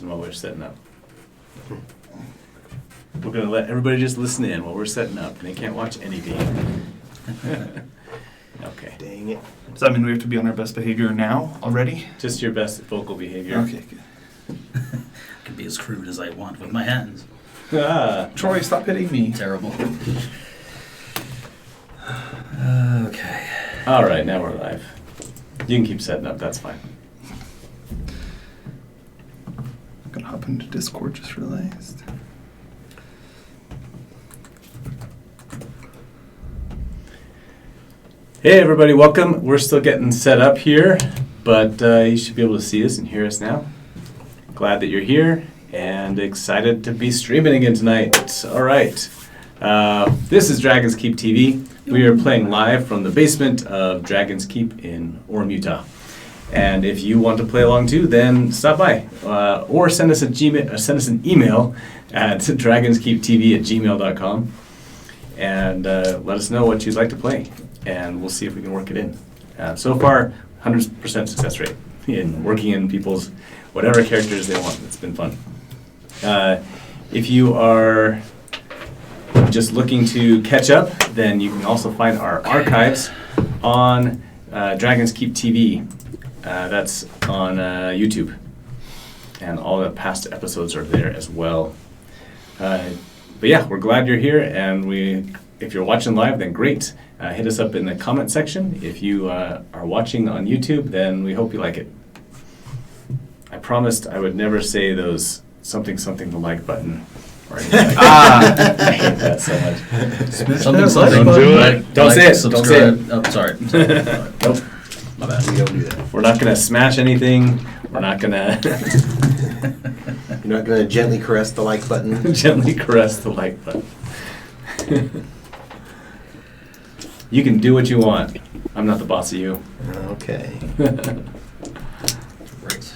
while we're setting up. We're going to let everybody just listen in while we're setting up. They can't watch anything. Okay. Dang it. Does that mean we have to be on our best behavior now already? Just your best vocal behavior. Okay, good. I can be as crude as I want with my hands. Ah. Troy, stop hitting me. Terrible. Okay. All right, now we're live. You can keep setting up. That's fine. I'm gonna hop into Discord, just realized. Hey everybody, welcome. We're still getting set up here, but you should be able to see us and hear us now. Glad that you're here and excited to be streaming again tonight. All right. This is Dragon's Keep TV. We are playing live from the basement of Dragon's Keep in Orem, Utah. And if you want to play along too, then stop by or send us an email at dragonskeeptv@gmail.com and let us know what you'd like to play, and we'll see if we can work it in. So far, 100% success rate in working in people's whatever characters they want. It's been fun. If you are just looking to catch up, then you can also find our archives on Dragons Keep TV. That's on YouTube, and all the past episodes are there as well. But yeah, we're glad you're here, and if you're watching live, then great. Hit us up in the comment section. If you are watching on YouTube, then we hope you like it. I promised I would never say those something the like button or anything like that. I hate that so much. Something. Don't do it. Don't say it. Don't say it. Oh, sorry. Nope. My bad. We don't do that. We're not going to smash anything. We're not going to You're not going to gently caress the like button? gently caress the like button. You can do what you want. I'm not the boss of you. Okay. Right.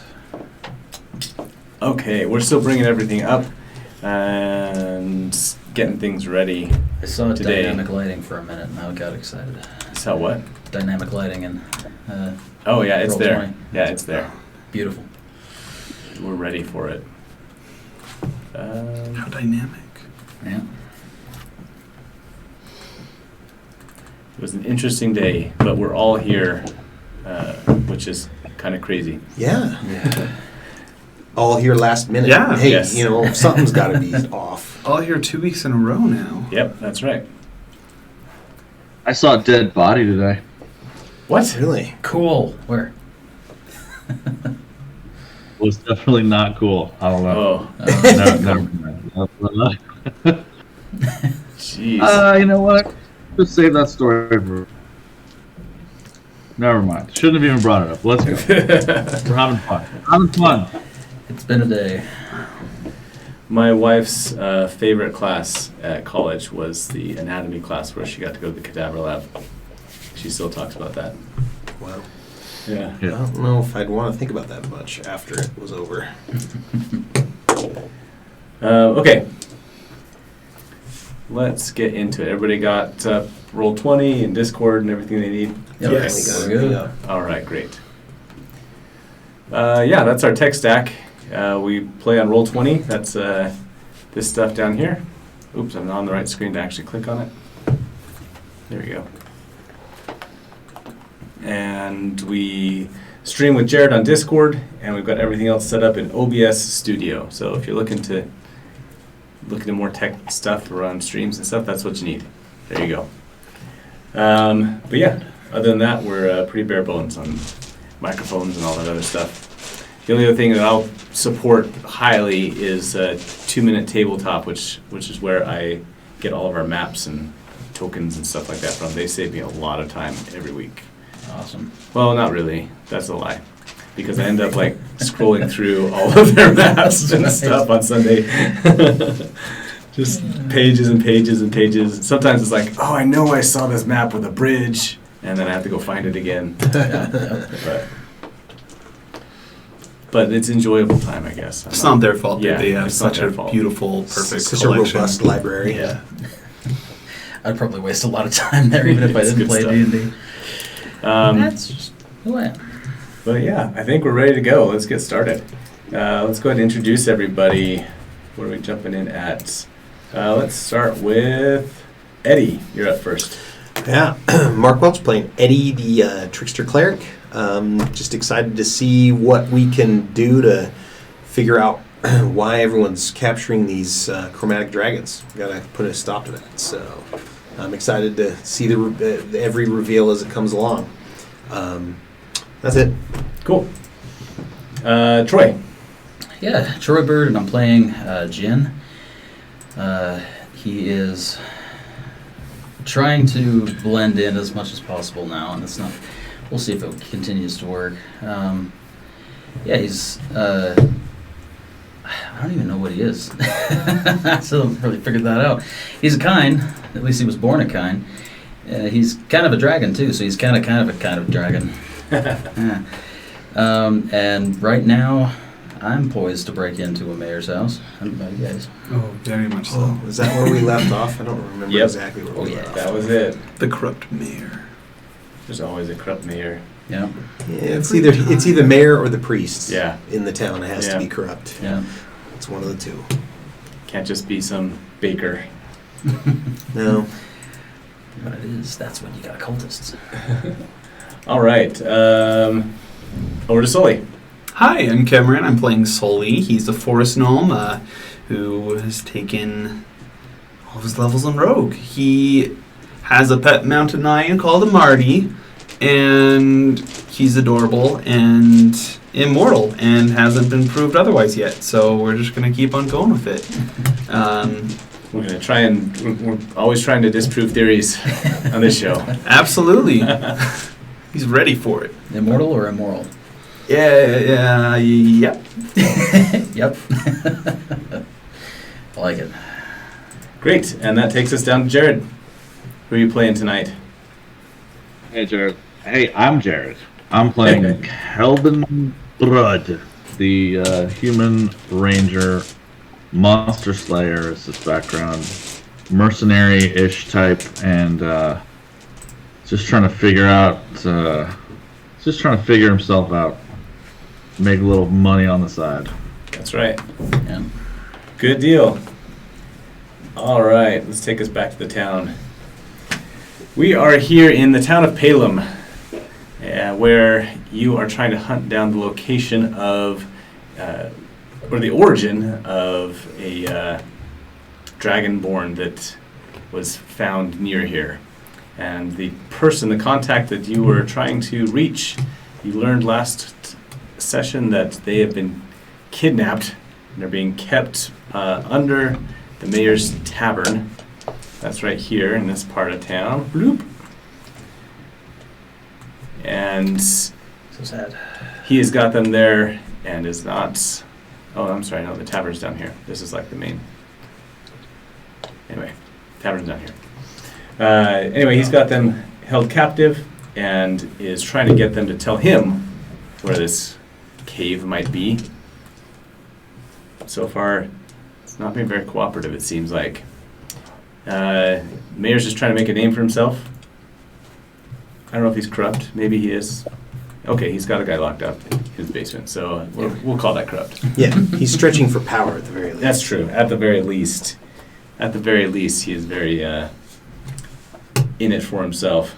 Okay, we're still bringing everything up and getting things ready. I saw Today. dynamic lighting for a minute and I got excited. So what? Dynamic lighting and Oh yeah, it's there. Roll20. Yeah, it's there. Beautiful. We're ready for it. How dynamic. Yeah. It was an interesting day, but we're all here, which is kind of crazy. Yeah. Yeah. All here last minute. Yeah. Hey, Yes. Something's got to be off. All here 2 weeks in a row now. Yep, that's right. I saw a dead body today. What? Really? Cool. Where? It was definitely not cool. I don't know. Oh, Never mind. jeez. You know what? Just save that story for. Never mind. Shouldn't have even brought it up. Let's go. We're having fun. Having fun. It's been a day. My wife's favorite class at college was the anatomy class where she got to go to the cadaver lab. She still talks about that. Wow. Yeah. I don't know if I'd want to think about that much after it was over. Okay. Let's get into it. Everybody got Roll20 and Discord and everything they need? Yep. We Yes. got We're everything good. up. All right, great. Yeah, that's our tech stack. We play on Roll20. That's this stuff down here. Oops, I'm not on the right screen to actually click on it. There we go. And we stream with Jared on Discord, and we've got everything else set up in OBS Studio. So if you're looking to more tech stuff or on streams and stuff, that's what you need. There you go. But yeah, other than that, we're pretty bare bones on microphones and all that other stuff. The only other thing that I'll support highly is 2-minute tabletop, which is where I get all of our maps and tokens and stuff like that from. They save me a lot of time every week. Awesome. Well, not really. That's a lie. Because I end up like scrolling through all of their maps and stuff on Sunday. Just pages and pages and pages. Sometimes it's like, oh, I know I saw this map with a bridge, and then I have to go find it again. But it's enjoyable time, I guess. It's not their fault Yeah, that they have it's not such their a fault. beautiful, perfect Such collection. a robust library. Yeah. I'd probably waste a lot of time there even if I It's didn't good play stuff. D&D. That's just who I am. But yeah, I think we're ready to go. Let's get started. Let's go ahead and introduce everybody. What are we jumping in at? Let's start with Eddie. You're up first. Yeah, Mark Welch playing Eddie, the trickster cleric. Just excited to see what we can do to figure out why everyone's capturing these chromatic dragons. We gotta put a stop to that. So I'm excited to see every reveal as it comes along. That's it. Cool. Troy. Yeah, Troy Bird, and I'm playing Jin. He is trying to blend in as much as possible now, and it's not. We'll see if it continues to work. Yeah, he's. I don't even know what he is. I still haven't really figured that out. He's a Kine. At least he was born a Kine. He's kind of a dragon too, so he's kind of dragon. Yeah. And right now, I'm poised to break into a mayor's house. How about you guys? Oh, very much so. Oh, is that where we left off? I don't remember Yep. exactly where we Oh, yeah. left That off. was it. The corrupt mayor. There's always a corrupt mayor. Yeah. Yeah, it's either mayor or the priest. Yeah. In the town, it has Yeah. to be corrupt. Yeah. It's one of the two. Can't just be some baker. No. What it is, that's when you got cultists. All right. Over to Sully. Hi, I'm Cameron. I'm playing Sully. He's a forest gnome who has taken all of his levels on Rogue. He has a pet mountain lion called a Marty, and he's adorable and immortal and hasn't been proved otherwise yet. So we're just going to keep on going with it. We're going to try and... We're always trying to disprove theories on this show. Absolutely. He's ready for it. Immortal or immoral? Yeah, yep. Yep. I like it. Great. And that takes us down to Jared. Who are you playing tonight? Hey, Jared. Hey, I'm Jared. I'm playing Helden Brud, the human ranger, monster slayer is his background, mercenary-ish type, and just trying to figure himself out, make a little money on the side. That's right. Yeah. Good deal. All right. Let's take us back to the town. We are here in the town of Palem, where you are trying to hunt down the location of, or the origin of a dragonborn that was found near here. And the contact that you were trying to reach, you learned last session that they have been kidnapped and are being kept under the mayor's tavern. That's right here in this part of town. Bloop. And So sad. he has got them there and is not... Oh, I'm sorry, no, the tavern's down here. This is like the main... Anyway, tavern's down here. Anyway, he's got them held captive and is trying to get them to tell him where this cave might be. So far, it's not been very cooperative, it seems like. Mayor's just trying to make a name for himself. I don't know if he's corrupt. Maybe he is. Okay, he's got a guy locked up in his basement, so we'll call that corrupt. Yeah, he's stretching for power at the very least. That's true. At the very least, he is very in it for himself.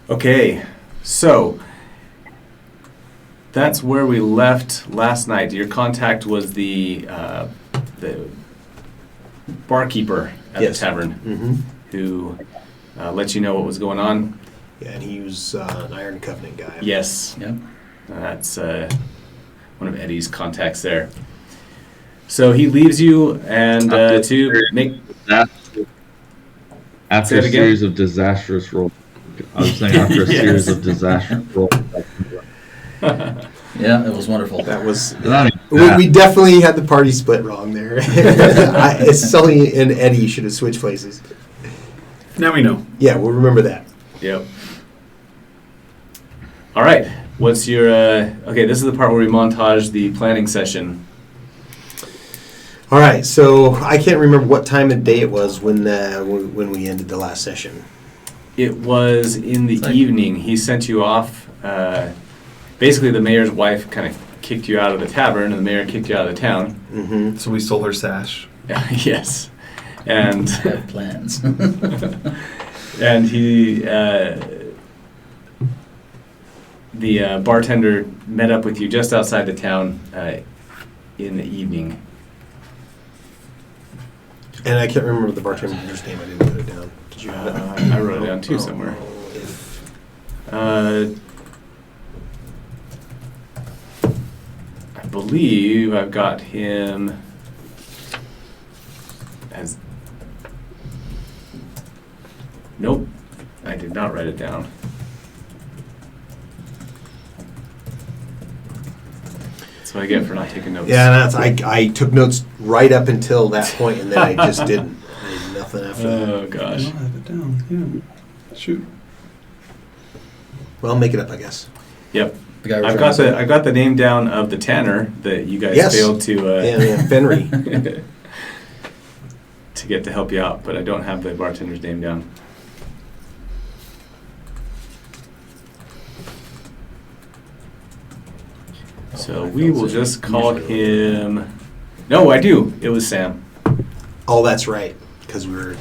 Okay, so that's where we left last night. Your contact was the barkeeper at Yes. the tavern, Mm-hmm. who let you know what was going on. Yeah, and he was an Iron Covenant guy. Yes, Yep. that's one of Eddie's contacts there. So he leaves you and to make... After Say it a again? series of disastrous rolls. I was saying after a Yes. series of disastrous rolls. Yeah, it was wonderful. That was... Not even that. We definitely had the party split wrong there. Sully and Eddie should have switched places. Now we know. Yeah, we'll remember that. Yep. All right. What's your... okay, this is the part where we montage the planning session. All right, so I can't remember what time of day it was when we ended the last session. It was in the It's like- evening. He sent you off. Basically, the mayor's wife kind of kicked you out of the tavern, and the mayor kicked you out of the town. Mm-hmm. So we stole her sash. Yes, and I have plans. and he, the bartender met up with you just outside the town in the evening. And I can't remember the bartender's name. I didn't put it down. Did you have it? I wrote it down too somewhere. I believe I've got him as. Nope, I did not write it down. That's what I get for not taking notes. Yeah, that's I took notes right up until that point, and then I just didn't. I did nothing after that. Oh I gosh. don't have it down. Yeah. Shoot. Well, make it up, I guess. Yep. The guy we're I've trying got to- the name down of the tanner that you guys Yes. failed to Yeah, Fenry. to get to help you out, but I don't have the bartender's name down. So we will just call him. No, I do. It was Sam. Oh, that's right. Because we were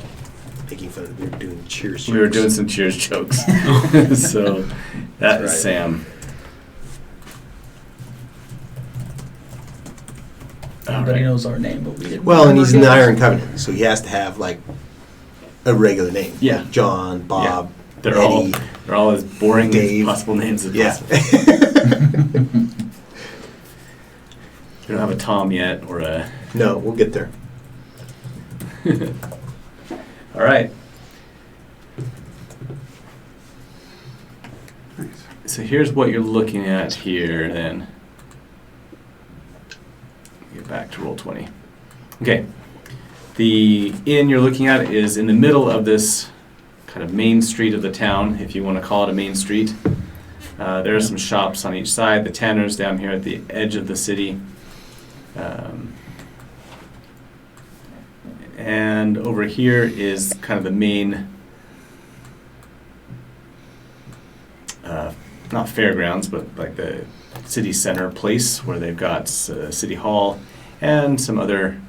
making fun. We were doing cheers. We were jokes. doing some cheers jokes. So that is Right. Sam. Everybody Alright. knows our name, but we didn't. Well, and he's in the remember Iron his. Covenant, so he has to have like a regular name. Yeah. Like John, Bob, They're all Eddie. as boring Dave. as possible names as Yeah. possible. We don't have a Tom yet or a. No, we'll get there. All right. Nice. So here's what you're looking at here then. Get back to roll 20. Okay. The inn you're looking at is in the middle of this kind of main street of the town, if you want to call it a main street. There are some shops on each side. The tanner's down here at the edge of the city. And over here is kind of the main, not fairgrounds, but like the city center place where they've got City Hall and some other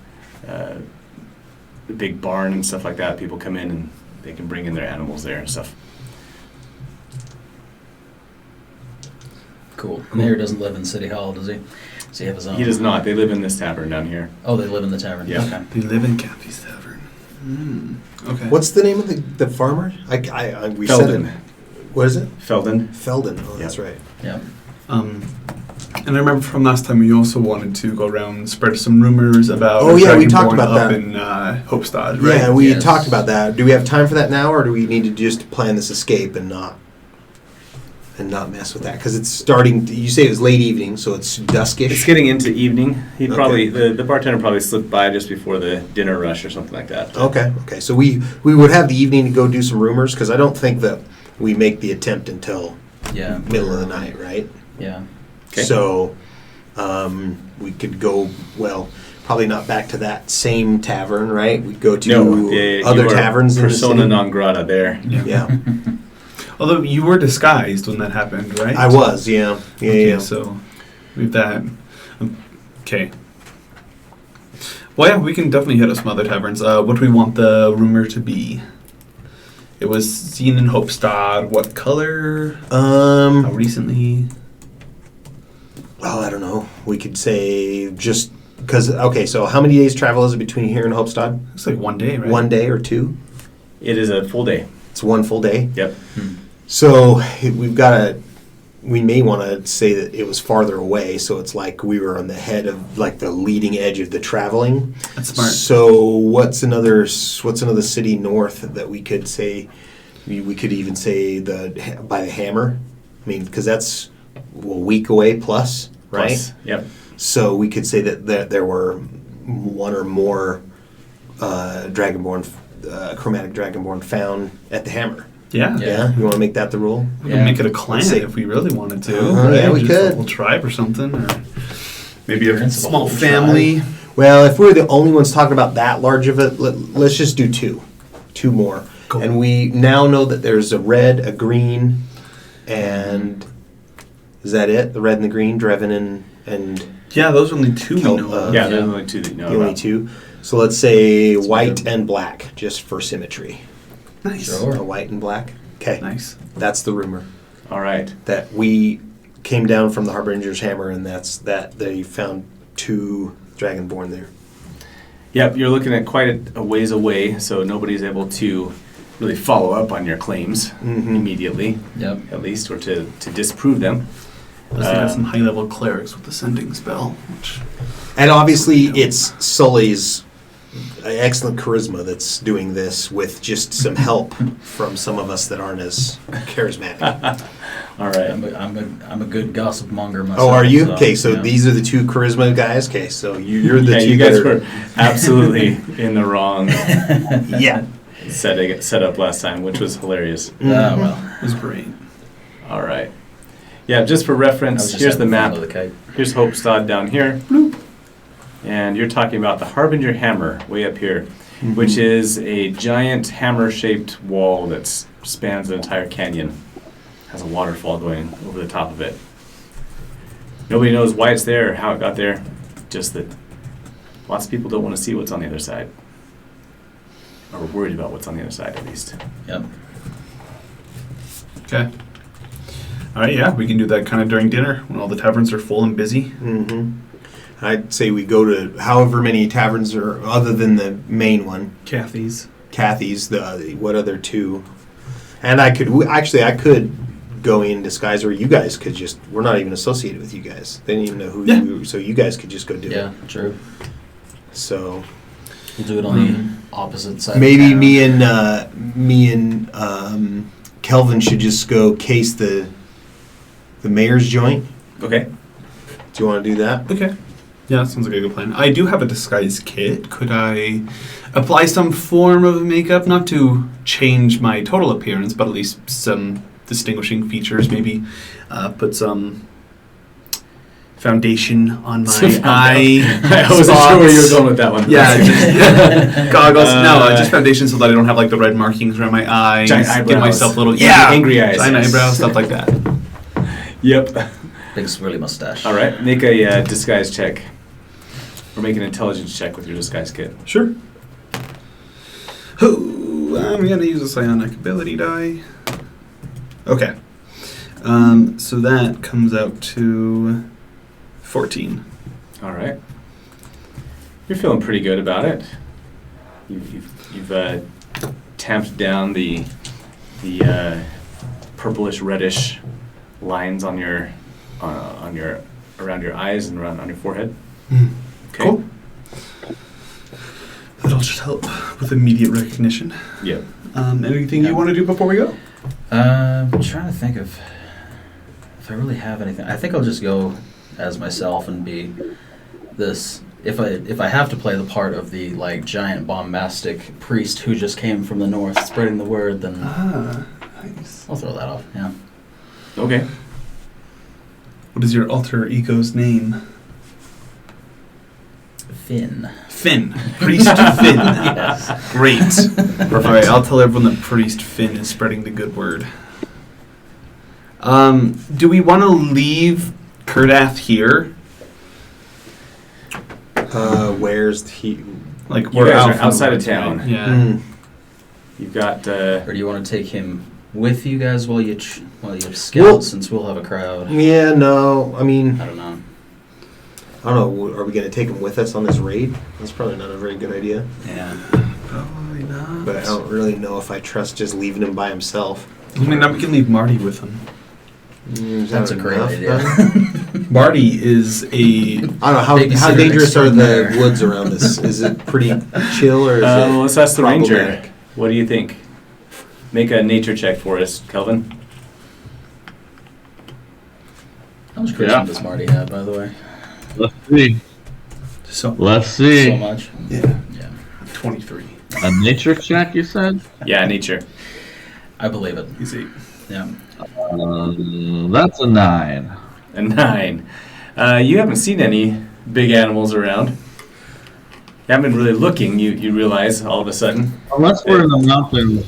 big barn and stuff like that. People come in and they can bring in their animals there and stuff. Cool. The mayor doesn't live in City Hall, does he? Does he have his own? He does not. They live in this tavern down here. Oh, they live in the tavern. Yeah. Okay. They live in Cappy's Tavern. Okay. What's the name of the farmer? We said Felden. it. What is it? Felden. Felden. Oh, that's Yeah. right. Yeah. And I remember from last time we also wanted to go around and spread some rumors about. Oh, yeah, we Dragonborn talked about up that. in Hopestad, right? Yeah, we Yes. talked about that. Do we have time for that now, or do we need to just plan this escape and not mess with that? Because it's starting. You say it was late evening, so it's duskish. It's getting into evening. He'd Okay. probably the bartender probably slipped by just before the dinner rush or something like that. Okay. So we would have the evening to go do some rumors, because I don't think that we make the attempt until Yeah. middle of the night, right? Yeah. Okay. So we could go, well, probably not back to that same tavern, right? We'd go to other you are taverns in the persona city. non grata there. Yeah, Although you were disguised when that happened, right? I was, yeah. Okay, so we've that. Okay. Well, yeah, we can definitely hit up some other taverns. What do we want the rumor to be? It was seen in Hopestad. What color? How recently? Oh, I don't know. We could say just because. Okay, so how many days travel is it between here and Hopestad? It's like 1 day, right? 1 day or two? It is a full day. It's one full day. Yep. So we've got to. We may want to say that it was farther away, so it's like we were on the head of like the leading edge of the traveling. That's smart. So what's another city north that we could say? We could even say by the Hammer. I mean, because that's a week away plus, right? Plus, yep. So we could say that there were one or more Dragonborn, chromatic Dragonborn found at the Hammer. Yeah. Yeah, you want to make that the rule? We could Yeah. make it a clan Let's see. if we really wanted to. Uh-huh, yeah, we Just could. A little tribe or something, or maybe a Principal small tribe. family. Well, if we're the only ones talking about that large of it, let's just do two more. Cool. And we now know that there's a red, a green, and is that it? The red and the green, Drevin and Yeah, those are only two we know of. Yeah, there's only two that you know the only about. two. So let's say That's white good. and black, just for symmetry. Nice. Sure. A white and black. Okay, Nice. that's the rumor. All right. That we came down from the Harbinger's Hammer, and that's that they found 2 Dragonborn there. Yep, you're looking at quite a ways away, so nobody's able to really follow up on your claims immediately, Yep. at least, or to disprove them. Unless they got some high-level clerics with the sending spell, which... And obviously, it's Sully's excellent charisma that's doing this with just some help from some of us that aren't as charismatic. All right. I'm a good gossip monger myself. Oh, are you? Okay, so yeah. these are the 2 charisma guys. Okay, so you're the Yeah, 2 you guys that are. were absolutely in the wrong Yeah. set up last time, which was hilarious. Oh, well. It was great. All right. Yeah, just for I reference, was just here's the having fun map. with the kite. Here's Hopestad down here. Bloop. And you're talking about the Harbinger Hammer way up here, which is a giant hammer-shaped wall that spans an entire canyon. Has a waterfall going over the top of it. Nobody knows why it's there or how it got there. Just that lots of people don't want to see what's on the other side. Or worried about what's on the other side, at least. Yep. Okay. All right, yeah, we can do that kind of during dinner when all the taverns are full and busy. I'd say we go to however many taverns are other than the main one, Kathy's. Kathy's. What other 2? And I could go in disguise, or you guys could just. We're not even associated with you guys. They didn't even know who Yeah. you. So you guys could just go do Yeah, it. true. So We'll do it on the opposite side. maybe of town. me and Kelvin should just go case the mayor's joint. Okay. Do you want to do that? Okay. Yeah, that sounds like a good plan. I do have a disguise kit. Could I apply some form of makeup, not to change my total appearance, but at least some distinguishing features? Maybe put some foundation on my eye. I wasn't sure where you were going with that one. Yeah, just goggles. No, just foundation so that I don't have like the red markings around my eyes. Giant eyebrows. Give myself a little Angry eyes. giant eyebrows, stuff like that. Yep. Big swirly mustache. All right. Make a disguise check. Or make an intelligence check with your disguise kit. Sure. Oh, I'm gonna use a psionic ability die. Okay. So that comes out to 14. All right. You're feeling pretty good about it. You've tamped down the purplish reddish lines on your around your eyes and around on your forehead. Okay. Cool. That'll just help with immediate recognition. Yep. Anything Yeah. you want to do before we go? I'm trying to think of if I really have anything. I think I'll just go as myself and be this. If I have to play the part of the like giant bombastic priest who just came from the north spreading the word, then Nice. I'll throw that off. Yeah. Okay. What is your alter ego's name? Finn. Finn. Priest Finn. Yes. Great. Perfect. All right, I'll tell everyone that Priest Finn is spreading the good word. Do we want to leave Kurdath here? Where's he? Like You we're guys out are from outside the of woods, town. right? Yeah. Mm. You've got. Or do you want to take him with you guys while you scout, Well- since we'll have a crowd? Yeah, no. I mean, I don't know. I don't know. Are we going to take him with us on this raid? That's probably not a very good idea. Yeah. Probably not. But I don't really know if I trust just leaving him by himself. I mean, we can leave Marty with him. Is That's that a great enough, idea. then? Marty is a. I don't know how Babysitter dangerous are the extraordinaire. woods around us. Is it pretty chill or is it Let's ask the ranger. problematic? What do you think? Make a nature check for us, Kelvin. How much charisma Yeah. does Marty have, by the way? Let's see. So. Let's see. So much. Yeah. Yeah. 23. A nature check, you said? Yeah, nature. I believe it. He's 8. Yeah. That's a 9. A 9. You haven't seen any big animals around. You haven't been really looking, you realize all of a sudden. Unless we're in the mountains.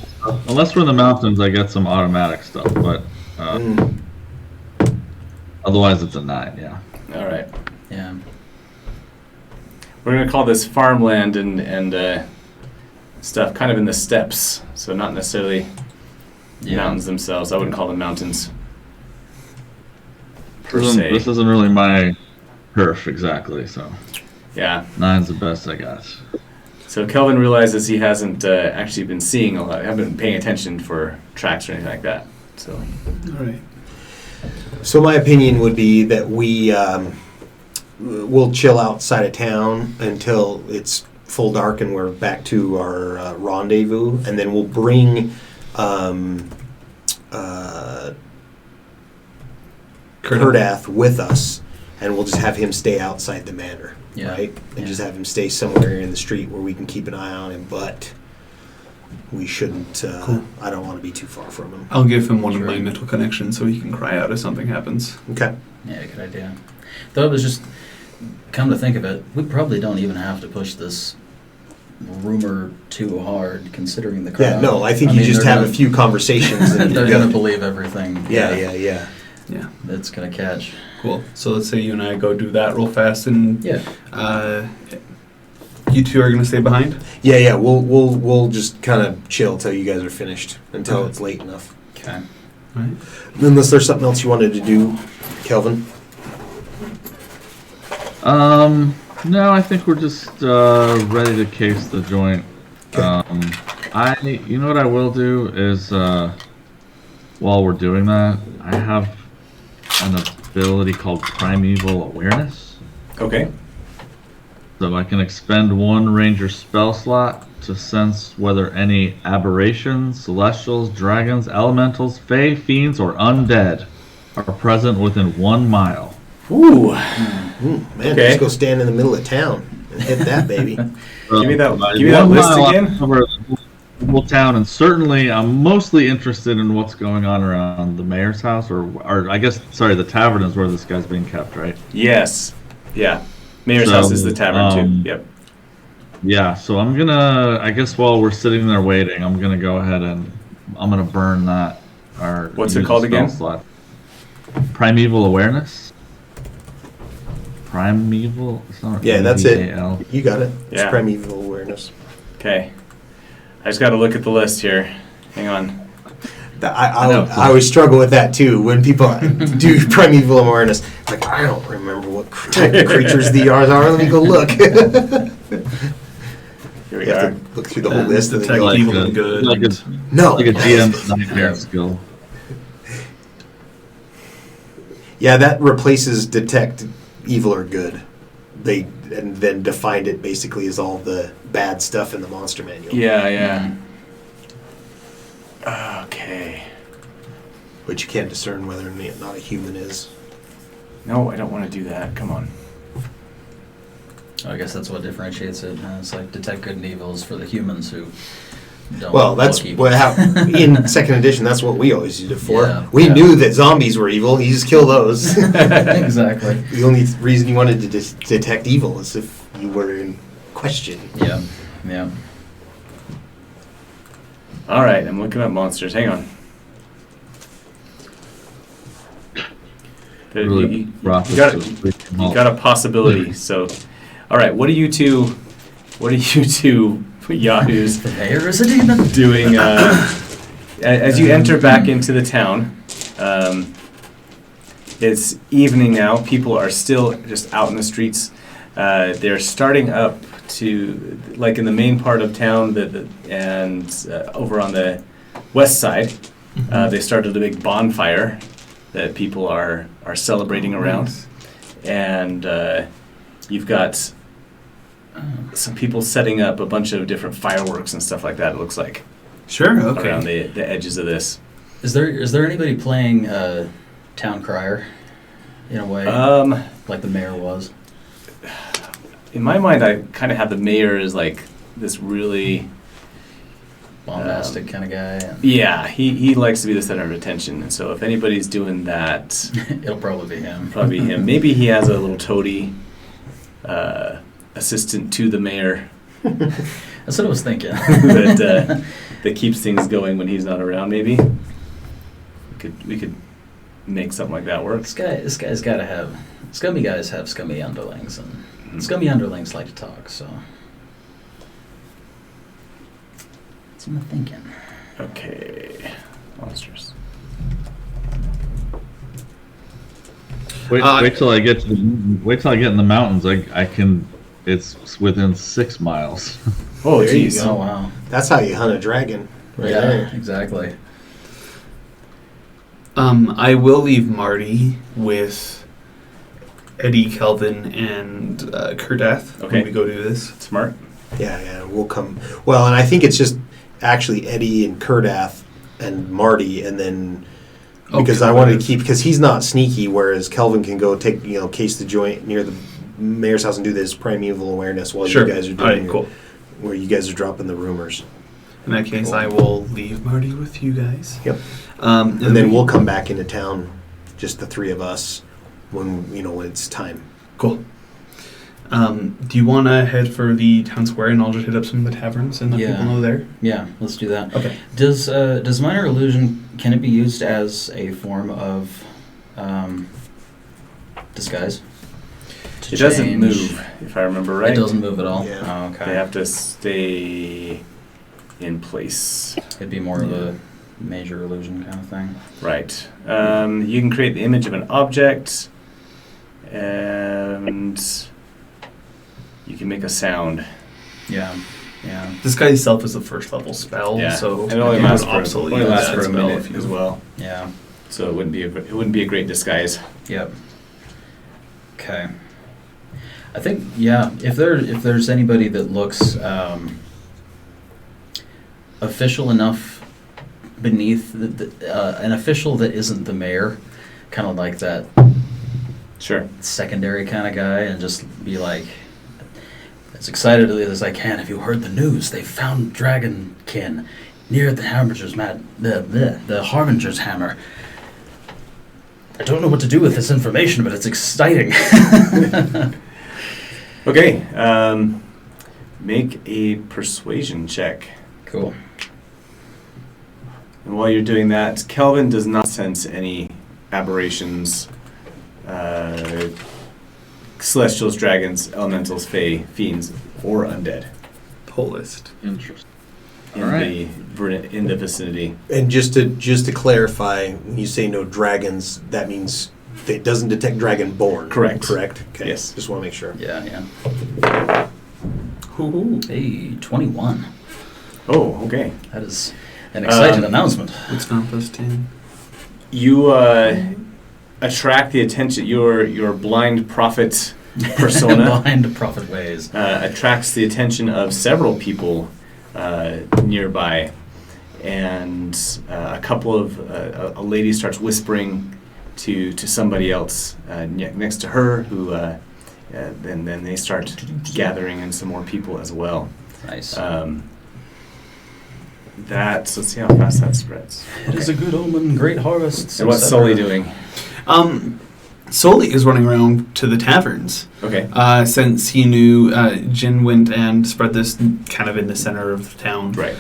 Unless we're in the mountains, I get some automatic stuff, but Mm. otherwise it's a 9, yeah. All right. Yeah. We're going to call this farmland and stuff kind of in the steppes, so not necessarily mountains themselves. I wouldn't call them mountains per se. This isn't really my turf exactly, so Yeah. 9's the best I got. So Kelvin realizes he hasn't actually been seeing a lot. I haven't been paying attention for tracks or anything like that. So. All right. So my opinion would be that we'll chill outside of town until it's full dark and we're back to our rendezvous, and then we'll bring Kurdath with us, and we'll just have him stay outside the manor, right? And just have him stay somewhere in the street where we can keep an eye on him, but we shouldn't, Cool. I don't want to be too far from him. I'll give him one of my mental connections so he can cry out if something happens. Okay. Yeah, good idea. Though it was just, come to think of it, we probably don't even have to push this rumor too hard, considering the crowd. Yeah, no, I think you just have a few conversations and they're you're going to good. believe everything. Yeah. Yeah. That's going to catch. Cool. So let's say you and I go do that real fast, and Yeah. you two are gonna stay behind. Yeah. We'll just kind of chill till you guys are finished, until it's late enough. Okay. All right. Unless there's something else you wanted to do, Kelvin. No, I think we're just ready to case the joint. Okay. You know what I will do is while we're doing that, I have an ability called Primeval Awareness. Okay. So I can expend one ranger spell slot to sense whether any aberrations, celestials, dragons, elementals, fae, fiends, or undead are present within 1 mile. Ooh. Man, Okay. just go stand in the middle of town and hit that baby. Give me that 1 list mile, again. I cover the whole town, and certainly I'm mostly interested in what's going on around the mayor's house, or I guess, sorry, the tavern is where this guy's being kept, right? Yes. Yeah. Mayor's So, house is the tavern too. Yep. Yeah, so I'm gonna, I guess while we're sitting there waiting, I'm gonna go ahead and I'm gonna burn that. Or What's it use a called spell again? slot. Primeval Awareness. Primeval. It's not Yeah, that's it. PAL. You got it. It's Yeah. primeval awareness. Okay. I just got to look at the list here. Hang on. I always struggle with that too. When people do primeval awareness, like, I don't remember what type of creatures these are. Let me go look. Here we You are. have to look through the whole list and then detect go, evil and good. Like a, no. like a GM nightmare skill. Yeah, that replaces detect evil or good. They and then defined it basically as all the bad stuff in the monster manual. Yeah, yeah. Okay. But you can't discern whether or not a human is. No, I don't want to do that. Come on. I guess that's what differentiates it. It's like detect good and evil is for the humans who don't. Well, that's look evil. what in second edition. That's what we always used it for. Yeah, We yeah. knew that zombies were evil. You just kill those. Exactly. The only reason you wanted to detect evil is if you were in question. Yeah. Yeah. All right, I'm looking up monsters. Hang on. Really You rough. got a possibility. So, all right, what are you two yahoos The mayor is a demon. doing as you enter back into the town? It's evening now. People are still just out in the streets. They're starting up to, like in the main part of town, and over on the west side, they started a big bonfire that people are celebrating around. Nice. And you've got some people setting up a bunch of different fireworks and stuff like that, it looks like, Sure. around Okay. the edges of this. Is there anybody playing town crier in a way, like the mayor was? In my mind, I kind of have the mayor as like this really... Bombastic kind of guy. And Yeah, he likes to be the center of attention, and so if anybody's doing that, it'll probably be him. probably him. Maybe he has a little toady assistant to the mayor That's what I was thinking. that keeps things going when he's not around. Maybe we could make something like that work. This guy's got to have scummy guys have scummy underlings, and scummy underlings like to talk. So that's what I'm thinking. Okay, monsters. Wait till I get in the mountains. I can. It's within 6 miles. Oh, There you geez. go. Oh wow! That's how you hunt a dragon. Right yeah, there. exactly. I will leave Marty with Eddie, Kelvin, and Kurdath Okay. when we go do this. Smart. Yeah, we'll come. Well, and I think it's just actually Eddie and Kurdath and Marty, and then because I wanted to keep, because he's not sneaky, whereas Kelvin can go take, case the joint near the mayor's house and do this primeval awareness while Sure. you guys are All right, doing cool. where you guys are dropping the rumors. In that case, Cool. I will leave Marty with you guys. Yep. And And then we'll come back into town, just the three of us, when it's time. Cool. Do you want to head for the town square, and I'll just hit up some of the taverns and let Yeah. people know there? Yeah, let's do that. Okay. Does minor illusion, can it be used as a form of disguise? To It doesn't change- move, if I remember right. It doesn't move at all. Yeah. Oh, okay. They have to stay in place. It'd be more of a major illusion kind of thing. Right. You can create the image of an object, and you can make a sound. Yeah. Yeah. Disguise itself is a first level spell, Yeah. so And it only it lasts would for, obsolete only lasts that for a spell minute if you- as well. Yeah. So it wouldn't be a great disguise. Yep. Okay. I think if there's anybody that looks official enough beneath an official that isn't the mayor, kind of like that Sure. secondary kind of guy, and just be like as excitedly as I can. Have you heard the news? They found dragonkin near the the Harbinger's hammer. I don't know what to do with this information, but it's exciting. Okay. Make a persuasion check. Cool. And while you're doing that, Kelvin does not sense any aberrations, celestials, dragons, elementals, fae, fiends, or undead Pullist. Interesting. in Alright. in the vicinity. And just to clarify, when you say no dragons, that means it doesn't detect dragonborn. Correct. Correct. Okay. Yes. Just want to make sure. Yeah. Hoo-hoo. Hey, 21. Oh, okay. That is an exciting announcement. It's not plus 10. You attract the attention. Your blind prophet persona Blind prophet ways. attracts the attention of several people nearby, and a couple of a lady starts whispering to somebody else next to her, who then they start gathering in some more people as well. Nice. Let's see how fast that spreads. It is a good omen, great harvests. And what's Sully doing? Sully is running around to the taverns. Okay. Since he knew Jin went and spread this kind of in the center of the town. Right.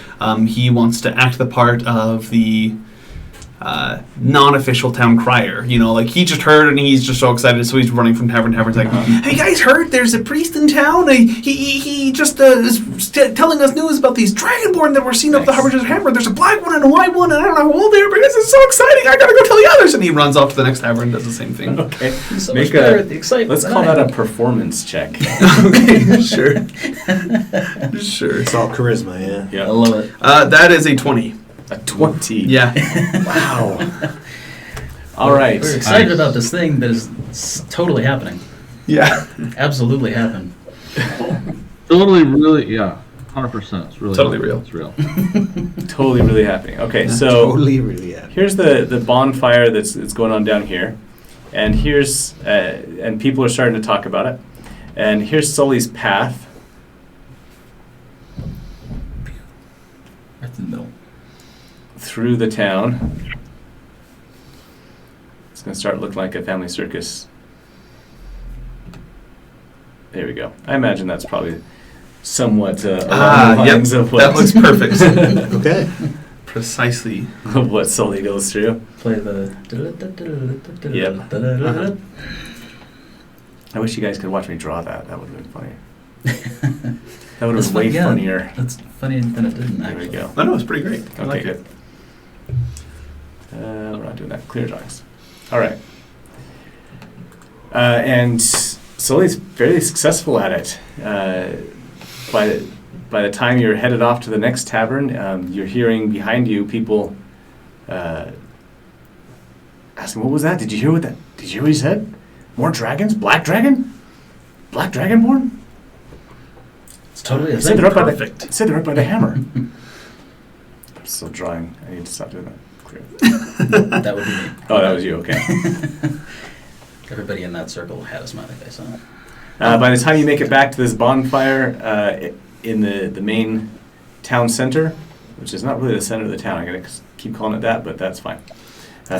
He wants to act the part of the non-official town crier. He just heard and he's just so excited, so he's running from tavern to tavern. He's like, "Hey guys, heard there's a priest in town? He just is telling us news about these dragonborn that we're seeing up the Nice. Harbinger's Hammer. There's a black one and a white one, and I don't know how old they are, but this is so exciting. I gotta go tell the others." And he runs off to the next tavern and does the same thing. Okay. So Make much better at the excitement. Let's than call I that am. a performance check. Okay, sure. Sure. It's all charisma, yeah. I Yeah. love it. That is a 20. A 20. Yeah. Wow. All right. We're excited about this thing that is totally happening. Yeah. Absolutely happened. Totally, really, yeah. 100%. It's really Totally real. It's real. Totally really happening. Okay, Yeah. so Totally, really, yeah. here's the bonfire that's going on down here, and here's and people are starting to talk about it, and here's Sully's path. Right in the middle. Through the town. It's going to start looking like a family circus. There we go. I imagine that's probably somewhat along the Yep. lines of what... That looks perfect. Okay. precisely. what Sully goes through. Play the. Yep. Uh-huh. I wish you guys could watch me draw that. That would have been funny. That would have That's been way funny, yeah. funnier. That's funny that it didn't There we actually. go. I know, it's pretty great. I Okay, like good. We're not doing that. Clear drawings. All right. And Sully's fairly successful at it. By the time you're headed off to the next tavern, you're hearing behind you people asking, "What was that? Did you hear what that? Did you hear what he said? More dragons? Black dragon? Black dragonborn? It's totally a He said thing. they're up by the. Perfect. He said they're up by the hammer." I'm still drawing. I need to stop doing that. Clear. That would be me. Oh, that was you. Okay. Everybody in that circle had a smiley face on it. By the time you make it back to this bonfire in the main town center, which is not really the center of the town, I'm going to keep calling it that, but that's fine.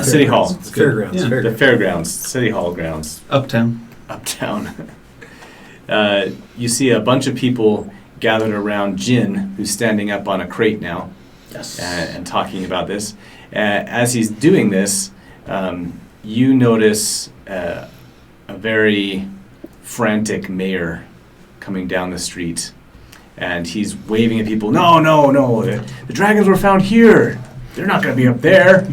City Hall. It's fairgrounds. Yeah. The fairgrounds. City Hall grounds. Uptown. Uptown. You see a bunch of people gathered around Jin, who's standing up on a crate now Yes. and talking about this. As he's doing this, you notice a very frantic mayor coming down the street, and he's waving at people. No, the dragons were found here. They're not going to be up there.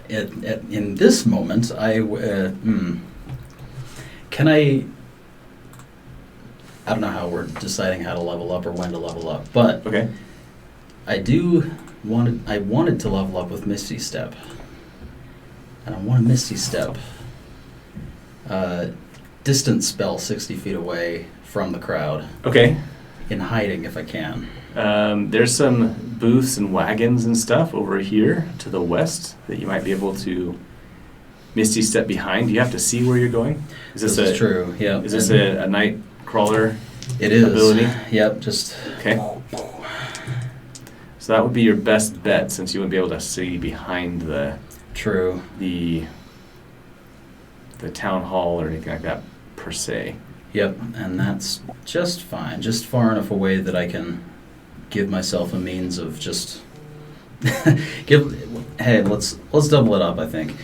In this moment, can I don't know how we're deciding how to level up or when to level up, but Okay. I wanted to level up with Misty Step, and I want a Misty Step distance spell 60 feet away from the crowd, Okay. in hiding if I can. There's some booths and wagons and stuff over here to the west that you might be able to Misty Step behind. You have to see where you're going. Is This this is true. Yeah. Is this a night crawler? It is. ability? Yep. Just. Okay. So that would be your best bet, since you wouldn't be able to see behind the True. the town hall or anything like that per se. Yep, and that's just fine. Just far enough away that I can give myself a means of just Hey, let's double it up. I think.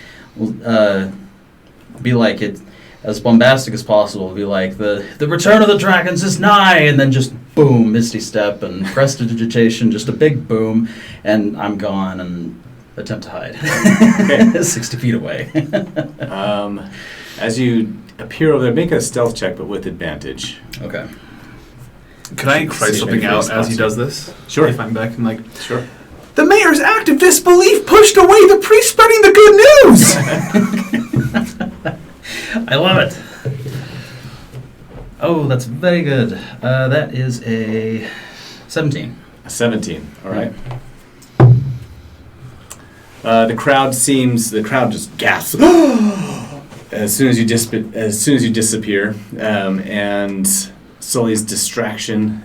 Be like it as bombastic as possible. Be like the return of the dragons is nigh, and then just boom, Misty Step and prestidigitation, just a big boom, and I'm gone and attempt to hide. Okay. 60 feet away. As you appear over there, make a stealth check, but with advantage. Okay. Could I cry See if something anybody out as he spots does this? Sure. If I'm back and like, Sure. the mayor's act of disbelief pushed away the priest spreading the good news! I love it. Oh, that's very good. That is a 17. A 17. All right. The crowd just gasps as soon as you disappear, and Sully's distraction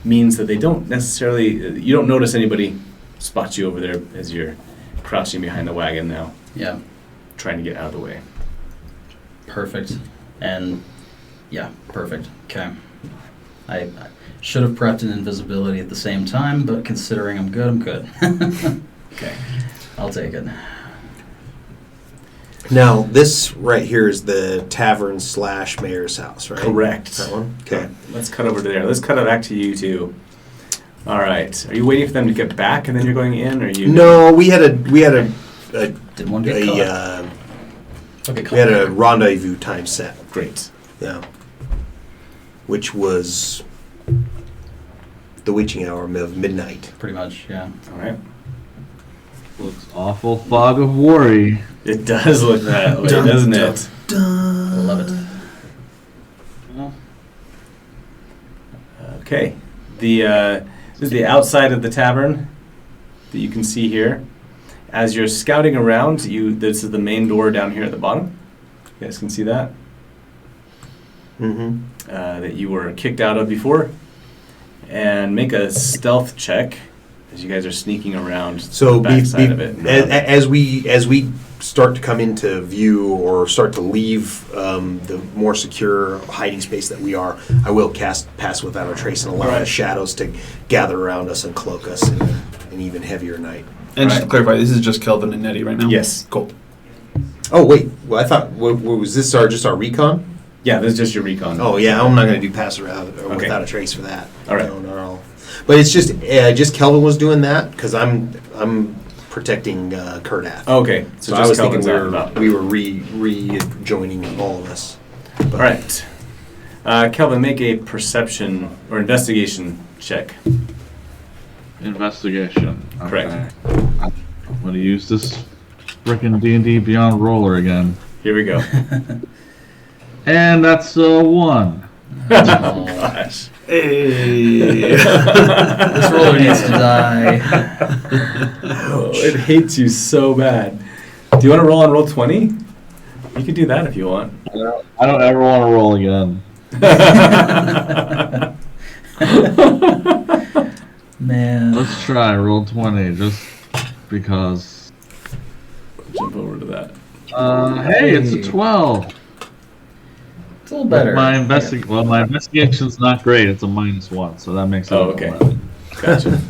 means that they don't necessarily. You don't notice anybody spot you over there as you're crouching behind the wagon now, Yeah, trying to get out of the way. perfect. And yeah, perfect. Okay. I should have prepped an invisibility at the same time, but considering I'm good, I'm good. Okay. I'll take it. Now, this right here is the tavern / mayor's house, right? Correct. That one? Okay. Let's cut over to there. Let's cut it back to you two. All right. Are you waiting for them to get back and then you're going in, or you? No, we had a Didn't want to get caught. Okay, we had a rendezvous time set. Great. Yeah. Which was the witching hour of midnight. Pretty much, yeah. All right. Looks awful fog of worry. It does look that way, doesn't it? Love it. Okay. This is the outside of the tavern that you can see here. As you're scouting around, this is the main door down here at the bottom. You guys can see that? Mm-hmm. That you were kicked out of before. And make a stealth check as you guys are sneaking around So the backside of it. as we start to come into view or start to leave the more secure hiding space that we are, I will cast Pass Without a Trace and allow Right. the shadows to gather around us and cloak us in an even heavier night. And just to Right. clarify, this is just Kelvin and Nettie right now? Yes. Cool. Oh, wait. Well, I thought, was this just our recon? Yeah, this is just your recon. Oh, yeah. I'm not going to do Pass Without Okay. Without a Trace for that. All right. No, not at all. But it's just Kelvin was doing that because I'm protecting Kurdath. Okay, So I was thinking Kelvin's out and about. we were rejoining all of us. But- All right. Kelvin, make a perception or investigation check. Investigation. Correct. Okay. I'm gonna use this frickin' D&D Beyond roller again, Here we go. and that's a 1. Oh, gosh. Hey. This roller needs to die. Oh, it hates you so bad. Do you want to roll on roll 20? You could do that if you want. I don't ever want to roll again. Man. Let's try roll 20, just because. Jump over to that. Hey, it's a 12. It's a little better. My investigation's not great. It's a -1, so that makes it. Oh, an okay. 11. Gotcha.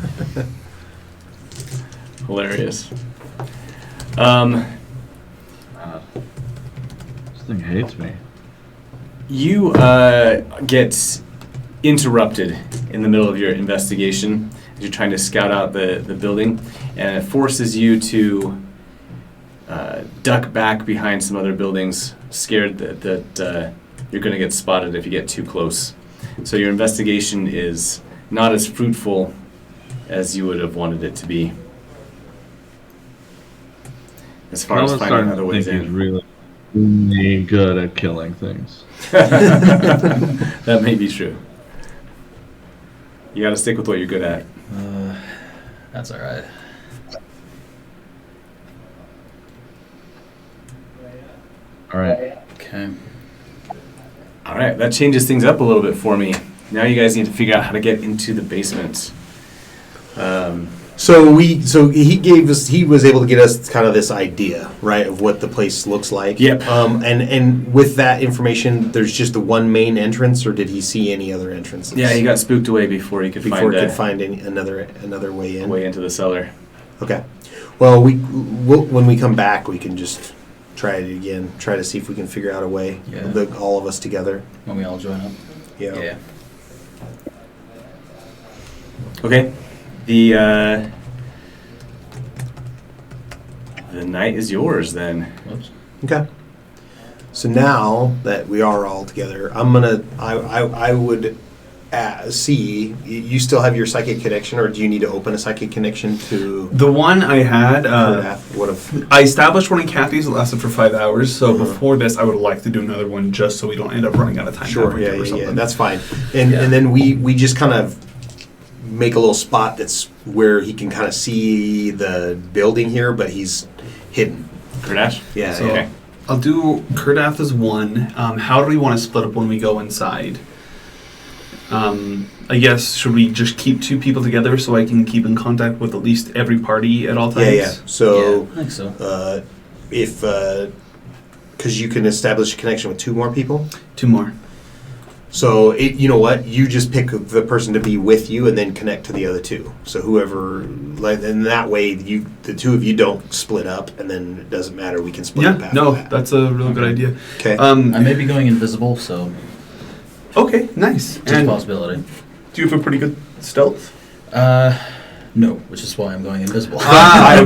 Hilarious. This thing hates me. You get interrupted in the middle of your investigation as you're trying to scout out the building, and it forces you to duck back behind some other buildings, scared that you're going to get spotted if you get too close. So your investigation is not as fruitful as you would have wanted it to be, as far as finding other ways He's in. really good at killing things. That may be true. You got to stick with what you're good at. That's all right. All right. Okay. All right, that changes things up a little bit for me. Now you guys need to figure out how to get into the basement. So he was able to get us kind of this idea, right, of what the place looks like. Yep. And with that information, there's just the one main entrance, or did he see any other entrances? Yeah, he got spooked away before he could find another way a in. way into the cellar. Okay. Well, when we come back, we can just try it again. Try to see if we can figure out a way. Yeah. All of us together. When we all join up. Yeah. Okay. The night is yours then. Whoops. Okay. So now that we are all together, I would see, you still have your psychic connection, or do you need to open a psychic connection to The one I had, what if I established one in Kathy's. It lasted for 5 hours. So before this, I would like to do another one just so we don't end up running out of time. Sure, halfway through or yeah, something. that's fine. And then we just kind of make a little spot that's where he can kind of see the building here, but he's hidden. Kurdash? Yeah, So yeah. I'll do Kurdath as one. How do we want to split up when we go inside? I guess, should we just keep 2 people together so I can keep in contact with at least every party at all times? Yeah. So Yeah, I think so. if because you can establish a connection with 2 more people. 2 more. So you know what? You just pick the person to be with you, and then connect to the other 2. So whoever, and that way the 2 of you don't split up, and then it doesn't matter. We can split up Yeah, after no, that. that's a really good idea. Okay. I may be going invisible, so Okay, nice. it's a And possibility. do you have a pretty good stealth? No, which is why I'm going invisible. I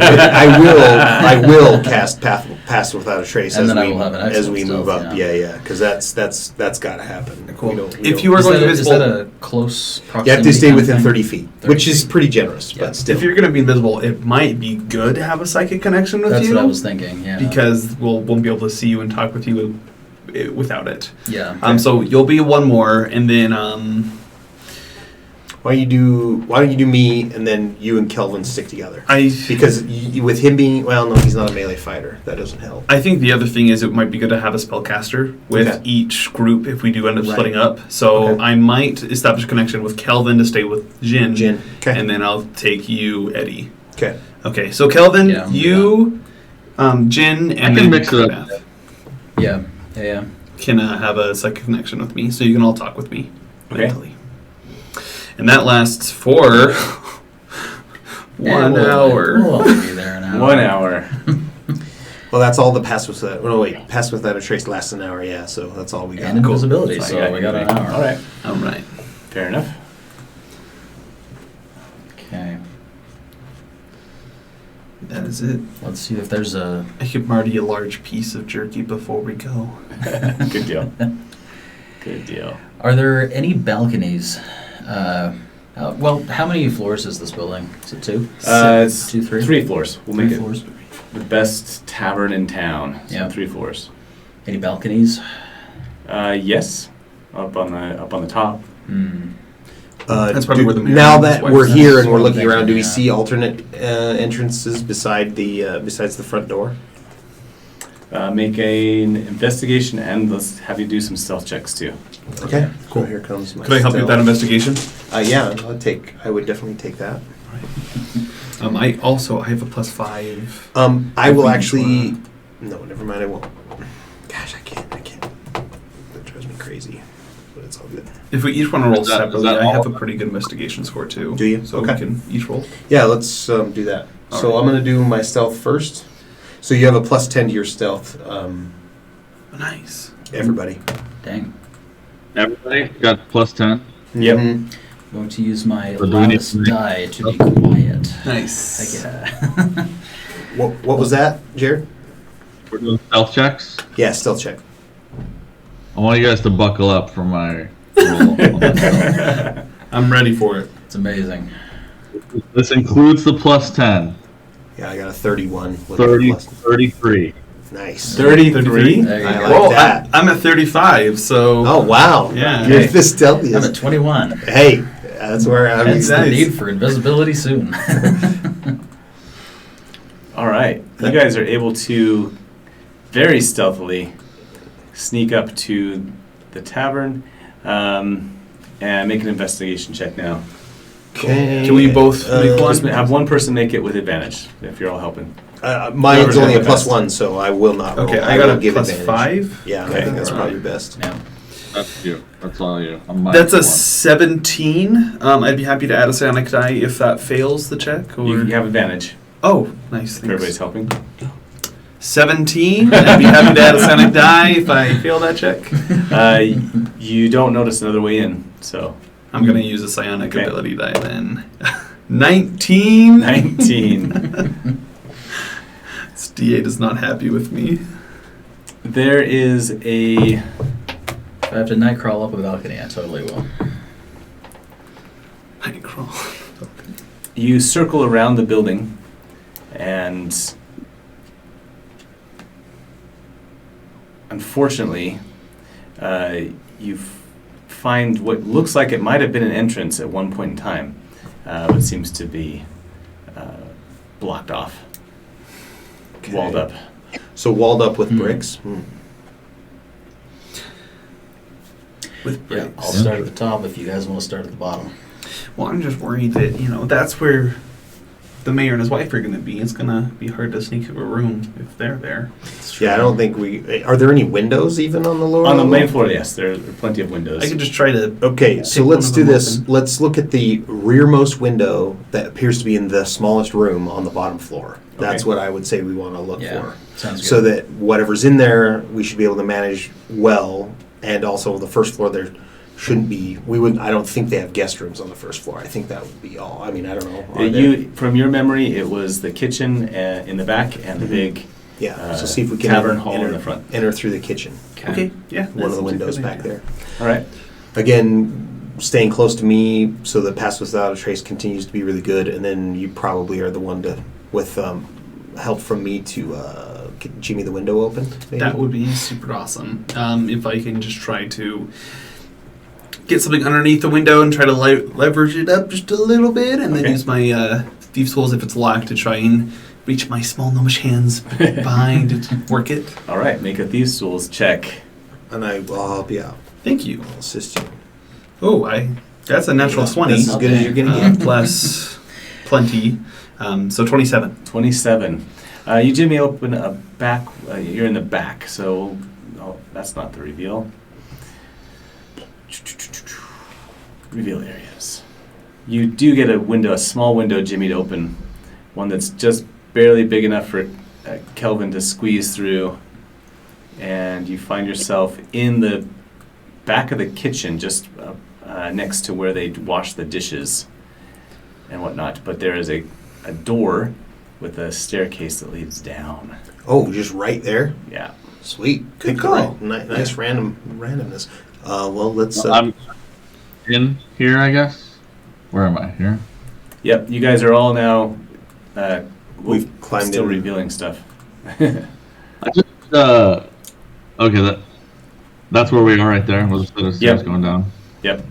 will cast Pass Without a Trace And as then I we will have an as we excellent move stealth, up. Yeah, because that's got to happen. Cool. We don't- If you are Is going that, is invisible, that a close proximity? you have to stay kind of within thing? 30 feet, 30 which is feet. pretty generous, Yeah. but still. if you're going to be invisible, it might be good to have a psychic connection with That's you. what I was thinking, yeah. Because we'll won't be able to see you and talk with you without it. Yeah. So you'll be one more, and then Why don't you do me, and then you and Kelvin stick together? I Because with him being, well, no, he's not a melee fighter. That doesn't help. I think the other thing is it might be good to have a spellcaster with Okay. each group if we do end up Right. splitting up. So Okay. I might establish a connection with Kelvin to stay with Jin. Okay. And then I'll take you, Eddie. Okay. Okay, so Kelvin, Yeah, I'm you Jin and I can then mix it up. Kurnath Yeah. can have a second connection with me, so you can all talk with me Okay. mentally. And that lasts for 1 hour. We'll only be there an hour. 1 hour. Well, that's all the pass without. Oh, wait, pass without a trace lasts an hour. Yeah, so that's all we got. And invisibility, So so we got an hour. All right. All right. Fair enough. Okay. That is it. Let's see if there's a. I give Marty a large piece of jerky before we go. Good deal. Good deal. Are there any balconies? Well, how many floors is this building? Is it 2? It's 2, 3? 3 floors. We'll make 3 it floors. the best tavern in town. So Yeah. 3 floors. Any balconies? Yes. Up on the top. That's probably where the mayor now and his that wife we're is. here and we're Well, looking around, do we yeah. see alternate entrances beside the besides the front door? Make an investigation and let's have you do some stealth checks too. Okay, cool. Here comes my. Could I help you with that investigation? Yeah, I would definitely take that. I have a +5. I will If we actually. wanna- No, never mind. I won't. Gosh, I can't. That drives me crazy. But it's all good. If we each want to roll Is that separately, I all? have a pretty good investigation score too. Do you? So Okay. we can each roll. Yeah, let's do that. All So right. I'm gonna do my stealth first. So you have a +10 to your stealth, Nice. everybody. Dang. Everybody got +10. Yep. Mhm. I'm going to use my So do we need loudest to make- die to be quiet. Nice. Yeah. What was that, Jared? We're doing stealth checks. Yeah, stealth check. I want you guys to buckle up for my roll. I'm ready for it. It's amazing. This includes the +10. Yeah, I got a 31. With 30, a plus. 33. Nice. 33? There you I go. like Well, that. I'm at 35, so. Oh wow! Yeah. You're Okay. the stealthiest. I'm at 21. Hey, that's where I'm. Hence the nice. need for invisibility soon. All right. You guys are able to very stealthily sneak up to the tavern and make an investigation check now. Okay. Can we both make one? Just have one person make it with advantage if you're all helping. Mine's Whoever's only a got the best. +1, so I will not roll. Okay, I got will a give +5. advantage. Yeah, I Okay. think that's All probably right. best. Yeah. That's you. That's all you. I'm That's a -1. 17. I'd be happy to add a psionic die if that fails the check. Or... You have advantage Oh, nice. if everybody's Thanks. helping. 17. I'd be happy to add a psionic die if I fail that check. You don't notice another way in, so I'm going to use a psionic Okay. ability die then. 19. 19. This D8 is not happy with me. There is a If I have to night crawl up a balcony, I totally will. I can crawl. you circle around the building and unfortunately you find what looks like it might have been an entrance at one point in time but seems to be blocked off, Okay. walled up. So walled up with Hmm. bricks. Hmm. With Yeah, bricks. I'll start at the top if you guys want to start at the bottom. Well, I'm just worried that, that's where the mayor and his wife are going to be. It's going to be hard to sneak into a room if they're there. Yeah, I don't think we. Are there any windows even on the lower? On the level? main floor, yes, there are plenty of windows. I could just try to. Okay, so Take let's one of do them this. open. Let's look at the rearmost window that appears to be in the smallest room on the bottom floor. That's Okay. what I would say we want to look Yeah, for. sounds good. So that whatever's in there, we should be able to manage well. And also, the first floor there shouldn't be. We would. I don't think they have guest rooms on the first floor. I think that would be all. I mean, I don't know. Are there? you, from your memory, it was the kitchen in the back and the Mhm. big Yeah. So see if we can tavern enter, hall enter, in the front. enter through the kitchen. Okay, yeah. One of the windows back there. All right. Again, staying close to me so the pass without a trace continues to be really good, and then you probably are the one to, with help from me, to get Jimmy the window open. Maybe? That would be super awesome. If I can just try to get something underneath the window and try to leverage it up just a little bit, and then Okay. use my thieves' tools if it's locked to try and reach my small gnomish hands behind it and work it. All right. Make a thieves' tools check. And I'll help you out. Thank you. I'll assist you. Oh, that's a natural 20. That's as good as you're gonna get. Plus plenty. So 27. 27. You jimmy open a back. You're in the back, so that's not the reveal. Reveal areas. You do get a small window jimmied open, one that's just barely big enough for Kelvin to squeeze through, and you find yourself in the back of the kitchen, just next to where they wash the dishes and whatnot. But there is a door with a staircase that leads down. Oh, just right there? Yeah. Sweet. Good Pick call. the right- Nice randomness. Well, let's... I'm in here, I guess. Where am I? Here? Yep. You guys are all now. We've climbed still in. revealing stuff. I just, okay, that's where we are right there. With the set of stairs Yep. going down. Yep.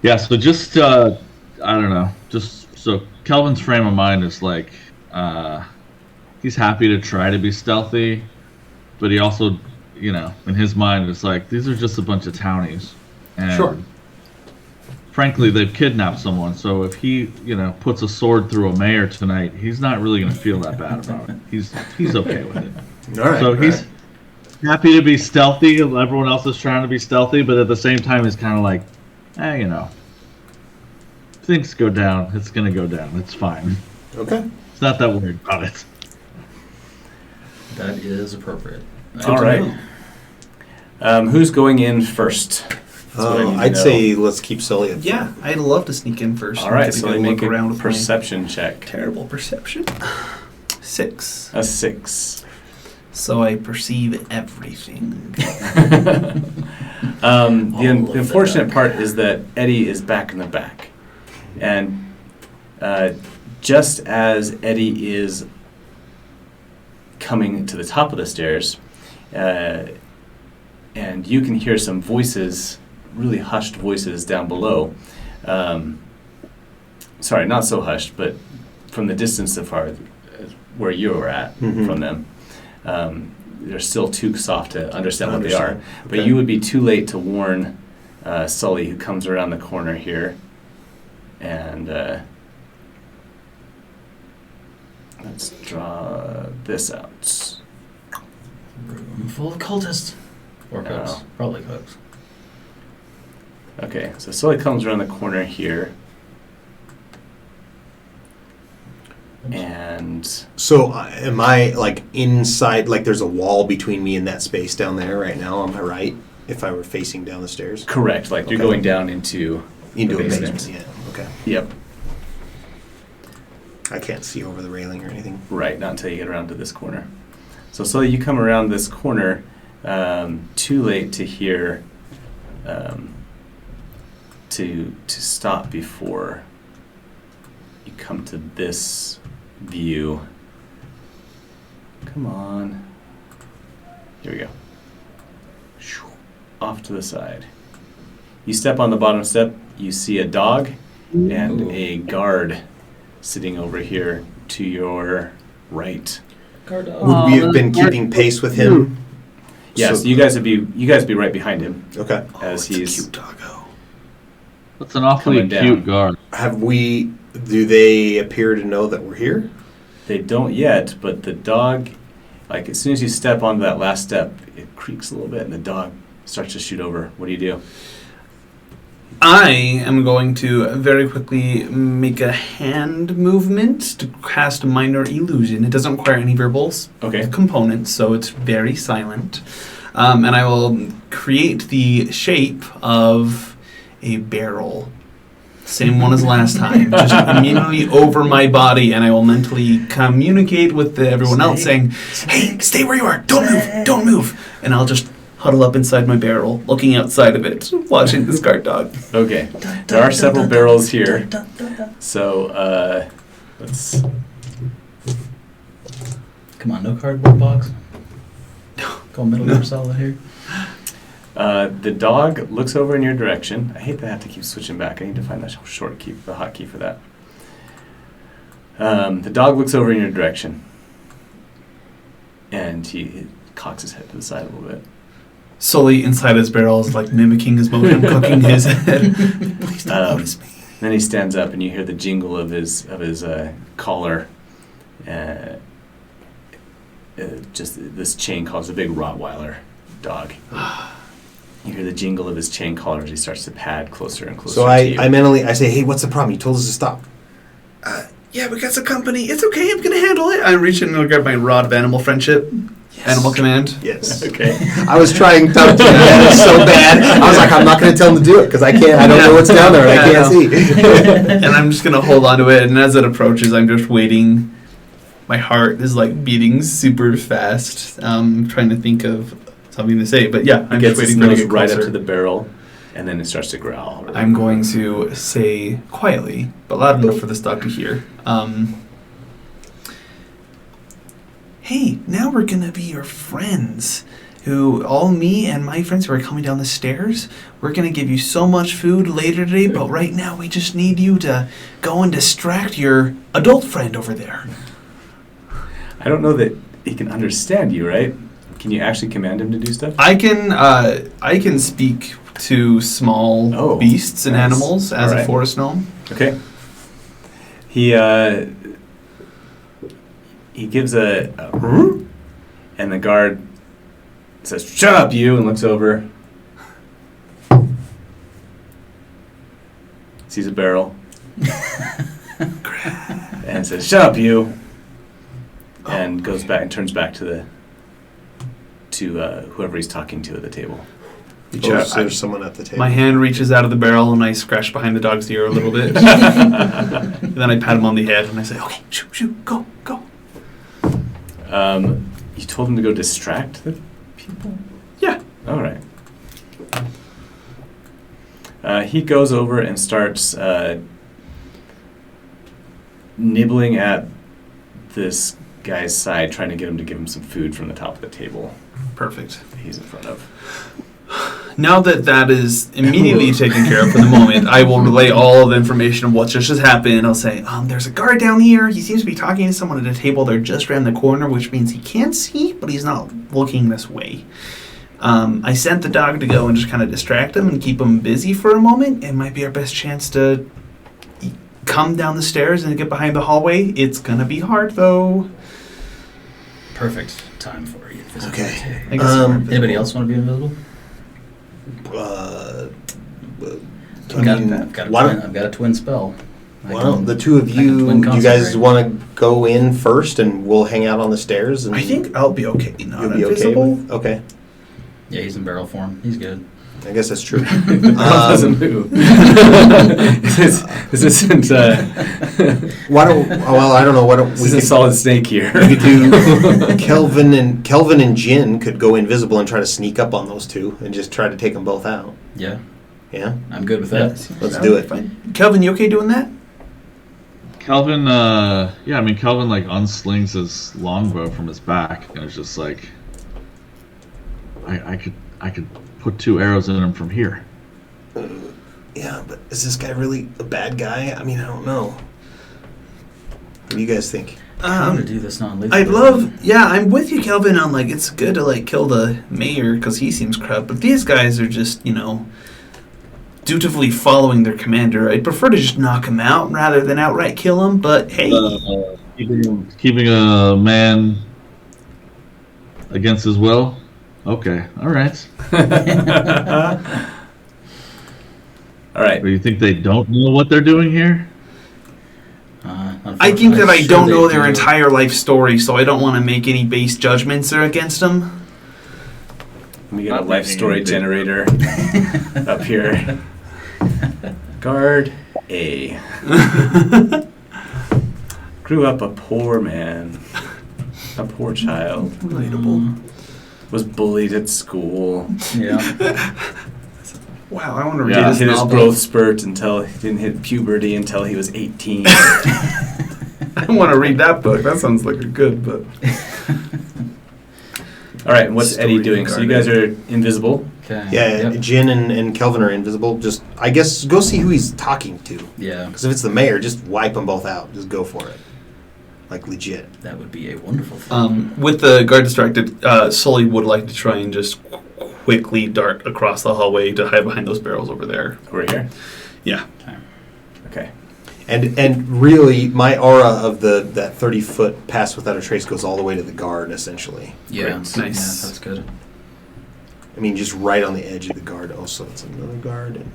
Yeah, so just, I don't know. Just, so Kelvin's frame of mind is like, he's happy to try to be stealthy, but he also, in his mind, it's like, these are just a bunch of townies. And Sure. frankly, they've kidnapped someone, so if he, puts a sword through a mayor tonight, he's not really going to feel that bad about it. He's okay with it. All right. So all he's right. happy to be stealthy. Everyone else is trying to be stealthy, but at the same time, he's kind of like, things go down. It's going to go down. It's fine. Okay. It's not that worried about it. That is appropriate. All right. Who's going in first? That's what I need to I'd know. say let's keep Sully at Yeah, I'd love to sneak in first. All and right. get So good I make look around a with my perception check. terrible perception. 6. A 6. So I perceive everything. The unfortunate part is that Eddie is back in the back. And just as Eddie is coming to the top of the stairs, and you can hear some voices, really hushed voices down below. Sorry, not so hushed, but from the distance so far where you were at Mhm. from them. They're still too soft to understand what they are. Understand. But Okay. you would be too late to warn Sully, who comes around the corner here. And let's draw this out. Room full of cultists. Or cooks. No. Probably cooks. Okay, so Sully comes around the corner here. And So am I like inside, like there's a wall between me and that space down there right now, am I right? If I were facing down the stairs? correct, like you're Okay. going down into Into the a basement. basement, yeah, okay. Yep, I can't see over the railing or anything. right, not until you get around to this corner. So Sully, you come around this corner, too late to hear, to stop before you come to this view. Come on. Here we go. Shoo. Off to the side. You step on the bottom step, you see a dog and Ooh. a guard sitting over here to your right. Guard dog. Would we have been keeping pace with him? Yes, So- you guys would be right behind him Okay. as it's a he's cute doggo. That's an awfully Coming down. cute guard. Do they appear to know that we're here? They don't yet, but the dog, like as soon as you step onto that last step, it creaks a little bit and the dog starts to shoot over. What do you do? I am going to very quickly make a hand movement to cast a minor illusion. It doesn't require any verbal Okay. components, so it's very silent. And I will create the shape of a barrel. Same one as last time. Just immediately over my body, and I will mentally communicate with everyone else saying, "Hey, stay where you are. Don't move. Don't move." And I'll just huddle up inside my barrel, looking outside of it, watching this guard dog. Okay. There are several barrels here. So let's. Come on, no cardboard box. Go Metal Gear Solid here. The dog looks over in your direction. I hate that I have to keep switching back. I need to find the short key, the hotkey for that. The dog looks over in your direction, and he cocks his head to the side a little bit. Sully inside his barrel is like mimicking his motion, cooking his head. Please don't notice me. Then he stands up, and you hear the jingle of his collar, just this chain collar. It's a big Rottweiler dog. You hear the jingle of his chain collar as he starts to pad closer and closer So to you. I mentally, I say, hey, what's the problem? You told us to stop. Yeah, we got some company. It's okay. I'm gonna handle it. I reach in and grab my rod of animal friendship, animal command. Yes. Okay. I was trying to talk to him so bad. I was like, I'm not going to tell him to do it because I can't. I don't know what's down there and I can't see. And I'm just gonna hold on to it. And as it approaches, I'm just waiting. My heart is like beating super fast. Trying to think of something to say, but yeah, I'm He gets just his waiting for it to nose get right up closer. to the barrel, and then it starts to growl. I'm going to say quietly, but loud enough for this dog to hear. Hey, now we're gonna be your friends. All me and my friends who are coming down the stairs. We're gonna give you so much food later today, but right now we just need you to go and distract your adult friend over there. I don't know that he can understand you, right? Can you actually command him to do stuff? I can speak to small beasts and nice. animals as All right. a forest gnome. Okay. He gives a and the guard says, "Shut up, you!" and looks over. Sees a barrel and says, "Shut up, you!" and goes back and turns back to whoever he's talking to at the table. There's someone at the table. My hand reaches out of the barrel and I scratch behind the dog's ear a little bit. And then I pat him on the head and I say, okay, shoot, go. You told him to go distract the people? Yeah. All right. He goes over and starts nibbling at this guy's side, trying to get him to give him some food from the top of the table Perfect. that he's in front of. Now that is immediately taken care of for the moment, I will relay all of the information of what just has happened. I'll say, there's a guard down here. He seems to be talking to someone at a table. They're just around the corner, which means he can't see, but he's not looking this way. I sent the dog to go and just kind of distract him and keep him busy for a moment. It might be our best chance to come down the stairs and get behind the hallway. It's going to be hard, though. Perfect time for you. Okay. I guess Anybody else want to be invisible? I've got a twin spell. Why don't the two of I can you, twin do you guys concentrate. want to go in first and we'll hang out on the stairs? And I think I'll be okay. Not you'll be invisible. okay with? Okay. Yeah, he's in barrel form. He's good. I guess that's true. The barrel doesn't move. This isn't. Why don't? Well, I don't know. Why don't This we isn't could, Solid Snake here. we could do? Kelvin and Jin could go invisible and try to sneak up on those two and just try to take them both out. Yeah, Yeah. I'm good with that. Let's do it. Fine. Kelvin, you okay doing that? Kelvin, Kelvin like unslings his longbow from his back and it's just like, I could put 2 arrows in him from here. Yeah, but is this guy really a bad guy? I mean, I don't know. What do you guys think? I'm gonna do this non-lethal. I'd love, I'm with you, Kelvin, on like it's good to like kill the mayor because he seems corrupt, but these guys are just dutifully following their commander. I'd prefer to just knock him out rather than outright kill him. But hey, Keeping a man against his will. Okay, all right. All right. But you think they don't know what they're doing here? I think that I Sure don't they know their do. entire life story, so I don't want to make any base judgments against them. Let me get a Not life making story anything. generator up here. Guard A. Grew up a poor man, a poor child. Relatable. Was bullied at school. Yeah. Wow, I want to read Yeah, this hit his novel. growth spurt until he didn't hit puberty until he was 18. I want to read that book. That sounds like a good book. All right, and what's Story Eddie doing? So you guys are invisible. Okay. Yeah, Yep. Jin and Kelvin are invisible. Just, I guess, go see who he's talking to. Yeah. Because if it's the mayor, just wipe them both out. Just go for it. Like, legit. That would be a wonderful thing. With the guard distracted, Sully would like to try and just quickly dart across the hallway to hide behind those barrels over there. Over here. Yeah. Okay. And really, my aura of that 30-foot pass without a trace goes all the way to the guard, essentially. Yeah, Nice. Yeah, that's good. I mean, just right on the edge of the guard. Oh, so it's another guard and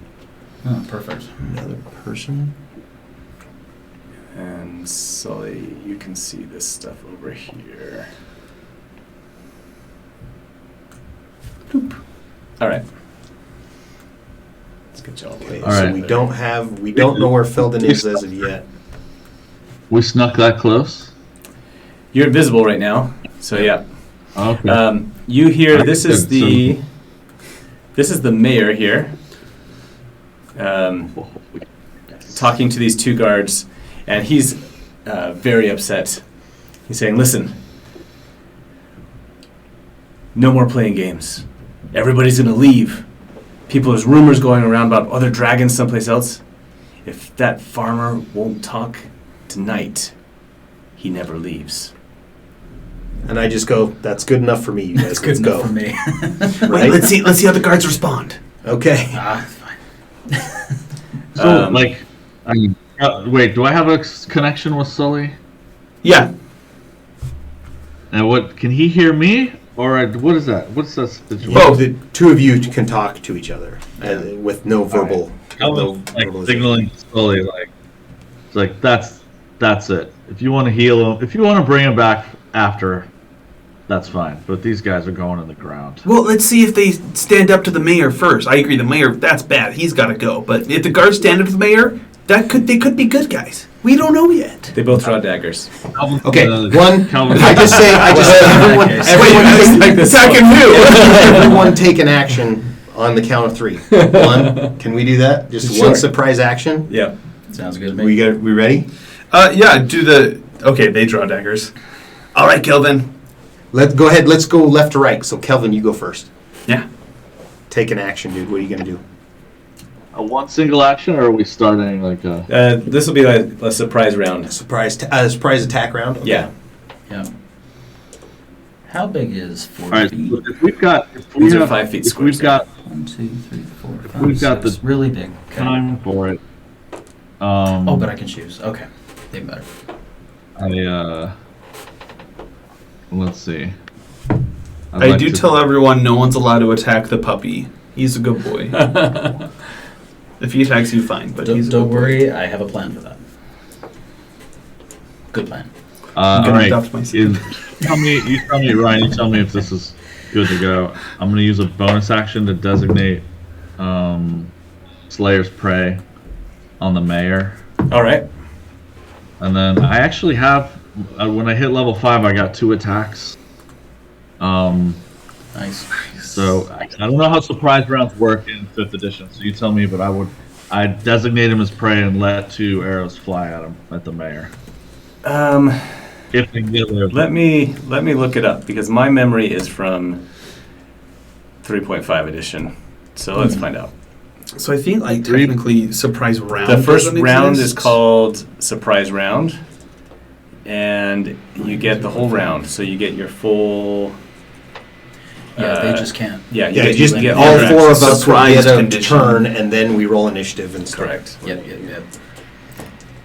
Oh, perfect. another person. And Sully, you can see this stuff over here. Boop. All right. Let's get y'all. Okay, All so right. we don't know where Felden is as of yet. We snuck that close. You're invisible right now, so yeah. Okay. You hear this is Okay, the mayor here, talking to these two guards, and he's very upset. He's saying, "Listen, no more playing games. Everybody's gonna leave. There's rumors going around about other dragons someplace else. If that farmer won't talk tonight, he never leaves." And I just go, that's good enough for me, you guys. That's good Let's enough go. for me. Right? Let's see how the guards respond. Okay. Fine. So, wait, do I have a connection with Sully? Yeah. And what, can he hear me? Or what is that? What's that situation? Both. The two of you can talk to each other with no verbal. I was signaling to Sully, it's like, that's it. If you want to heal him, if you want to bring him back after, that's fine. But these guys are going in the ground. Well, let's see if they stand up to the mayor first. I agree, the mayor, that's bad. He's got to go. But if the guards stand up to the mayor, they could be good guys. We don't know yet. They both draw daggers. Okay, one. Calvin- I just say, everyone, Okay, so- everyone, like this attacking who? everyone take an action on the count of 3. 1. Can we do that? Just Sure. one surprise action. Yeah. Sounds good to me. We ready? Yeah, okay, they draw daggers. All right, Kelvin. Let's go ahead. Let's go left to right. So Kelvin, you go first. Yeah. Take an action, dude. What are you gonna do? A one single action, or are we starting like a... This will be like a surprise round. Surprise attack round. Okay. Yeah. Yeah. How big is 4 All right, feet? so if we've got... These are 5 feet If squares, we've got 1, 2, 3, 4, 5, we've got 6. the Really big. Okay. time for it, Oh, but I can choose. Okay. Even better. let's see. I do tell everyone no one's allowed to attack the puppy. He's a good boy. If he attacks you, fine. But he's a Don't good boy. worry, I have a plan for that. Good plan. I'm all gonna right. adopt my son. You tell me, Ryan. You tell me if this is good to go. I'm gonna use a bonus action to designate Slayer's Prey on the mayor, All right. and then I actually have when I hit level 5, I got 2 attacks. Nice. So I don't know how surprise rounds work in 5th edition. So you tell me, but I'd designate him as prey and let 2 arrows fly at him at the mayor. If they get there. Let me look it up because my memory is from 3.5 edition. So let's find out. So I think technically surprise round. The first doesn't round is exist. called surprise round, and you get the whole round. So you get your full. Yeah, they just can't. Yeah, Yeah, you just get all your 4 of actions. us will Surprise get a condition. turn, and then we roll initiative and stuff. Correct. Yep, yep,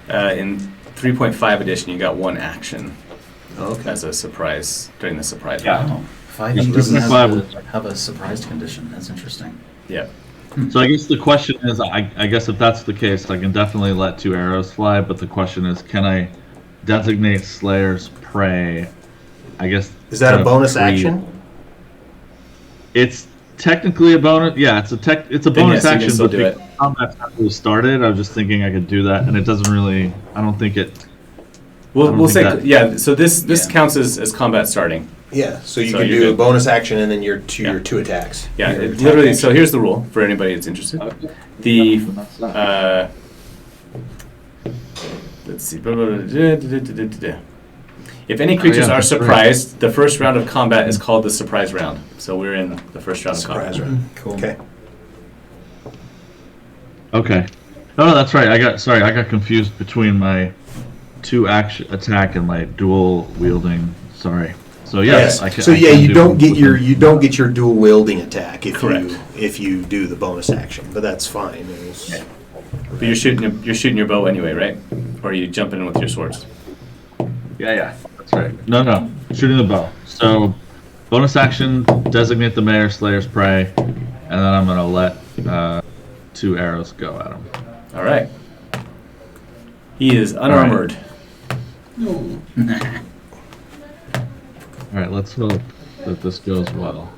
yep. In 3.5 edition, you got 1 action Okay. as a surprise during the surprise Yeah. round. Oh, 5e Yeah, doesn't 3.5. have a surprised condition. That's interesting. Yeah. So I guess the question is, I guess if that's the case, I can definitely let 2 arrows fly. But the question is, can I designate Slayer's Prey? I guess. Is that a bonus action? It's technically a bonus. Yeah, it's a Then bonus yes, you can action, still but do the it. combat's not really started. I was just thinking I could do that, and it doesn't really. I don't think it. We'll don't say think that- yeah. So this Yeah. counts as combat starting. Yeah. So you So can you're do a good. bonus action and then your Yeah. 2 attacks. Yeah, Your it attack literally. action. So here's the rule for anybody that's interested. The let's see. If any creatures yeah, are that's right. surprised, the first round of combat is called the surprise round. So we're in the first round of Surprise combat. round. Cool. Okay. Okay. No, that's right. I got confused between my 2 action attack and my dual wielding. Sorry. So yes, I can. So I yeah, can you do don't it get with your the- you don't get your dual wielding attack if Correct. you do the bonus action, but that's fine. But you're shooting your bow anyway, right? Or are you jumping in with your swords? Yeah, that's right. No, shooting the bow. So, bonus action, designate the mayor Slayer's Prey, and then I'm gonna let 2 arrows go at him. All right. He is unarmored. No. All right, let's hope that this goes well.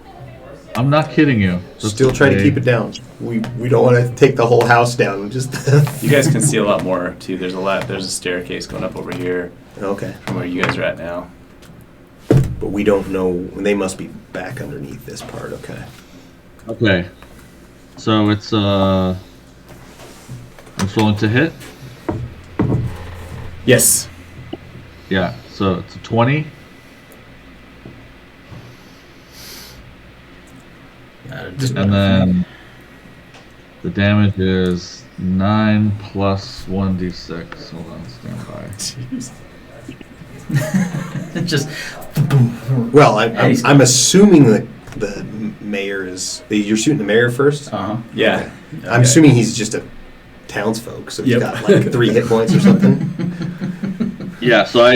I'm not kidding you. Still try to keep it down. We don't want to take the whole house down. Just You guys can see a lot more too. There's a staircase going up over here okay. from where you guys are at now. But we don't know. They must be back underneath this part. Okay. Okay. So it's I'm rolling to hit. Yes. Yeah. So it's a 20. And then the damage is 9 plus 1d6. Hold on, stand by. Just Well, I'm assuming that the mayor is. You're shooting the mayor first. Yeah. I'm assuming he's just a townsfolk, so he's Yep. got like 3 hit points or something. Yeah. So I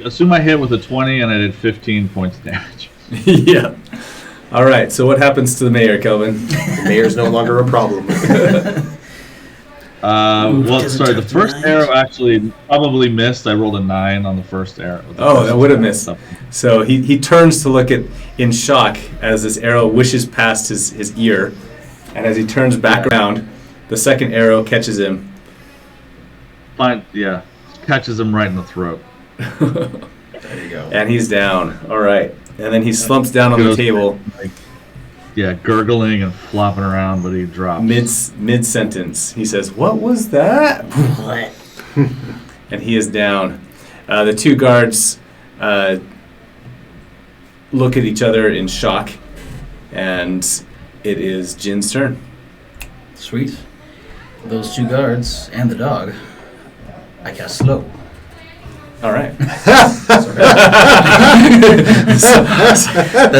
assume I hit with a 20, and I did 15 points damage. Yeah. All right. So what happens to the mayor, Kelvin? The mayor's no longer a problem. Well, sorry. The first arrow actually probably missed. I rolled a 9 on the first arrow. Oh, that would have missed. So he turns to look in shock as this arrow wishes past his ear, and as he turns back around, the second arrow catches him. Fine. Yeah. Catches him right in the throat. There you go. And he's down. All right. And then he slumps down on the table Yeah, gurgling and flopping around, but he drops. mid sentence. He says, "What was that?" And he is down. The 2 guards look at each other in shock, and it is Jin's turn. Sweet. Those 2 guards and the dog, I cast slow. All right. That's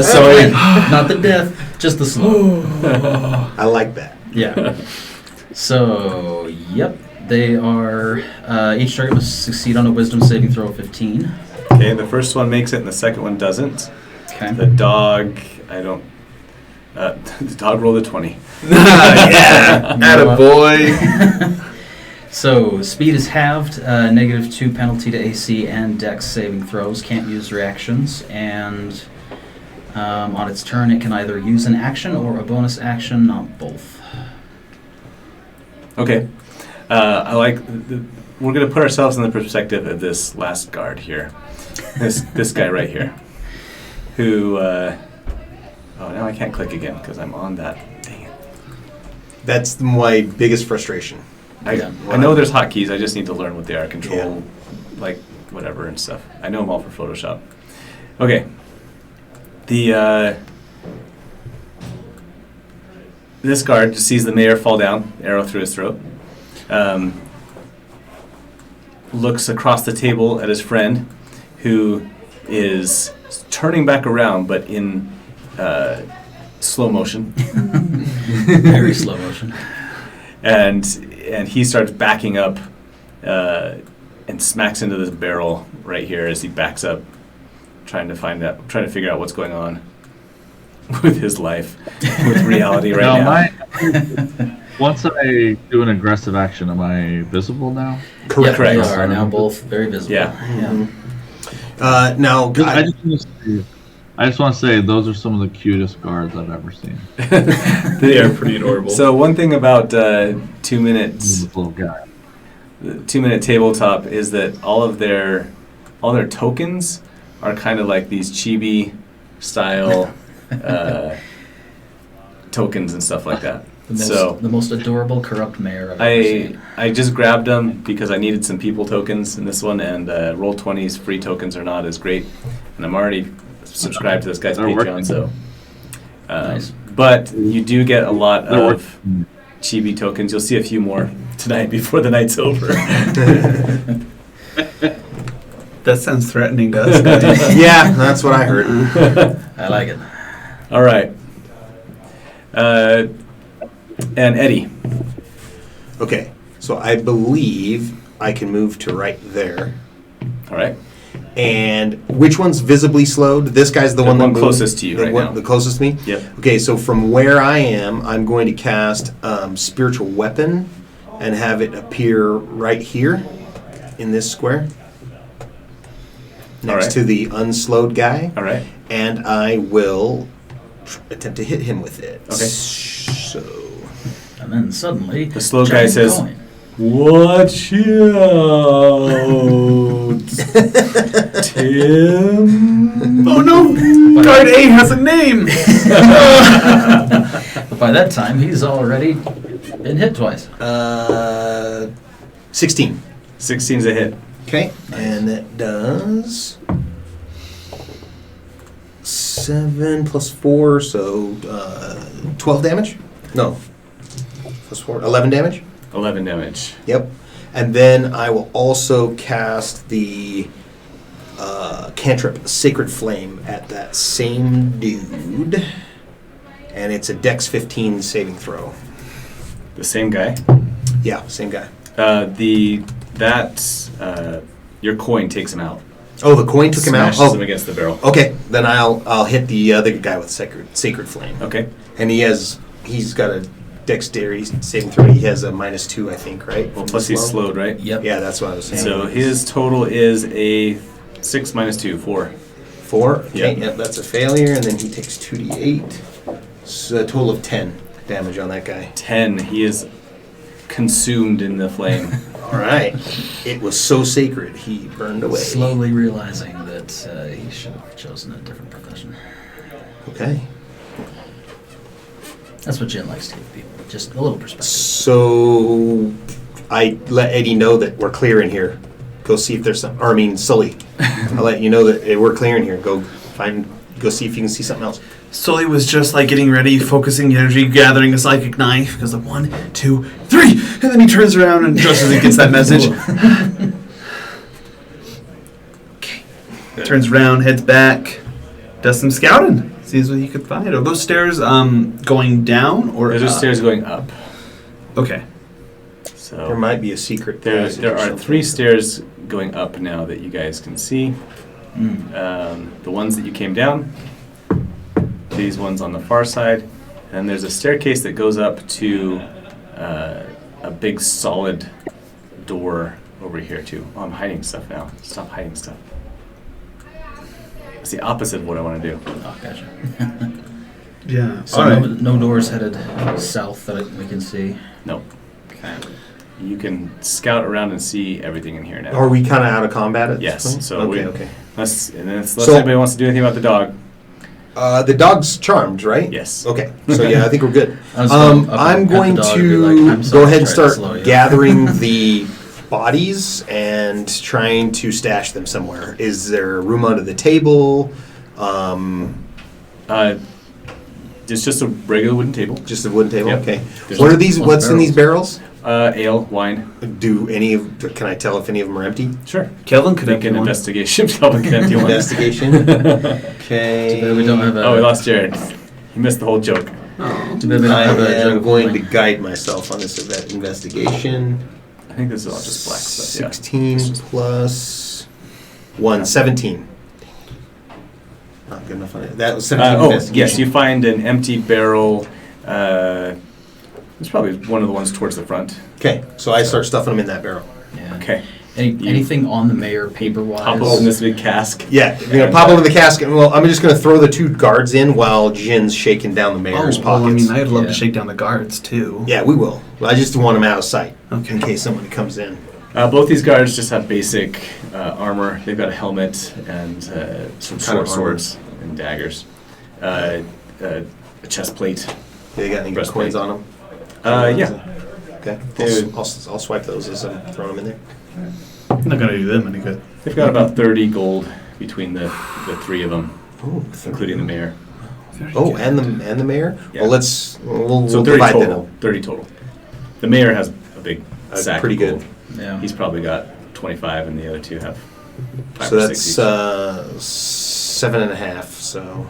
sorry, not the death, just the slow. I like that. Yeah. So, yep, they are. Each target must succeed on a Wisdom saving throw of 15. Okay, the first one makes it, and the second one doesn't. Okay. The dog, I don't. The dog rolled a 20. Yeah. Attaboy. So, speed is halved, -2 penalty to AC and Dex saving throws, can't use reactions, and on its turn it can either use an action or a bonus action, not both. Okay. I like. We're going to put ourselves in the perspective of this last guard here. This guy right here. Who. Oh, now I can't click again because I'm on that. Dang it. That's my biggest frustration. I know there's hotkeys. I just need to learn what they are. Control, like, whatever and stuff. I know them all for Photoshop. Okay. This guard just sees the mayor fall down, arrow through his throat. Looks across the table at his friend, who is turning back around, but in slow motion. Very slow motion. And he starts backing up and smacks into this barrel right here as he backs up, trying to figure out what's going on with his life, with reality right now. Once I do an aggressive action, am I visible now? Correct. Correct. They are now both very visible. Yeah. Now, I just want to say those are some of the cutest guards I've ever seen. They are pretty adorable. So one thing about 2 minutes, This little guy. the 2-minute tabletop is that all their tokens are kind of like these chibi style tokens and stuff like that. The most adorable corrupt mayor I've ever seen. I just grabbed them because I needed some people tokens in this one, and Roll20's free tokens or not is great, and I'm already subscribed to this guy's They're Patreon, working. so. Nice. But you do get a lot They're of chibi tokens. You'll see a few more tonight before the night's over. That sounds threatening to us, guys. yeah, that's what I heard. I like it. All right. And Eddie. Okay, So I believe I can move to right there. All right. And which one's visibly slowed? This guy's the one that moved? closest to you right now. The closest to me? Yep. Okay, so from where I am, I'm going to cast Spiritual Weapon and have it appear right here in this square. Next right. to the unslowed guy. All right. And I will attempt to hit him with it. Okay. So... And then suddenly, The slow guy giant says, coin. "Watch out, Tim." Oh no! Guard A has a name! But by that time, he's already been hit twice. 16. 16's a hit. Okay. And that does 7 plus 4, so 12 damage? No. Plus 4, 11 damage? 11 damage. Yep. And then I will also cast the cantrip Sacred Flame at that same dude. And it's a Dex 15 saving throw. The same guy. Yeah, same guy. Your coin takes him out. Oh, the coin took him out? Smashes him Oh, against the barrel. okay. Then I'll hit the other guy with Sacred Flame. Okay. And he's got a dexterity saving throw. He has a -2, I think, right? Well, plus he's slowed, right? Yep. Yeah, that's what I was saying. So his total is a 6 minus 2, 4. 4. Okay, Yeah. yep, that's a failure. And then he takes 2d8. So a total of 10 damage on that guy. 10. He is consumed in the flame. All right. It was so sacred, he burned away. Slowly realizing that he should have chosen a different profession. Okay. That's what Jen likes to give people. Just a little perspective. So I let Eddie know that we're clear in here. Go see if there's some. Or I mean, Sully. I'll let you know that we're clear in here. Go see if you can see something else. Sully was just like getting ready, focusing energy, gathering a psychic knife, goes like 1, 2, 3, and then he turns around and just as he gets that message, okay, turns around, heads back, does some scouting, sees what he could find. Are those stairs going down or There's up? just stairs going up. Okay. There So might be a secret. there passage or are something. 3 stairs going up now that you guys can see. Mm. The ones that you came down, these ones on the far side, and there's a staircase that goes up to a big solid door over here too. Oh, I'm hiding stuff now. Stop hiding stuff. It's the opposite of what I want to do. Oh, gotcha. Yeah. So All right. no doors headed south that we can see. Nope. Okay. You can scout around and see everything in here now. Are we kind of out of combat at Yes, this point? so okay. Unless So- anybody wants to do anything about the dog. The dog's charmed, right? Yes. Okay. So yeah, I think we're good. I was going up I'm at the going dog and be to like, "I'm go sorry, ahead and I tried to slow start you." gathering the bodies and trying to stash them somewhere. Is there room under the table? It's just a regular wooden table. Just a wooden table. Yep. Okay. There's What are no- these? What's What's in these barrels? Ale, wine. Can I tell if any of them are empty? Sure. Kelvin could Make have an one. investigation. Kelvin can empty one. Investigation. Too Okay. bad we don't have a. Oh, we lost Jared. He missed the whole joke. Oh. Too bad we don't I have a jug am of going to wine. guide myself on this investigation. I think this is all just black stuff. Yeah. 16 plus 1, 17. Not good enough on it. That was 17 investigation. Yes, you find an empty barrel. It's probably one of the ones towards the front. Okay, so I start stuffing them in that barrel. Yeah. Okay. Anything on the mayor paper-wise? Pop open this big cask. Yeah, you're gonna pop open the casket. Well, I'm just gonna throw the 2 guards in while Jin's shaking down the mayor's Oh, pockets. well, I mean, I'd love Yeah. to shake down the guards too. Yeah, we will. I just want them out of sight Okay. in case someone comes in. Both these guards just have basic armor. They've got a helmet and some kind of short swords and daggers. A chest plate. They got any Breastplate. coins on them? Yeah. Okay. Dude. I'll swipe those as I'm throwing them in there. I'm not gonna do them any good. They've got about 30 gold between the 3 of them, Oh, including the mayor. Oh, and the mayor. Yeah. Well, we'll So 30 divide that total. up. 30 total. The mayor has a big sack. Pretty of good. gold. Yeah. He's probably got 25, and the other 2 have 5 So or that's 6 each. 7.5. So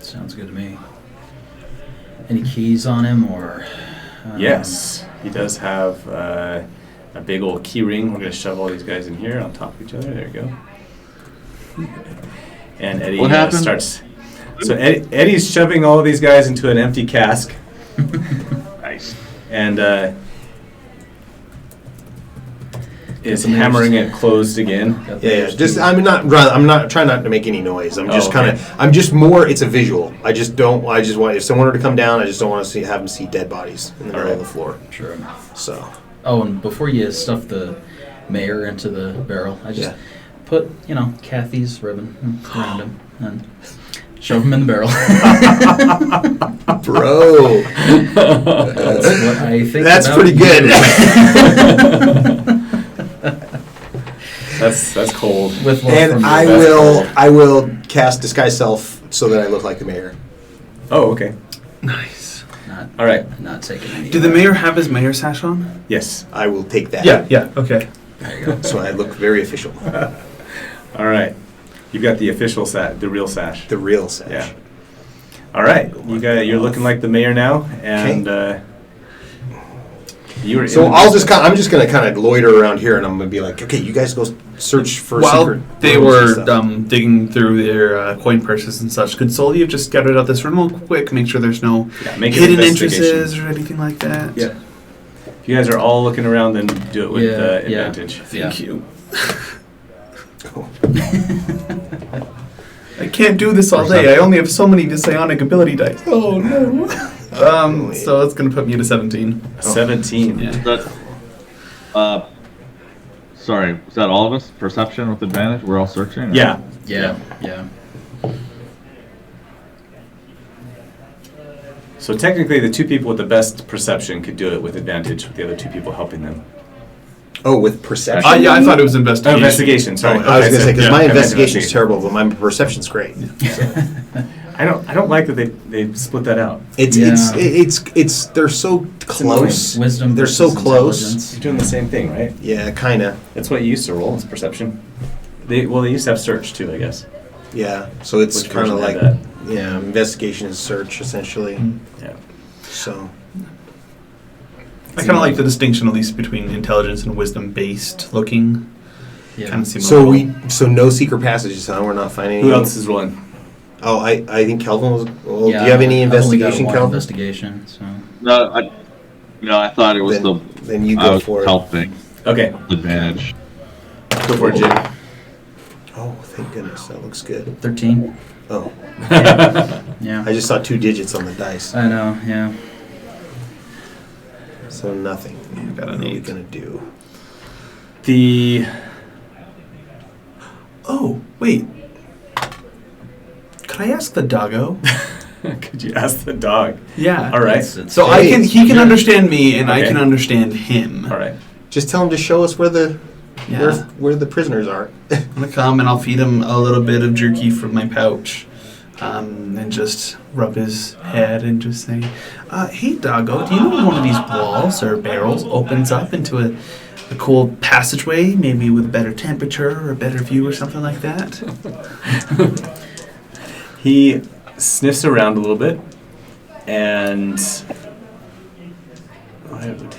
Sounds good to me. Any keys on him or? Yes. He does have a big old key ring. We're going to shove all these guys in here on top of each other. There you go. And Eddie What happened? starts. So Eddie's shoving all of these guys into an empty cask. Nice. And is hammering it closed again. Yeah. Just I'm not trying not to make any noise. I'm just okay. I'm just more. It's a visual. I just want if someone were to come down, I just don't want to have them see dead bodies in the middle of the floor. Sure. So. Oh, and before you stuff the mayor into the barrel, I just put, Kathy's ribbon around him and shove him in the barrel. Bro. That's what I think. That's about pretty good. That's cold. With love And from your I best will cast disguise self so that I look like the mayor. Oh, okay. Nice. Not, All right. not taking any. Did the mayor have his mayor sash on? Yes. I will take that. Yeah, okay. There you go. So I look very official. All right. You've got the official the real sash. The real sash. Yeah. All right. You're looking like the mayor now, and you were. So I'm just gonna kind of loiter around here, and I'm gonna be like, okay, you guys go search for While secret they rooms and were stuff. digging through their coin purses and such, could Sully have just scouted out this room real quick, make sure there's no make an hidden investigation. entrances or anything like that? Yeah. If you guys are all looking around, then do it with Yeah. advantage. Thank you. Oh. I can't do this all day. I only have so many psionic ability dice. Oh no. So it's gonna put me to 17. 17. Yeah. That, sorry, was that all of us? Perception with advantage? We're all searching? or- Yeah. Yeah. So technically, the two people with the best perception could do it with advantage, with the other two people helping them. Oh, with perception. Yeah, I thought it was investigation. Investigation. Sorry. I was gonna say because Yeah, my I meant investigation is terrible, but my perception's great. I don't like that they split that out. It's they're so close. Wisdom. They're so versus close. intelligence. You're doing the same thing, right? Yeah, kind of. That's what you used to roll. It's perception. They used to have search too, I guess. Yeah, so it's Which kind of version like had investigation is search essentially. Yeah. So I kind of like the distinction, at least between intelligence and wisdom-based looking. Yeah. Kind of seems so no secret passages, huh? We're not finding Who any. else is rolling? Oh, I think Kelvin was. Well, Yeah, do you have any I've only got investigation, one Kelvin? investigation. So. No, I thought it was Then you I go was for it. helping. Okay, Advantage. go for it, Jim. Oh, thank goodness, that looks good. 13. Oh, Yeah. I just saw 2 digits on the dice, I know. Yeah. so nothing. got an What are we 8. gonna do? Oh, wait. Could I ask the doggo? Could you ask the dog? Yeah. All right. So he can understand me and I Okay. can understand him. All right. Just tell him to show us where the where the prisoners are. I'm gonna come and I'll feed him a little bit of jerky from my pouch, and just rub his head and just say, "Hey, doggo, do you know if one of these walls or barrels opens up into a cool passageway, maybe with a better temperature or a better view or something like that?" He sniffs around a little bit, and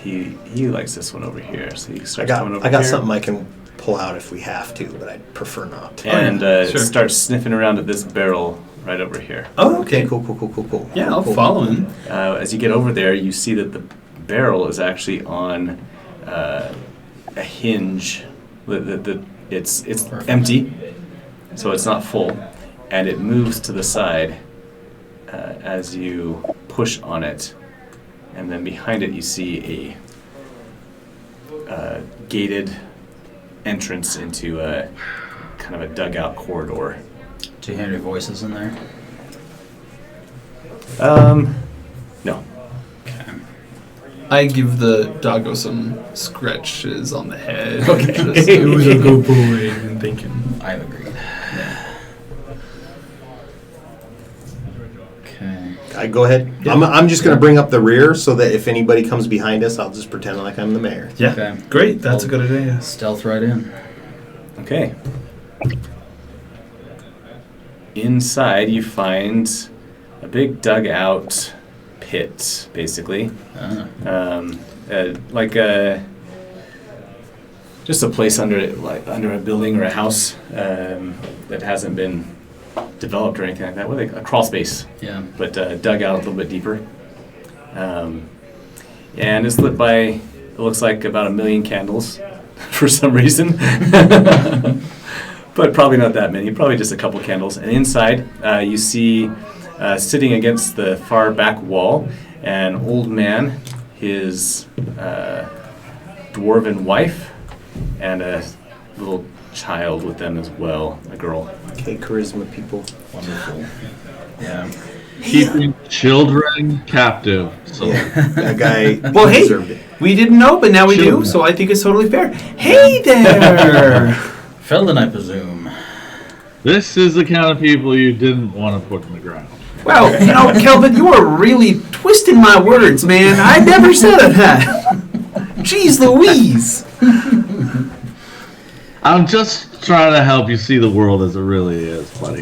he likes this one over here. So he starts coming over I got here something I can pull out if we have to, but I'd prefer not. and Sure. starts sniffing around at this barrel right over here. Oh, okay. Cool. Yeah, I'll Cool. follow him. As you get over there, you see that the barrel is actually on a hinge. It's Perfect. empty, so it's not full, and it moves to the side as you push on it, and then behind it you see a gated entrance into a kind of a dugout corridor. Do you hear any voices in there? No. I give the doggo some scratches on the head. Okay. Just, it was a good boy. And thinking. I've agreed. Okay. I go ahead. Yeah. I'm just gonna bring up the rear so that if anybody comes behind us, I'll just pretend like I'm the mayor. Yeah. Okay. Great. That's a good idea. Stealth right in. Okay. Inside, you find a big dugout pit, basically. Ah. just a place under a building or a house that hasn't been developed or anything like that. A crawl space, Yeah. but dug out a little bit deeper. And it's lit by, it looks like about 1 million candles for some reason. But probably not that many, probably just a couple candles. And inside, you see sitting against the far back wall an old man, his dwarven wife, and a little child with them as well, a girl. Okay, charisma people. Wonderful. Yeah. Keeping children captive. So Yeah, that guy Well, hey, deserved it. we didn't know, but now we do, Children. so I think it's totally fair. Hey there! Felden, I presume. this is the kind of people you didn't want to put in the ground. Well, you know, Kelvin, you are really twisting my words, man. I never said that. Jeez Louise. I'm just trying to help you see the world as it really is, buddy.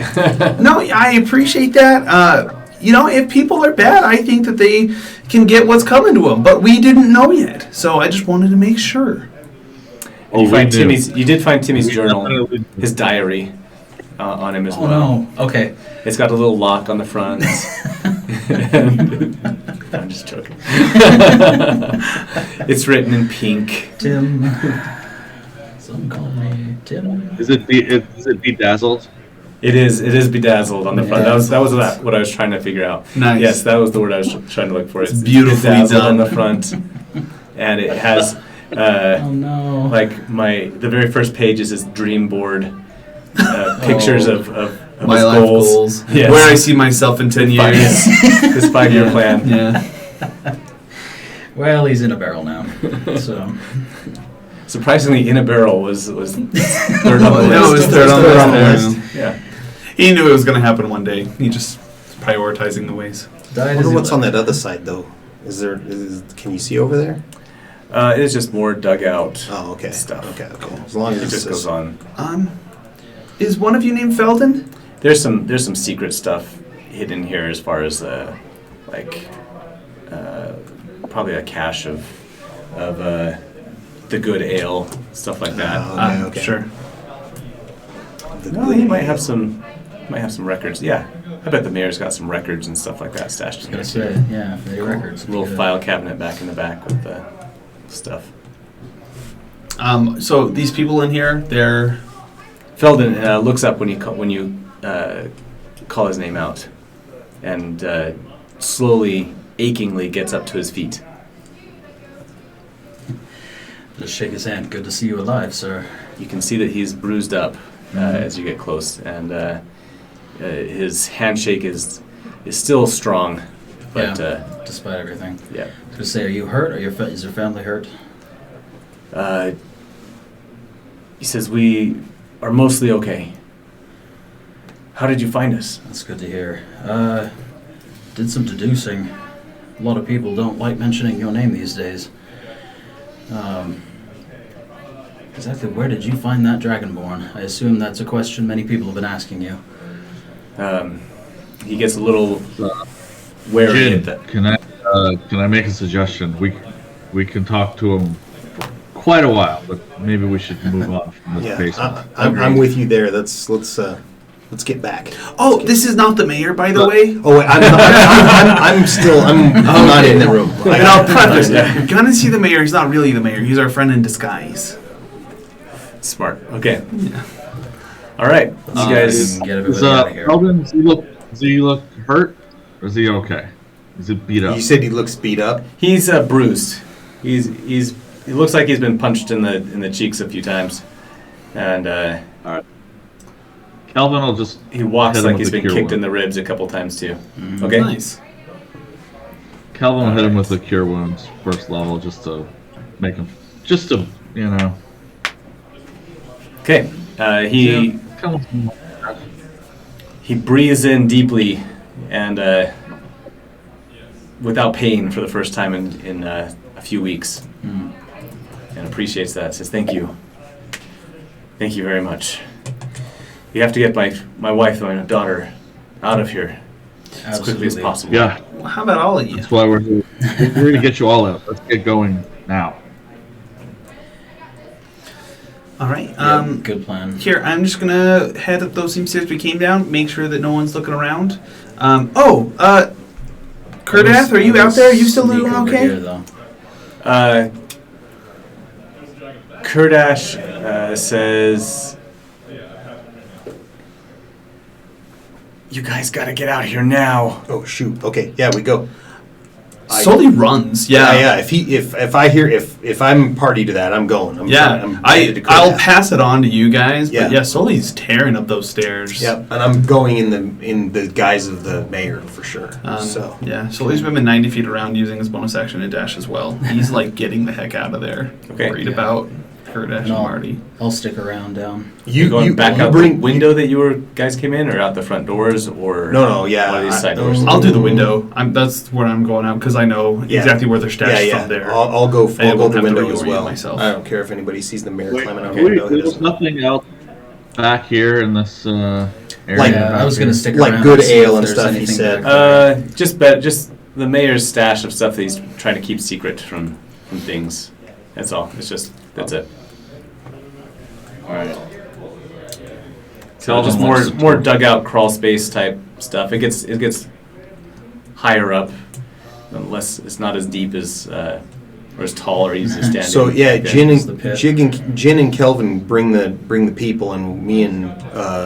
No, I appreciate that. You know, if people are bad, I think that they can get what's coming to them, but we didn't know yet, so I just wanted to make sure. Oh, You we knew. did find Timmy's We journal, definitely did. his diary on him as Oh well. no. Okay. It's got a little lock on the front. I'm just joking. It's written in pink. Tim. Some call me Tim. Is it bedazzled? It is bedazzled on the front. Yeah. That was what I was trying to figure out. Nice. Yes, that was the word I was trying to look for. It's beautifully bedazzled done. on the front, and it has Oh no. the very first page is his dream board, pictures of My his life goals. Yes. Where I see myself in 10 years. His 5-year plan. Yeah. Well, he's in a barrel now. So. Surprisingly, in a barrel was third on the list. No, it was third on the list. Yeah. He knew it was going to happen one day. He just was prioritizing the ways. I wonder what's on that other side, though. Can you see over there? It's just more dugout Oh, okay. stuff. Okay. As long as It just goes on. Is one of you named Felden? There's some secret stuff hidden here as far as probably a cache of the good ale, stuff like that. Okay. Sure. No, he might have some records. Yeah, I bet the mayor's got some records and stuff like that stashed in I here was too. gonna say, yeah, the records. A little file cabinet back in the back with the stuff. So these people in here, they're... Felden looks up when you call his name out, and slowly, achingly gets up to his feet. Just shake his hand. Good to see you alive, sir. You can see that he's bruised up as you get close, and his handshake is still strong, but Despite everything. yeah. Just say, are you hurt, or is your family hurt? He says, we are mostly okay. How did you find us? That's good to hear. Did some deducing. A lot of people don't like mentioning your name these days. Exactly where did you find that dragonborn? I assume that's a question many people have been asking you. He gets a little wary Jin, at that. can I make a suggestion? We can talk to him for quite a while, but maybe we should move on from this Yeah, basement. I'm with you there. Let's get back. Oh, this is not the mayor, by the way. Oh, wait, I'm not in the room. And I'll preface, you're gonna see the mayor. He's not really the mayor. He's our friend in disguise. Smart. Okay. All right. You guys. Get Is everybody out of here. Alden, does he look hurt, or is he okay? Is it beat up? You said he looks beat up. He's bruised. He looks like he's been punched in the cheeks a few times, and All right. Calvin will just he walks hit him like with he's the been cure kicked in wound. the ribs a couple times too. Mhm. Okay. Nice. Calvin will hit him with the cure wounds first level just to make him Okay. He Calvin- he breathes in deeply and without pain for the first time in a few weeks, Mm. and appreciates that. Says thank you. Thank you very much. You have to get my wife and my daughter out of here as quickly as Absolutely. possible. Yeah, Well, how about all of you? that's why we're here. We're here to get you all out. Let's get going now. All right. Good plan. Here, I'm just gonna head up those same stairs we came down. Make sure that no one's looking around. Kurdath, are you out there? Are you still doing Sneak over okay? here, though. Kurdash says, "You guys got to get out of here now." Oh shoot. Okay. Yeah, we go. Sully runs. Yeah. If I'm party to that, I'm going. I'm headed to I'll Kurdath. pass it on to you guys. Yeah. But yeah, Sully's tearing up those stairs. Yep, and I'm going in the guise of the mayor for sure. So Yeah, Sully's moving 90 feet around using his bonus action to dash as well. He's like getting the heck out of there. Okay. Worried Yeah. about Kurdash and No. Marty. I'll stick around down. You going back out bring the window that you guys came in, or out the front doors, or No, yeah, one of these I- side doors? I'll do the window. That's where I'm going out because I know Yeah. exactly where they're stashed Yeah. from there. I'll go. I I'll go won't the have to window as reorient well. myself. I don't care if anybody sees the mayor climbing out a Wait, window. It there's doesn't- nothing else back here in this area. Like- Yeah, I was gonna stick like around. good and see ale if and there's stuff, he anything said. back there. Just the mayor's stash of stuff that he's trying to keep secret from things. That's all. That's it. All right. So Tell just them what's the more tour. dugout crawl space type stuff. It gets higher up, unless it's not as deep as or as tall or easy to stand. So in. yeah, Okay. Jin It's the pit. Jin and Kelvin bring the people, and me and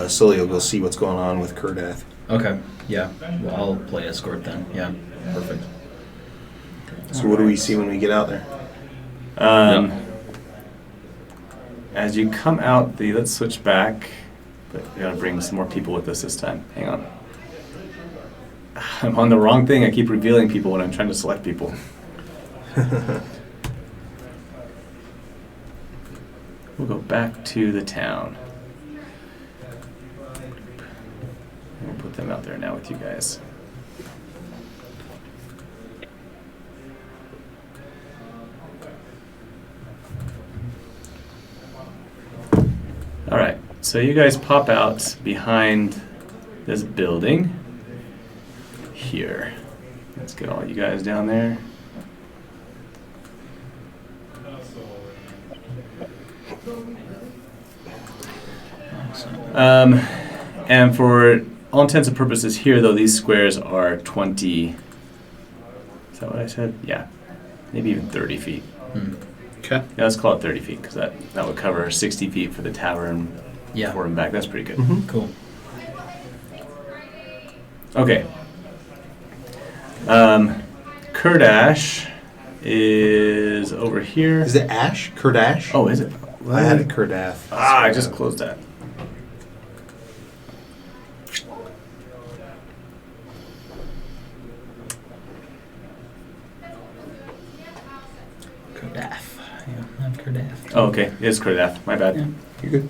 Sully will go see what's going on with Kurdath. Okay. Yeah. Well, I'll play escort then. Yeah. Perfect. So what do we see when we get out there? Um, As you come out, let's switch back, but we gotta bring some more people with us this time. Hang on. I'm on the wrong thing. I keep revealing people when I'm trying to select people. We'll go back to the town. We'll put them out there now with you guys. All right, so you guys pop out behind this building here. Let's get all you guys down there. And for all intents and purposes here, though, these squares are 20. Is that what I said? Yeah, maybe even 30 feet. Okay. Yeah, let's call it 30 feet because that would cover 60 feet for the tower and Yeah. forward and back. That's pretty good. Cool. Okay. Kurdash is over here. Is it Ash? Kurdash? Oh, is it? I had a Kurdath. I just closed that. Kurdath. Yeah, I'm Kurdath. Oh, okay. It is Kurdath. My bad. Yeah. You good?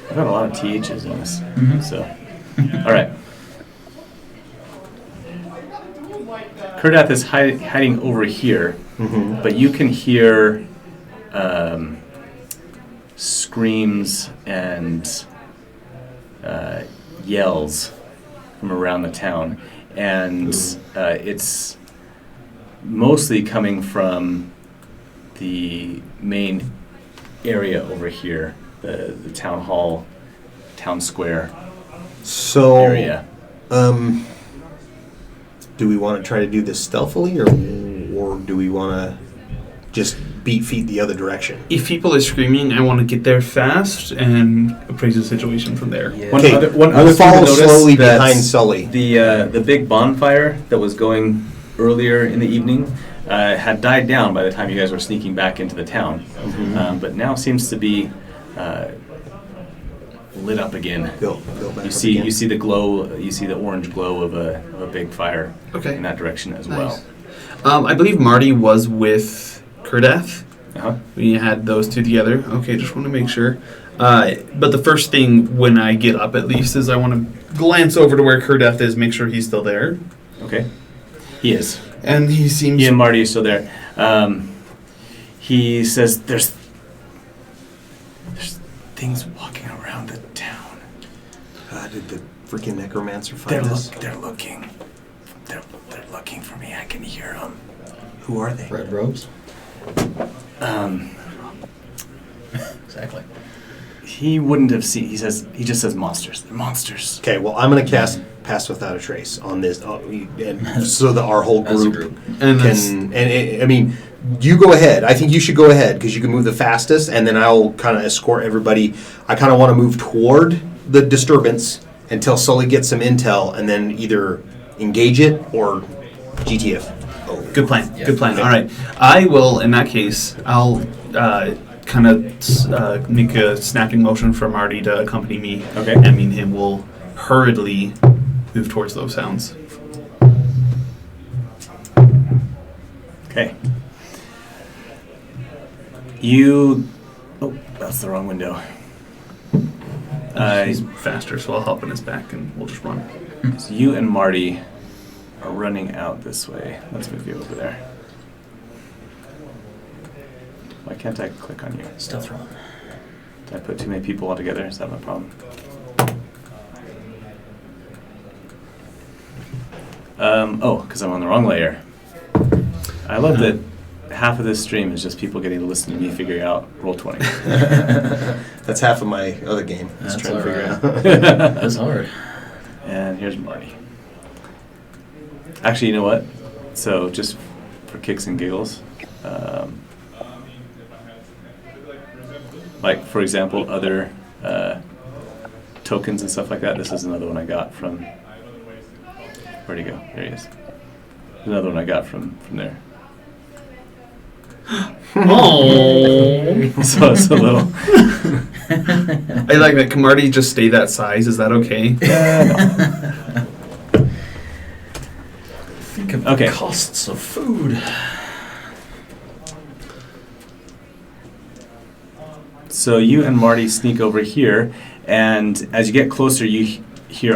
I've got a lot of THs in this. Mhm. So, all right. Kurdath is hiding over here, Mm-hmm. but you can hear screams and yells from around the town, and it's mostly coming from the main area over here, the town hall, town square So, area. Do we want to try to do this stealthily, or do we want to just beat feet the other direction? If people are screaming, I want to get there fast and appraise the situation from there. Yeah. One Okay, other we'll thing to follow notice slowly that's behind Sully. The big bonfire that was going earlier in the evening had died down by the time you guys were sneaking back into the town, but now seems to be lit up again. Built back You up see, again. you see the glow. You see the orange glow of a big fire Okay. in that direction as Nice. well. I believe Marty was with Kurdath. Uh-huh. We had those two together. Okay, just want to make sure. But the first thing when I get up, at least, is I want to glance over to where Kurdath is, make sure he's still there. Okay, he is. And he seems. He and Marty are still there. He says there's things walking around the town. Did the freaking necromancer They're find us? looking. They're looking for me. I can hear them. Who are they? Red robes. Exactly. He wouldn't have seen. He just says monsters. They're monsters. Okay, well, I'm going to cast Pass Without a Trace on this, and so that our whole As a group, group. And I mean, you go ahead. I think you should go ahead because you can move the fastest, and then I'll kind of escort everybody. I kind of want to move toward the disturbance until Sully gets some intel, and then either engage it or GTF. Good plan. Yeah. Good plan. Okay. All right. I will, in that case, I'll kind of make a snapping motion for Marty to accompany me. Okay. And me and him will hurriedly move towards those sounds. Okay. You. Oh, that's the wrong window. He's faster, so I'll hop on his back and we'll just run. So you and Marty are running out this way. Let's move you over there. Why can't I click on you? Stealth roll. Did I put too many people all together? Is that my problem? Because I'm on the wrong layer. I love that half of this stream is just people getting to listen to me figure out Roll20. That's half of my other game. Just That's trying to figure alright. out. That's hard. And here's Marty. Actually, you know what? So just for kicks and giggles, like for example, other tokens and stuff like that. This is another one I got from. Where'd he go? There he is. Another one I got from there. Oh. So it's a little. I like that. Can Marty just stay that size? Is that okay? Think of Okay. the costs of food. So you and Marty sneak over here, and as you get closer, you hear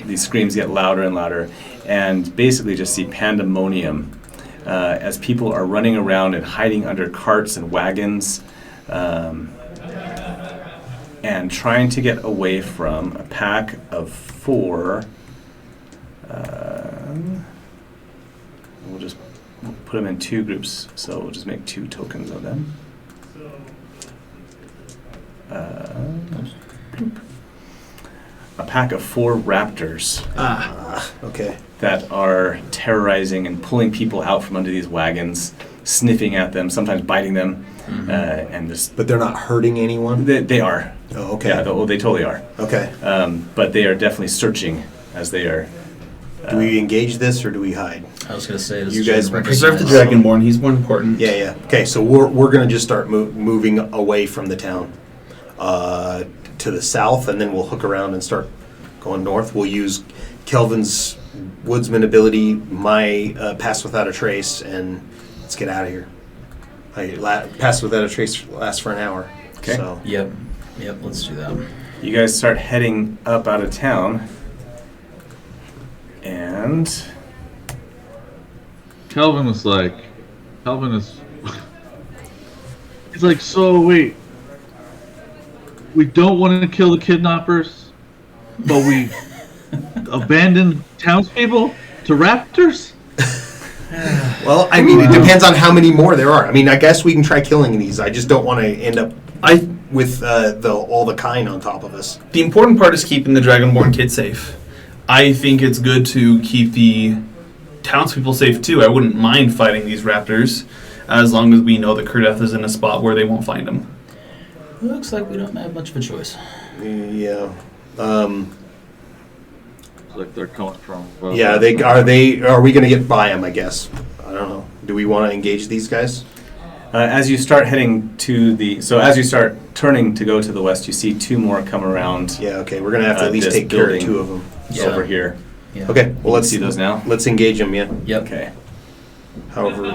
these screams get louder and louder, and basically just see pandemonium as people are running around and hiding under carts and wagons, and trying to get away from a pack of 4. We'll put them in 2 groups, so we'll just make 2 tokens of them. A pack of 4 raptors Okay. that are terrorizing and pulling people out from under these wagons, sniffing at them, sometimes biting them, and just. But they're not hurting anyone? They are. Oh, okay. Yeah, they totally are. Okay. But they are definitely searching as they are. Do we engage this or do we hide? I was going to say, does You the guys dragon Preserve the recognize- Dragonborn. He's more important. Yeah, yeah. Okay, so we're going to just start moving away from the town to the south, and then we'll hook around and start going north. We'll use Kelvin's woodsman ability, my Pass Without a Trace, and let's get out of here. Pass Without a Trace lasts for an hour. Okay. So. Yep, let's do that. You guys start heading up out of town, and Kelvin is. He's like, so wait. We don't want to kill the kidnappers, but we abandon townspeople to raptors? Well, I mean, it depends on how many more there are. I mean, I guess we can try killing these. I just don't want to end up with all the kind on top of us. The important part is keeping the Dragonborn kid safe. I think it's good to keep the townspeople safe too. I wouldn't mind fighting these raptors as long as we know that Kurdeth is in a spot where they won't find him. Looks like we don't have much of a choice. Yeah. It's like they're coming from. Yeah, are we going to get by them, I guess? I don't know. Do we want to engage these guys? as you start heading to as you start turning to go to the west, you see 2 more come around. Yeah, okay. We're going to have to at least this take care of building 2 of them. Yeah. over here. Yeah. Okay, well, let's see those now. Let's engage them, yeah. Yep. Okay. However,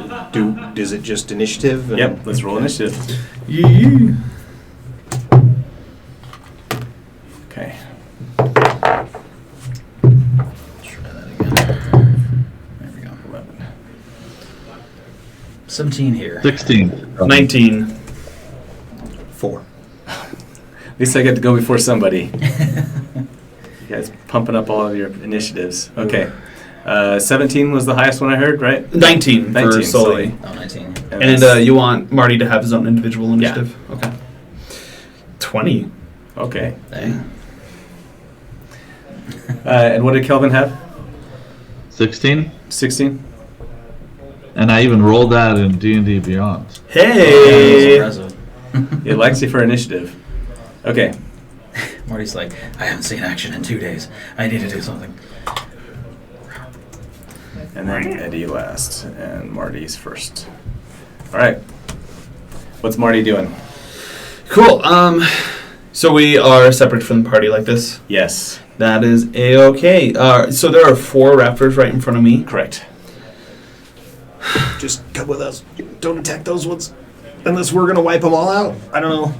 is it just initiative? And- Yep. Let's roll initiative. Okay. Try that again. There we go. 11. 17 here. 16. 19. 4. At least I get to go before somebody. You guys pumping up all of your initiatives. Okay. 17 was the highest one I heard, right? 19 for 19, Sully. Oh, 19. And that's- you want Marty to have his own individual initiative? Okay. 20. Okay. Dang. And what did Kelvin have? 16, 16? and I even rolled that in D&D Beyond. Hey! That's impressive. It likes you for initiative. Okay. Marty's like, I haven't seen action in 2 days. I need to do something. And then Eddie last, and Marty's first. All right. What's Marty doing? Cool. So we are separate from the party like this. Yes, That is A-okay. So there are 4 raptors right in front of me. correct. Just come with us. Don't attack those ones. Unless we're going to wipe them all out. I don't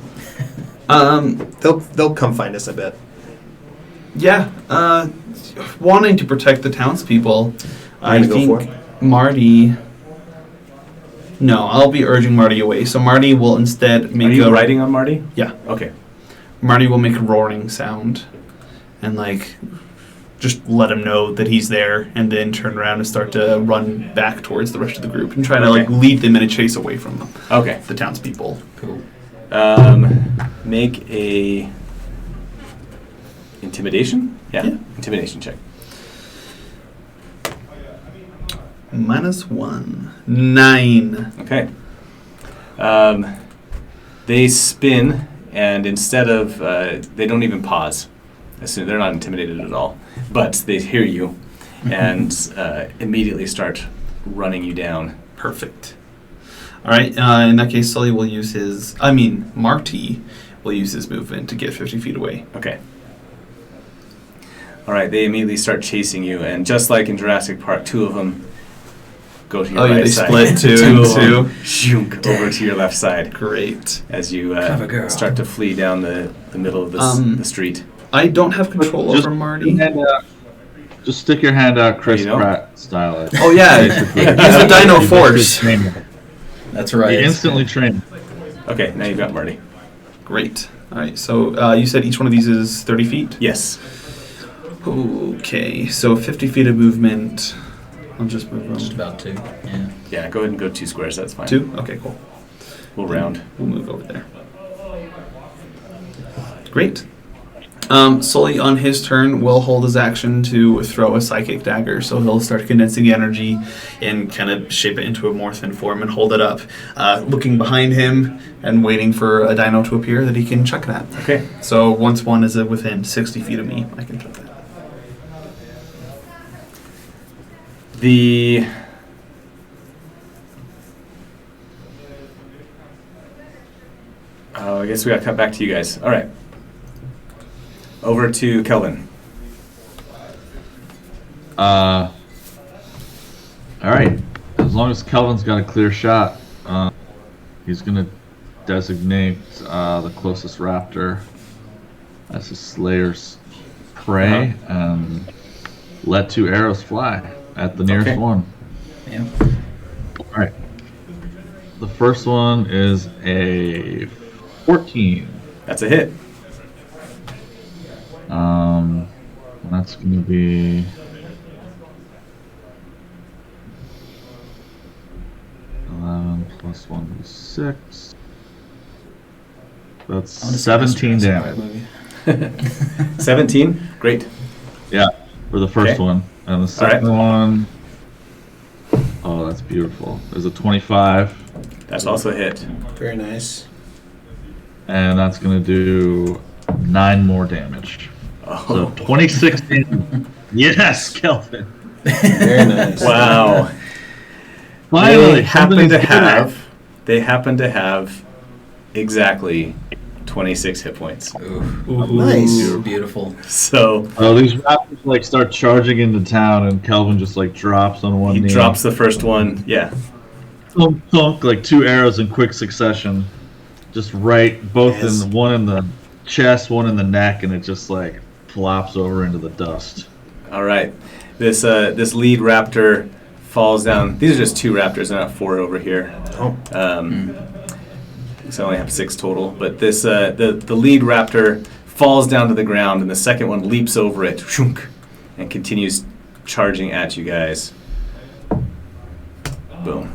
know. They'll come find us, I bet. Yeah. Wanting to protect the townspeople, I gonna go think Marty... No, I'll be urging Marty away. So Marty will instead make Are you a... riding on Marty? Yeah. Okay. Marty will make a roaring sound and like just let him know that he's there, and then turn around and start to run back towards the rest of the group and try to like Okay. lead them in a chase away from them, Okay. the townspeople. Cool. Make a intimidation? Yeah. Yeah. Intimidation check. -1. 9. Okay. They spin, and instead of they don't even pause. They're not intimidated at all, but they hear you, and immediately start running you down. Perfect. All right. In that case, Sully will use his. Marty will use his movement to get 50 feet away. Okay. All right. They immediately start chasing you, and just like in Jurassic Park, 2 of them go to your right they side. split 2 Two and of them 2. shunk over to your left side Great. as you Clever girl. start to flee down the middle of the street. I don't have control Just over Marty. Just stick your hand out, Chris You know? Pratt style. Oh yeah, Basically. use the Dino You Force. basically train him. That's You right. instantly train. Okay, now you've got Marty. Great. All right. So you said each one of these is 30 feet. Yes. Okay. So 50 feet of movement. I'll just move Just around. about 2. Yeah. Yeah, go ahead and go 2 squares. That's fine. 2. Okay. Cool. We'll round. We'll move over there. Great. Sully, on his turn, will hold his action to throw a psychic dagger. So he'll start condensing the energy and kind of shape it into a more thin form and hold it up, looking behind him and waiting for a dino to appear that he can chuck it at. Okay. So once one is within 60 feet of me, I can chuck that. I guess we got to cut back to you guys. All right. Over to Kelvin. All right. As long as Kelvin's got a clear shot, he's gonna designate the closest raptor as his slayer's prey and let 2 arrows fly at the nearest Okay. one. Yeah. All right. The first one is a 14. That's a hit. That's going to be 11 plus 1 is 6. That's I wanna see this 17 Jurassic Park damage. movie. 17. Great. Yeah, for the first Okay. one. And the second one, oh, that's beautiful. There's a 25, That's also a hit. Very nice. and that's going to do 9 more damage. So Oh. 26 damage. Yes, Kelvin. Very nice. Wow. Finally, They happen something's to good. have exactly 26 hit points. Ooh. Nice. Beautiful. So Oh, these raptors like start charging into town, and Kelvin just like drops on one he knee. drops the first one. Yeah. Thunk, thunk, like 2 arrows in quick succession, just right, both Yes. in one in the chest, one in the neck, and it just like flops over into the dust. All right. This lead raptor falls down. These are just 2 raptors, they're not 4 over here. Oh. So I only have 6 total. But this the lead raptor falls down to the ground, and the second one leaps over it, shunk, and continues charging at you guys. Boom.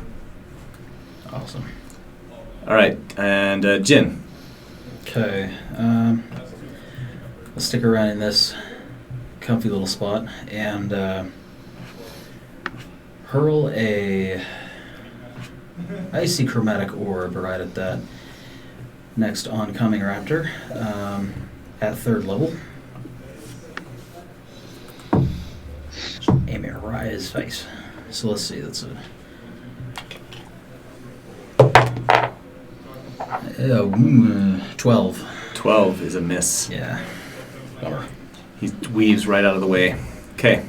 Awesome. All right, and Jin. Okay. Let's stick around in this comfy little spot and hurl a icy chromatic orb right at that next oncoming raptor at 3rd level. Aim it right at his face. So let's see, that's a 12. 12 is a miss. Yeah. Bummer. He weaves right out of the way. Okay.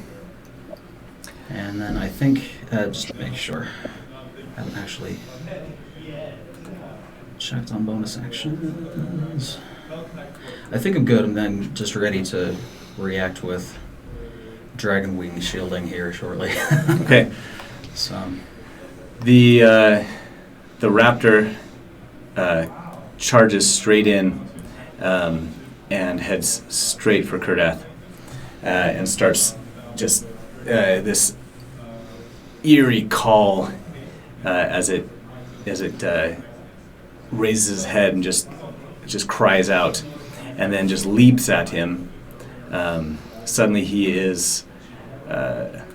And then I think, just to make sure, I haven't actually checked on bonus actions. I think I'm good. I'm then just ready to react with dragon wing shielding here shortly. Okay. So, The raptor charges straight in and heads straight for Kurdath and starts just this eerie call as it raises his head and just cries out, and then just leaps at him. Suddenly he is 10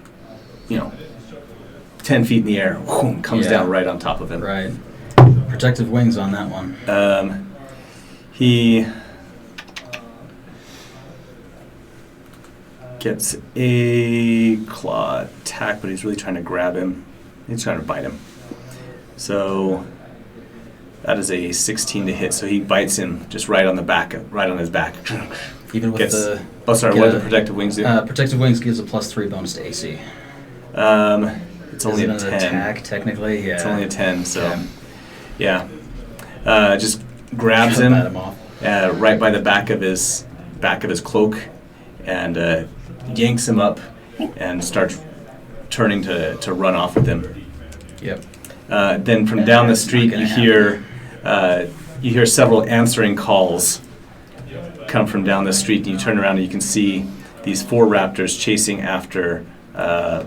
feet in the air, whoom, comes Yeah. down right on top of him. right. Protective wings on that one. He gets a claw attack, but he's really trying to grab him. He's trying to bite him. So that is a 16 to hit. So he bites him just right on the back, right on his back. Even with Gets- the Oh, sorry. get What do a- the protective wings do? protective wings gives a +3 bonus to AC. It's only Is a it 10. an attack technically? Yeah. It's only a 10. So Okay. yeah, just grabs Bat him. him off. Right by the back of his cloak, and yanks him up, and starts turning to run off with him. Yep. Then from down the That's not street, gonna you hear several answering calls come from down the street, and you turn around and you can see these 4 raptors chasing after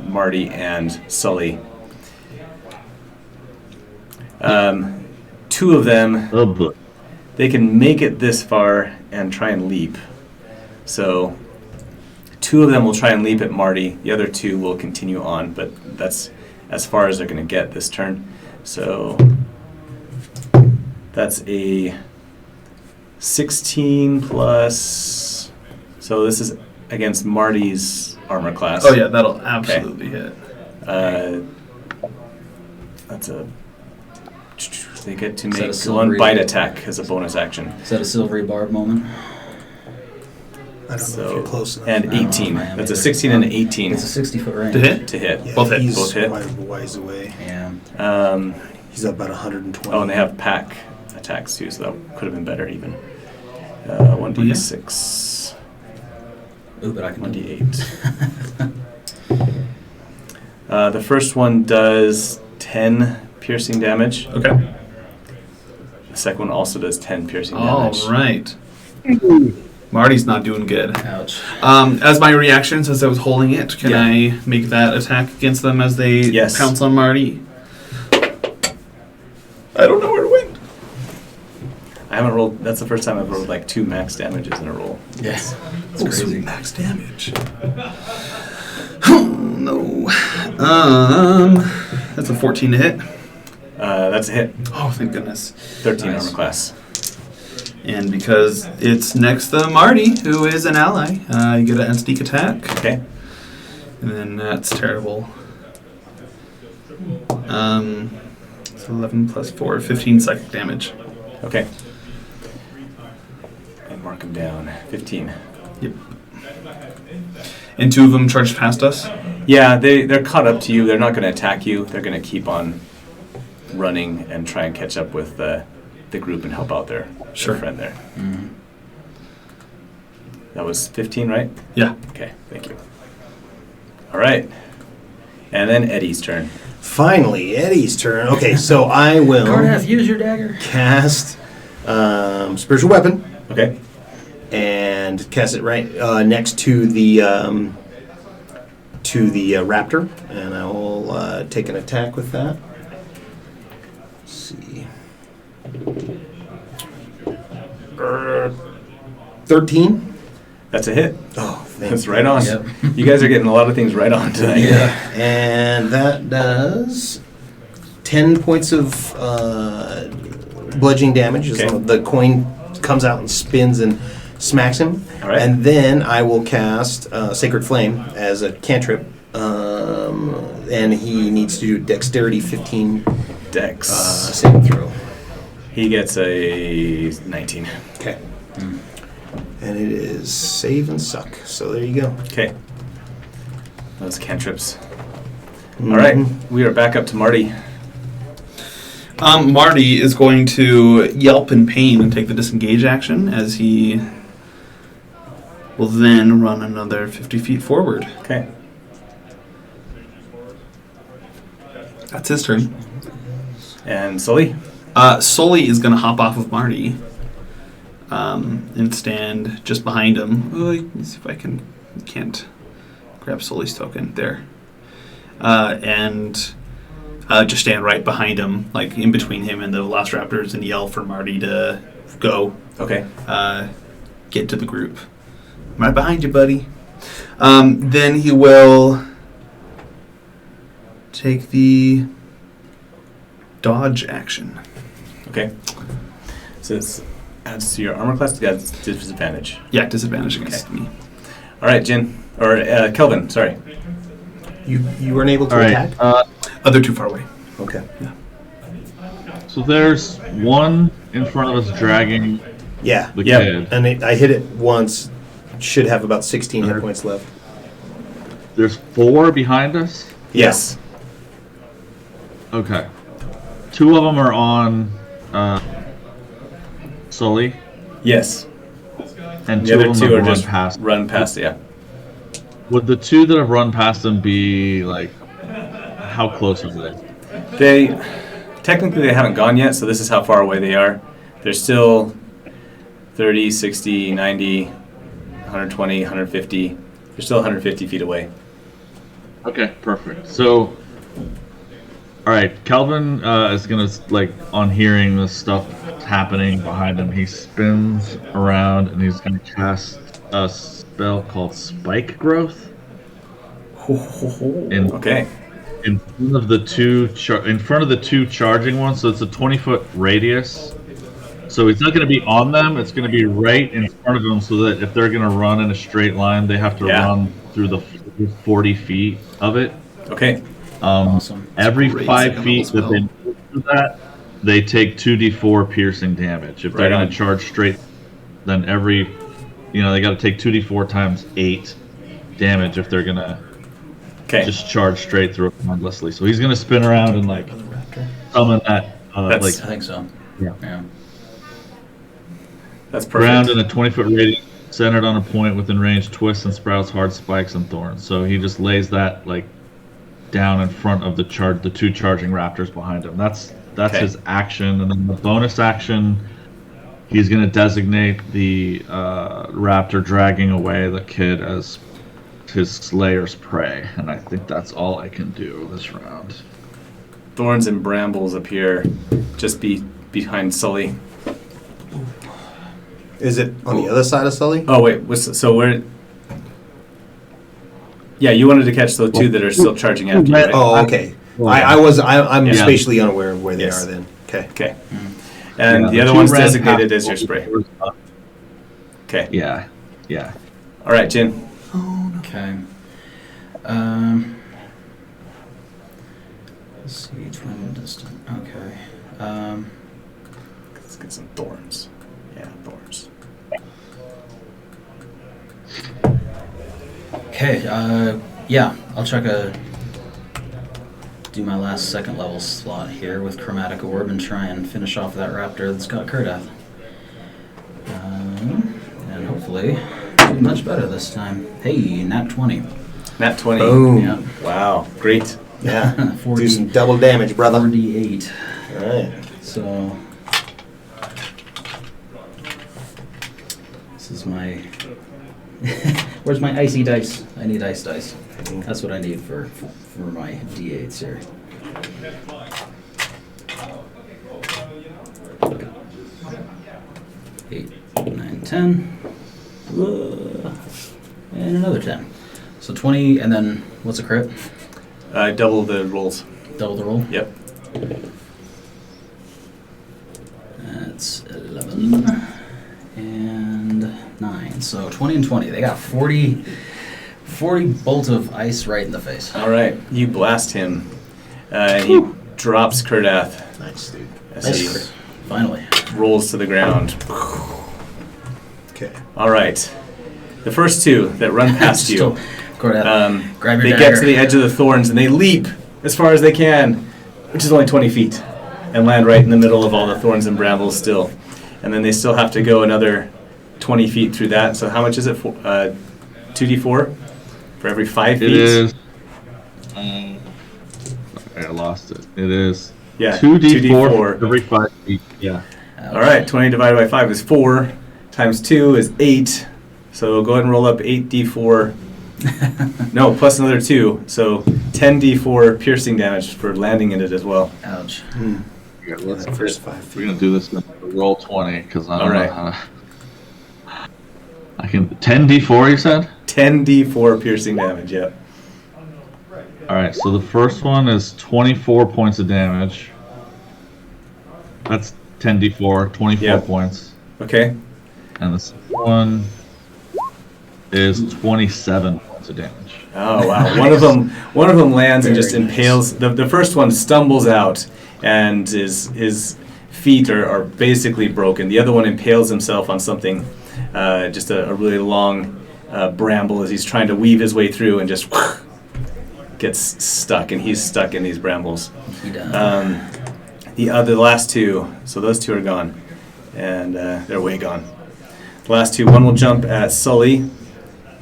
Marty and Sully. 2 of them, Oh, boy. they can make it this far and try and leap. So 2 of them will try and leap at Marty. The other 2 will continue on, but that's as far as they're going to get this turn. So that's a 16 plus. So this is against Marty's armor class. Oh yeah, that'll absolutely hit. That's a. They get to Is that a make silvery- 1 bite attack as a bonus action. Is that a silvery barb moment? I don't know if So you're close enough. and I don't know 18. if I am That's a either. 16 and an 18 It's a 60-foot range. To hit? to hit. Yeah, Both hit. He's Both hit. quite a ways away. Yeah. He's about 120. Oh, and they have pack attacks too, so that could have been better even. 1d6, Ooh, but I can do 1d8. The first one does 10 piercing damage. Okay. The second one also does 10 piercing All damage. right. Marty's not doing good. Ouch. As my reaction, since I was holding it, can Yeah. I make that attack against them as they Yes. pounce on Marty? I don't know where to win. I haven't rolled. That's the first time I've rolled like 2 max damages in a roll. Yes. It's Oh, crazy. sweet max damage. Oh no. That's a 14 to hit. That's a hit. Oh, thank goodness. 13 Nice. armor class. And because it's next to Marty, who is an ally, you get an sneak attack. Okay. And then that's terrible. It's 11 plus 4, 15 psychic damage. Okay. And mark them down. 15. Yep. And 2 of them charged past us. Yeah, they're caught up to you. They're not going to attack you. They're going to keep on running and try and catch up with the group and help out their Sure. friend there. Mhm. That was 15, right? Yeah. Okay, thank you. All right. And then Eddie's turn. Finally, Eddie's turn. Okay, so I will Cardath, use your dagger. cast spiritual weapon Okay. and cast it right next to the raptor, and I will take an attack with that. see. 13. That's a hit. Oh, That's right on. Yep. You guys are getting a lot of things right on tonight. Yeah. And that does 10 points of bludgeoning damage. As Okay. the coin comes out and spins and smacks him. All right. And then I will cast Sacred Flame as a cantrip. And he needs to do Dexterity 15 Dex. saving throw. He gets a 19. Okay. And it is save and suck. So there you go. Okay. Those cantrips. All right. We are back up to Marty. Marty is going to yelp in pain and take the disengage action as he will then run another 50 feet forward. Okay. That's his turn. And Sully? Sully is going to hop off of Marty and stand just behind him. Let me see if I can't grab Sully's token there. And just stand right behind him, like in between him and the Velociraptors, and yell for Marty to go. Okay. Get to the group. I'm right behind you, buddy. Then he will take the dodge action. Okay. So this adds to your armor class. That's disadvantage. Yeah, disadvantage against me. All right, Jin. Or Kelvin, sorry. You weren't able to All right. attack? They're too far away. Okay. So there's one in front of us dragging Yeah. the Yep. kid. And I hit it once. Should have about 16 hit points left. There's 4 behind us. Yes. Okay. 2 of them are on Sully, Yes. and The 2 other of them two are have run just past. run past, yeah. Would the 2 that have run past them be like, how close are they? They technically they haven't gone yet, so this is how far away they are. They're still 30, 60, 90, 120, 150. They're still 150 feet away. Okay, perfect. So, all right, Calvin is gonna on hearing this stuff happening behind him, he spins around and he's gonna cast a spell called Spike Growth. Okay. In front of the two charging ones, so it's a 20-foot radius. So it's not going to be on them; it's going to be right in front of them, so that if they're going to run in a straight line, they have to run through the 40 feet of it. Okay. Awesome. Every Great 5 second feet level that they move through that, they take 2d4 piercing damage. If they're Right going on. to charge straight, then they got to take 2d4 times 8 damage if they're going to Okay. just charge straight through it mindlessly. So he's going to spin around and summon that That's- I think so. Yeah. That's ground perfect. in a 20-foot radius, centered on a point within range, twists and sprouts hard spikes and thorns. So he just lays that down in front of the 2 charging raptors behind him. That's Okay. his action, and then the bonus action, he's going to designate the raptor dragging away the kid as his slayer's prey, and I think that's all I can do this round. Thorns and brambles appear just behind Sully. Is it on the other side of Sully? Oh wait, so we're. Yeah, you wanted to catch the 2 that are still charging after you, right? Oh, okay. I'm Yeah. spatially unaware of where they Yes. are then. Okay. Okay. And Yeah, the other 2 one's ran designated past as your spray. Okay. Yeah. All right, Jin. Okay. Let's see, 20 distant. Okay. Let's get some thorns. Yeah, thorns. Okay. Yeah, I'll try to do my last second level slot here with Chromatic Orb and try and finish off that raptor that's got Kurdath. And hopefully do much better this time. Hey, nat 20. Nat 20. Boom. Yeah. Wow, great. Yeah. 40, Do some double damage, brother. 48. All right. So this is my. Where's my icy dice? I need ice dice. That's what I need for my d8s here. 8, 9, 10. And another 10. So 20, and then what's a crit? Double the rolls. Double the roll? Yep. That's 11 and 9. So 20 and 20. They got 40 bolts of ice right in the face. All right. You blast him. And he drops Kurdath Nice, dude. as he Finally. rolls to the ground. Okay. All right. The first two that run past you, Still, Kurdath, grab your they dagger. get to the edge of the thorns and they leap as far as they can, which is only 20 feet, and land right in the middle of all the thorns and brambles still. And then they still have to go another 20 feet through that. So how much is it? 2d4 for every 5 feet? It is. I lost it. It is. Yeah, 2d4 for every 5 feet. Yeah. All right, 20 divided by 5 is 4, times 2 is 8. So go ahead and roll up 8d4. No, plus another 2. So 10d4 piercing damage for landing in it as well. Ouch. Yeah, let's First 5 feet. We're gonna do this in roll 20 because I don't All right. know how to. I can 10d4. You said. 10d4 piercing damage, yep. All right. So the first one is 24 points of damage. That's 10d4, 24 Yep. points, Okay. and the second one is 27 points of damage. Oh wow! One of them lands and Very just nice. impales. The first one stumbles out, and his feet are basically broken. The other one impales himself on something, just a really long bramble as he's trying to weave his way through, and just gets stuck, and he's stuck in these brambles. He died. The last two, so those two are gone, and they're way gone. The last two, one will jump at Sully,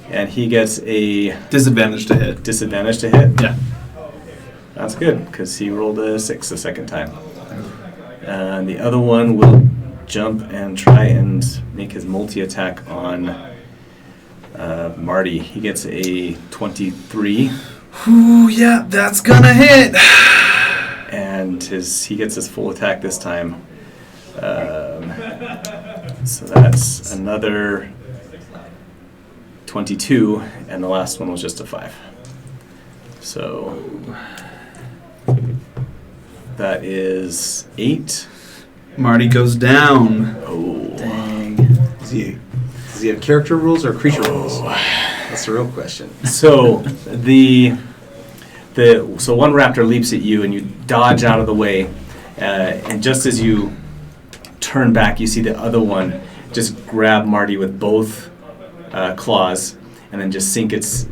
and he gets a Disadvantage to hit. disadvantage to hit. Yeah. That's good, because he rolled a 6 the second time. And the other one will jump and try and make his multi-attack on Marty. He gets a 23, Ooh, yeah, that's gonna hit. and he gets his full attack this time. So that's another 22, and the last one was just a 5. So that is 8. Marty goes down. Oh, Dang. Does he have character rules or creature rules? That's the real question. so so one raptor leaps at you, and you dodge out of the way, and just as you turn back, you see the other one just grab Marty with both claws, and then just sink its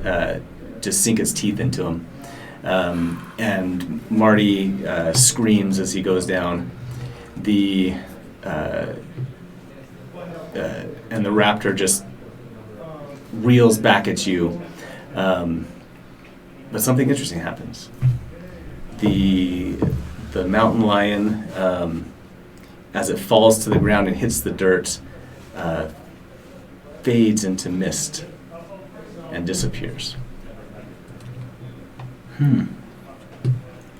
teeth into him. And Marty screams as he goes down. And the raptor just reels back at you. But something interesting happens. The mountain lion, as it falls to the ground and hits the dirt, fades into mist and disappears.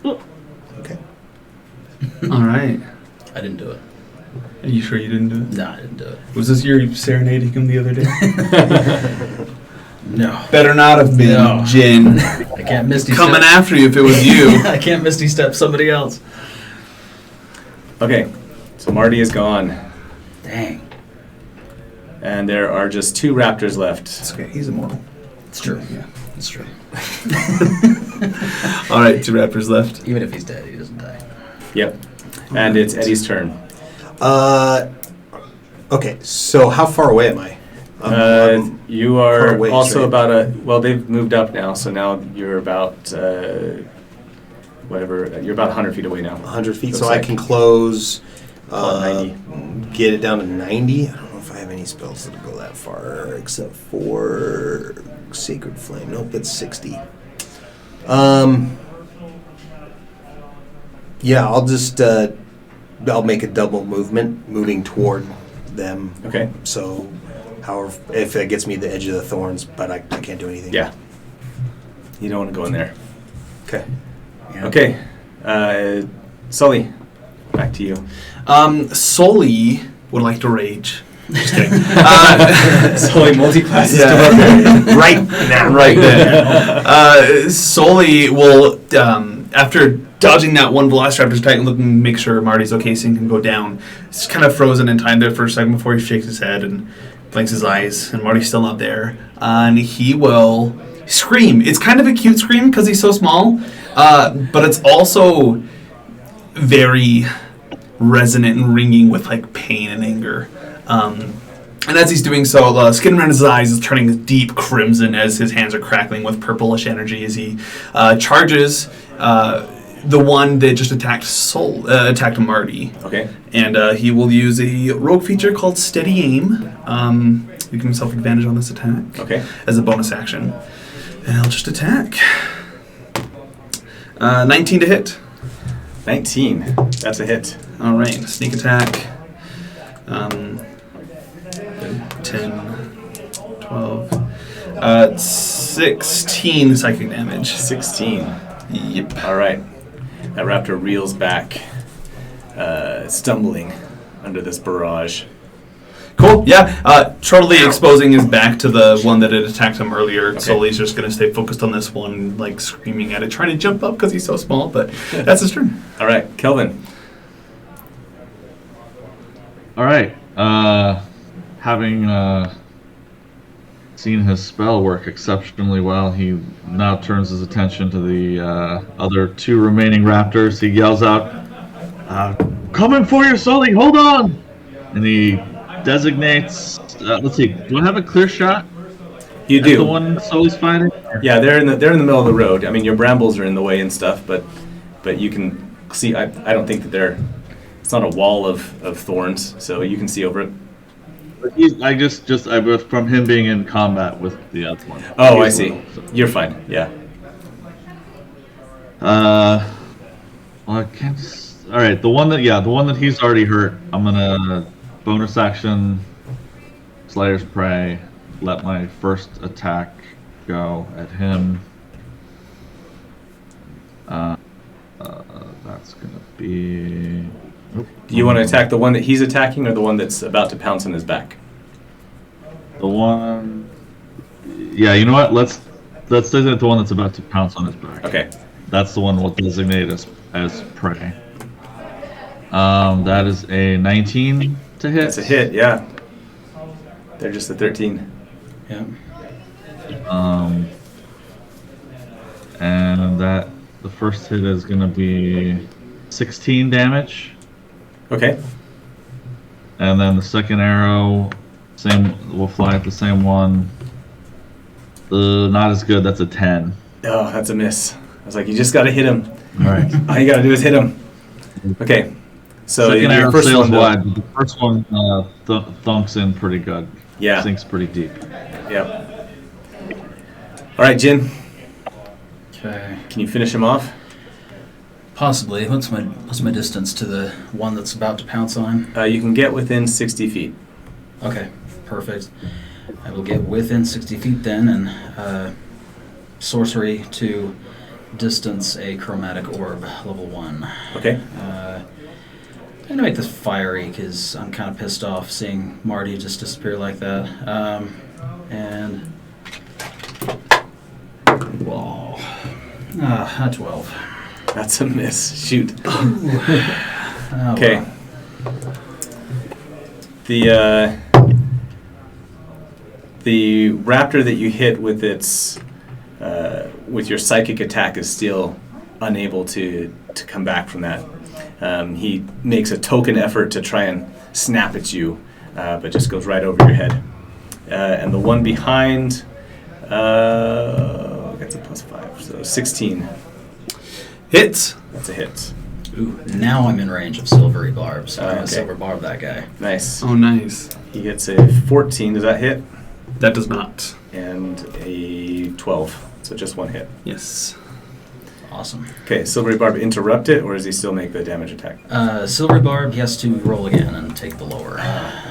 Okay. All right. I didn't do it. Are you sure you didn't do it? No, I didn't do it. Was this your serenading him the other day? No. Better not have been, No. Jin. I can't misty Coming step. after you if it was you. I can't misty step somebody else. Okay, so Marty is gone, Dang. and there are just 2 raptors left. It's okay. He's immortal. It's true. Yeah. It's true. All right, 2 rappers left. Even if he's dead, he doesn't die. Yep, and it's Eddie's turn. Okay, so how far away am I? You far are away, also right? about they've moved up now, so now you're about, you're about 100 feet away now. 100 feet, Looks so like. I can close, Call it 90. get it down to 90. I don't know if I have any spells that go that far, except for Sacred Flame. Nope, it's 60. Yeah, I'll just, I'll make a double movement, moving toward them. Okay, So, however, if it gets me to the edge of the thorns, but I can't do anything. yeah. You don't want to go in there. Okay. Yeah. Okay, Sully, back to you. Sully would like to rage. Just kidding. Sully multi-classes Yeah. Right now. Right then. Sully will, after dodging that one Velociraptor's attack and looking to make sure Marty's okay so he can go down, he's kind of frozen in time there for a second before he shakes his head and blinks his eyes, and Marty's still not there. And he will scream. It's kind of a cute scream because he's so small, but it's also very resonant and ringing with like pain and anger. And as he's doing so, the skin around his eyes is turning deep crimson as his hands are crackling with purplish energy as he charges the one that just attacked Marty. Okay. And he will use a rogue feature called Steady Aim. Give himself advantage on this attack. Okay. As a bonus action. And he'll just attack. 19 to hit. 19. That's a hit. All right, sneak attack. 10, 12, 16 psychic damage. 16. Yep. All right. That raptor reels back, stumbling under this barrage. Cool. Yeah. Totally exposing his back to the one that had attacked him earlier. Okay. Sully's just going to stay focused on this one, like screaming at it, trying to jump up because he's so small. But that's his turn. All right, Kelvin. All right. Having seen his spell work exceptionally well, he now turns his attention to the other two remaining raptors. He yells out, "Coming for you, Sully! Hold on!" And he designates. Let's see. Do I have a clear shot? You at do. The one Sully's fighting. Yeah, they're in the middle of the road. I mean, your brambles are in the way and stuff, but you can see. I don't think that they're. It's not a wall of thorns, so you can see over it. I just from him being in combat with the other one. Oh, I see. You're fine. Yeah. Well, I can't. All right, the one that he's already hurt. I'm gonna bonus action, Slayer's Prey. Let my first attack go at him. That's gonna be. Do you want to attack the one that he's attacking, or the one that's about to pounce on his back? The one. Yeah, you know what? Let's designate the one that's about to pounce on his back. Okay. That's the one we'll designate as prey. That is a 19 to hit. That's a hit. Yeah. They're just a 13. Yeah. And that the first hit is gonna be 16 damage. Okay. And then the second arrow, will fly at the same one. Not as good. That's a 10. Oh, that's a miss. I was like, you just got to hit him. All right. All you got to do is hit him. Okay. So Second your arrow first sails one, wide. But the first one thunks in pretty good. Yeah. Sinks pretty deep. Yep. All right, Jin. Okay. Can you finish him off? Possibly. What's my distance to the one that's about to pounce on him? You can get within 60 feet. Okay, perfect. I will get within 60 feet then, and sorcery to distance a chromatic orb, level 1. Okay. I'm gonna make this fiery because I'm kind of pissed off seeing Marty just disappear like that. And whoa, a 12. That's a miss. Shoot. Oh, Okay. well. The raptor that you hit with its with your psychic attack is still unable to come back from that. He makes a token effort to try and snap at you, but just goes right over your head. And the one behind gets a +5, so 16. Hits. That's a hit. Ooh, now I'm in range of silvery barbs. So I'm gonna Okay. silver barb that guy. Nice. Oh, nice. He gets a 14. Does that hit? That does not. And a 12. So just one hit. Yes. Awesome. Okay, Silvery Barb interrupt it, or does he still make the damage attack? Silvery barb, he has to roll again and take the lower.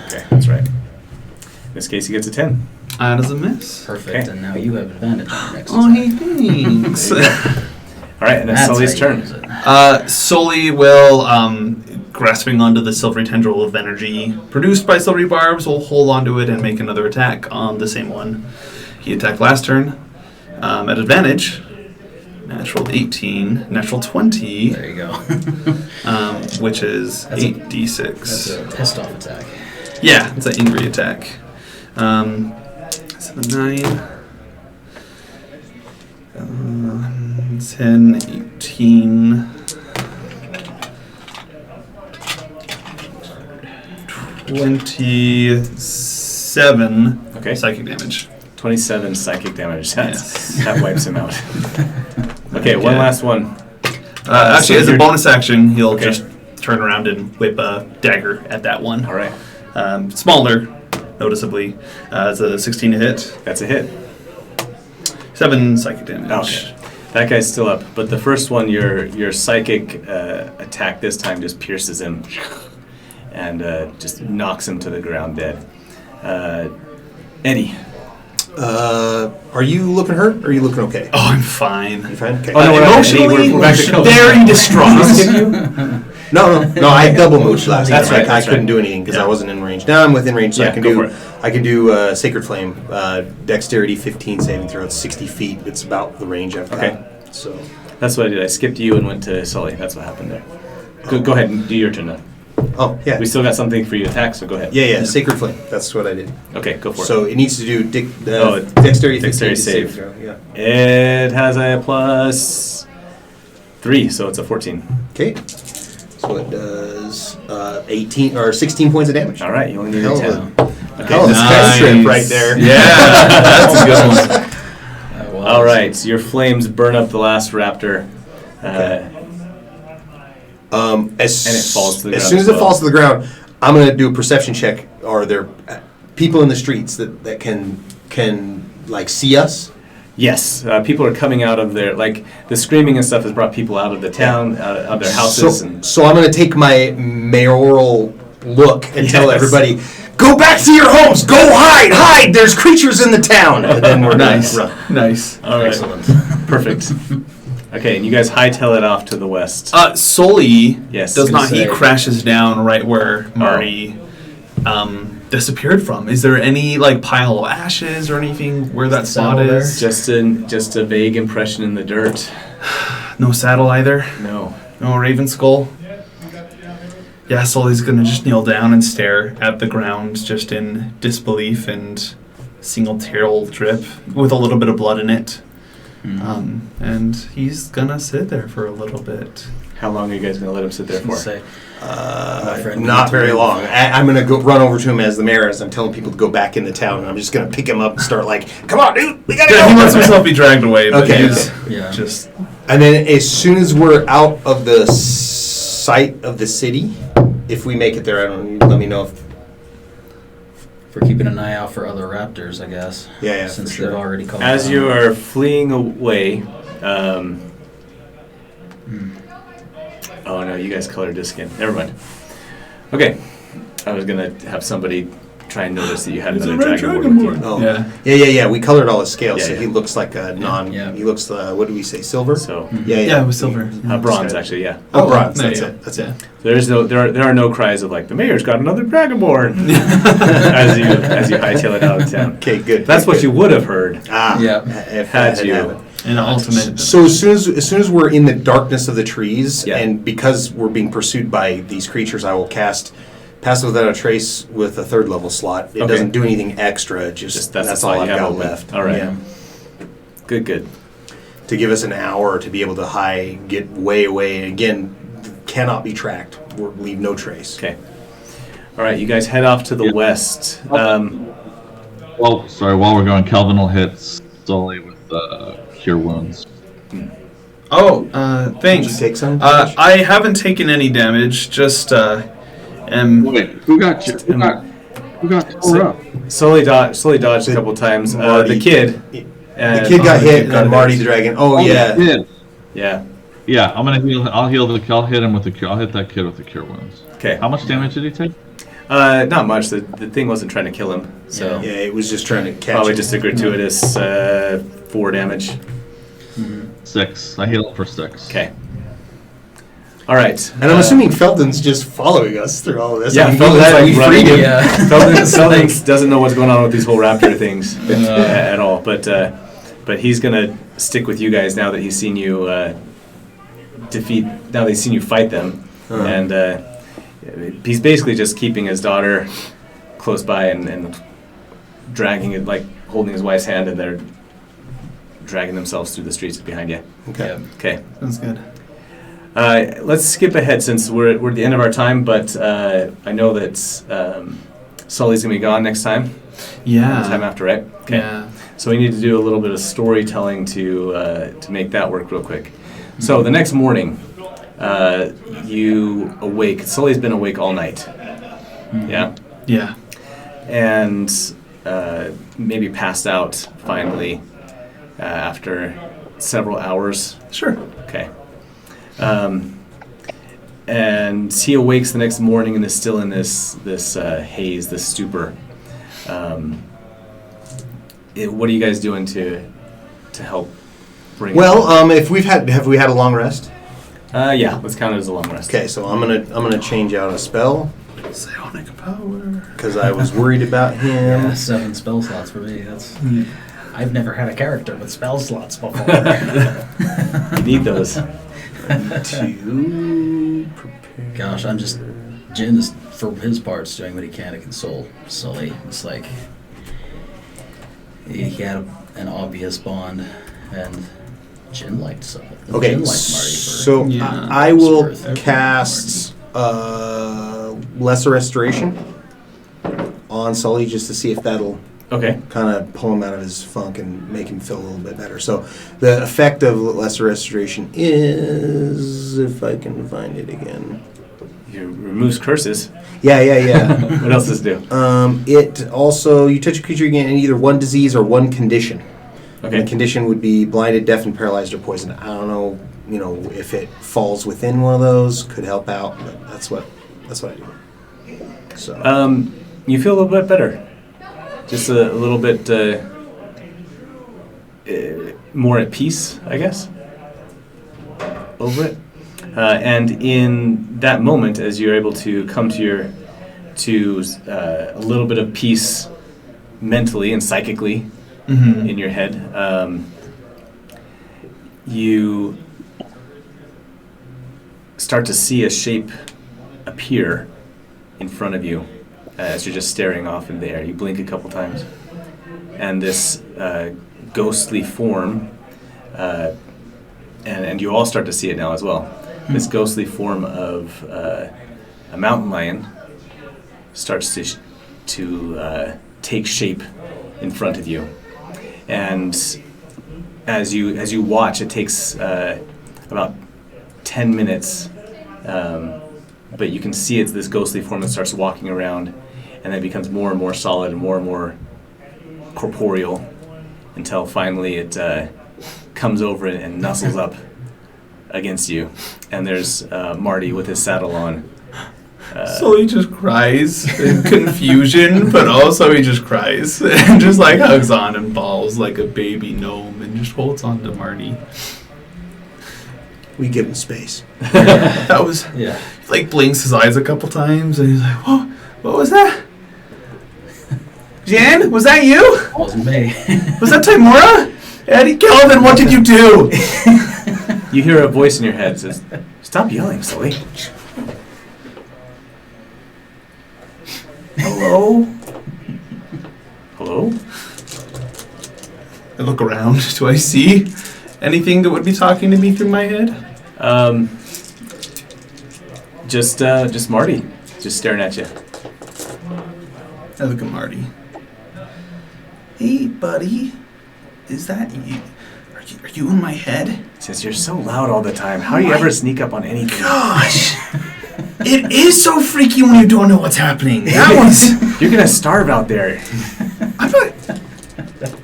Okay, that's right. In this case, he gets a 10. That is a miss. Perfect, Okay. and now you have advantage on your next Oh, attack. hey, thanks. All right, and it's That's Sully's how you turn. use it. Sully will grasping onto the silvery tendril of energy produced by silvery barbs, will hold onto it and make another attack on the same one he attacked last turn. At advantage, natural 18, natural 20, There you go. which is That's a- 8d6. That's a pissed off attack. Yeah, it's an angry attack. 7, 9, 10, 18, 27 Okay. psychic damage. 27 psychic damage. Yes. That wipes him out. Okay, one Okay. last one. Actually, so as a you're- bonus action, he'll Okay. just turn around and whip a dagger at that one. All right, Smaller, noticeably. It's a 16 to hit. that's a hit. 7 psychic damage. Okay. That guy's still up, but the first one, your psychic attack this time just pierces him and just knocks him to the ground dead. Eddie. Are you looking hurt or are you looking okay? Oh, I'm fine. You fine? Okay. Oh, no, we're not- Emotionally, we're back to Kelvin. very distraught. No, I double moved last That's time. right, I that's couldn't right. do anything because Yeah. I wasn't in range. Now I'm within range, so Yeah, I can go do. for it. I can do Sacred Flame, Dexterity 15 saving throw. It's 60 feet. It's about the range I've got. Okay. So That's what I did. I skipped you and went to Sully. That's what happened there. Go ahead and do your turn now. oh yeah, We still got something for you to attack, so go ahead. yeah. Sacred Flame. That's what I did. Okay, go for So it needs to do Oh, Dexterity 15 Dexterity to save. throw. Yeah. it. It has a +3, so it's a 14. Okay. So it does 18 or 16 points of damage. All right, you only need a Hell of 10. a- hell of a Nice. strip right there. Yeah, that's a good one. That was- All right, so your flames burn up the last raptor. As And it falls to the as ground soon as as it well. falls to the ground, I'm gonna do a perception check. Are there people in the streets that can like see us? Yes, people are coming out of their, like, the screaming and stuff has brought people out of the town, out of their houses. So I'm gonna take my mayoral look and tell Yes. everybody, go back to your homes, go hide. There's creatures in the town, and then we're Nice. gonna run. Nice. All right, Excellent. perfect. Okay, and you guys hightail it off to the west. Sully, Yes. does not he say- crashes down right where Marty disappeared from? Is there any like pile of ashes or anything where that spot Saddle there? is? Just a vague impression in the dirt. No saddle either. No. No raven skull. Yeah, Sully's gonna just kneel down and stare at the ground, just in disbelief and single tear drip with a little bit of blood in it. And he's gonna sit there for a little bit. How long are you guys gonna let him sit there for? Say, my friend Not needs to very leave. long. I'm gonna go run over to him as the mayor, as I'm telling people to go back into town, and I'm just gonna pick him up and start like, "Come on, dude, we gotta Yeah, he go!" lets himself be dragged away, but Okay, he's Yeah. just And then as soon as we're out of the sight of the city, if we make it there, I don't. Let me know if. For keeping an eye out for other raptors, I guess. Yeah, Since for sure. they've already called. As down. you are fleeing away, oh no, you guys colored this again. Never mind. Okay, I was gonna have somebody try and notice that you had another dragon board with you. Oh, Yeah. yeah. We colored all his scales, Yeah, so yeah. he looks like a non. Yeah. He looks. What do we say? Silver. So yeah, it was silver. bronze actually, yeah. Oh, bronze. no, That's yeah. it. That's it. There are no cries of like the mayor's got another dragonborn as you hightail it out of town. Okay, good. That's good, what you would have heard. Ah, Yeah. if Had that you. happened. An ultimate. So as soon as we're in the darkness of the trees, Yeah. and because we're being pursued by these creatures, I will cast Pass Without a Trace with a 3rd level slot. It Okay. doesn't do anything extra. Just That's the that's slot all I've you have got open. left. All right. Yeah. Good. To give us an hour to be able to get way away. And again, cannot be tracked. Or leave no trace. Okay. All right, you guys head off to the Yeah. west. Well, sorry, while we're going, Kelvin will hit Sully with Cure Wounds. Oh, Did you thanks. take some? I haven't taken any damage. Just Wait, who got tore up? Slowly dodged a couple times. Marty. The kid. the and- kid got hit, got and Marty the hit. dragon. Oh, the yeah. kid. Yeah. Yeah, I'm gonna heal. I'll hit him with the cure. I'll hit that kid with the Cure Wounds. Okay. How much damage did he take? Not much. The thing wasn't trying to kill him, so Yeah, it was just trying to catch probably him. just a gratuitous 4 damage. 6. I heal him for 6. Okay. All right. And I'm assuming Felton's just following us through all of this. Yeah, I mean, Felton's we like freed running. him. Yeah. Felton doesn't know what's going on with these whole raptor things at all. But he's gonna stick with you guys now that he's seen you defeat. Now that he's seen you fight them, and he's basically just keeping his daughter close by and dragging it, like holding his wife's hand, and they're dragging themselves through the streets behind you. Okay. Okay. Sounds good. Let's skip ahead since we're at the end of our time, but I know that Sully's going to be gone next time. Yeah. The time after, right? Okay. Yeah. So we need to do a little bit of storytelling to make that work real quick. So the next morning, you awake. Sully's been awake all night. Yeah? Yeah. And maybe passed out finally after several hours. Sure. Okay. And he awakes the next morning and is still in this haze, this stupor. What are you guys doing to help bring? Well, have we had a long rest? Yeah, let's count it as a long rest. Okay, so I'm gonna change out a spell Psionic power. because I was worried about him. Yeah, 7 spell slots for me. I've never had a character with spell slots before. You need those. To prepare. Gosh, I'm just Jin is for his parts doing what he can to console Sully. It's like he had an obvious bond, and Jin liked Sully. Okay, Jin liked Marty for so Yeah. I will Worth. cast Lesser Restoration on Sully just to see if that'll Okay. kind of pull him out of his funk and make him feel a little bit better. So the effect of Lesser Restoration is, if I can find it again. It removes curses. Yeah. What else does it do? It also, you touch a creature, you gain either one disease or one condition. Okay. The condition would be blinded, deafened, paralyzed, or poisoned. I don't know, if it falls within one of those, could help out, but that's what I do. So You feel a little bit better. Just a little bit more at peace, I guess, over it. And in that moment, as you're able to come to a little bit of peace mentally and psychically in your head, you start to see a shape appear in front of you as you're just staring off in the air. You blink a couple times, and this ghostly form, and you all start to see it now as well. This ghostly form of a mountain lion starts to take shape in front of you, and as you watch, it takes about 10 minutes, but you can see it's this ghostly form that starts walking around, and then it becomes more and more solid and more corporeal until finally it comes over and nuzzles up against you. And there's Marty with his saddle on. So he just cries in confusion, but also he just cries and just like hugs on and balls like a baby gnome and just holds on to Marty. we give him space. That was, Yeah. he like blinks his eyes a couple times and he's like, whoa, what was that? Jan, was that you? Wasn't me. Was that Timora? Eddie Kelvin, what did you do? You hear a voice in your head that says, "Stop yelling, Sully." Hello? Hello? I look around. Do I see anything that would be talking to me through my head? Just Marty, just staring at you. I look at Marty. Hey, buddy. Is that you? Are you in my head? Says, "You're so loud all the time. How do you ever sneak up on anything?" Gosh! It is so freaky when you don't know what's happening. That one's... You're gonna starve out there. I'm not...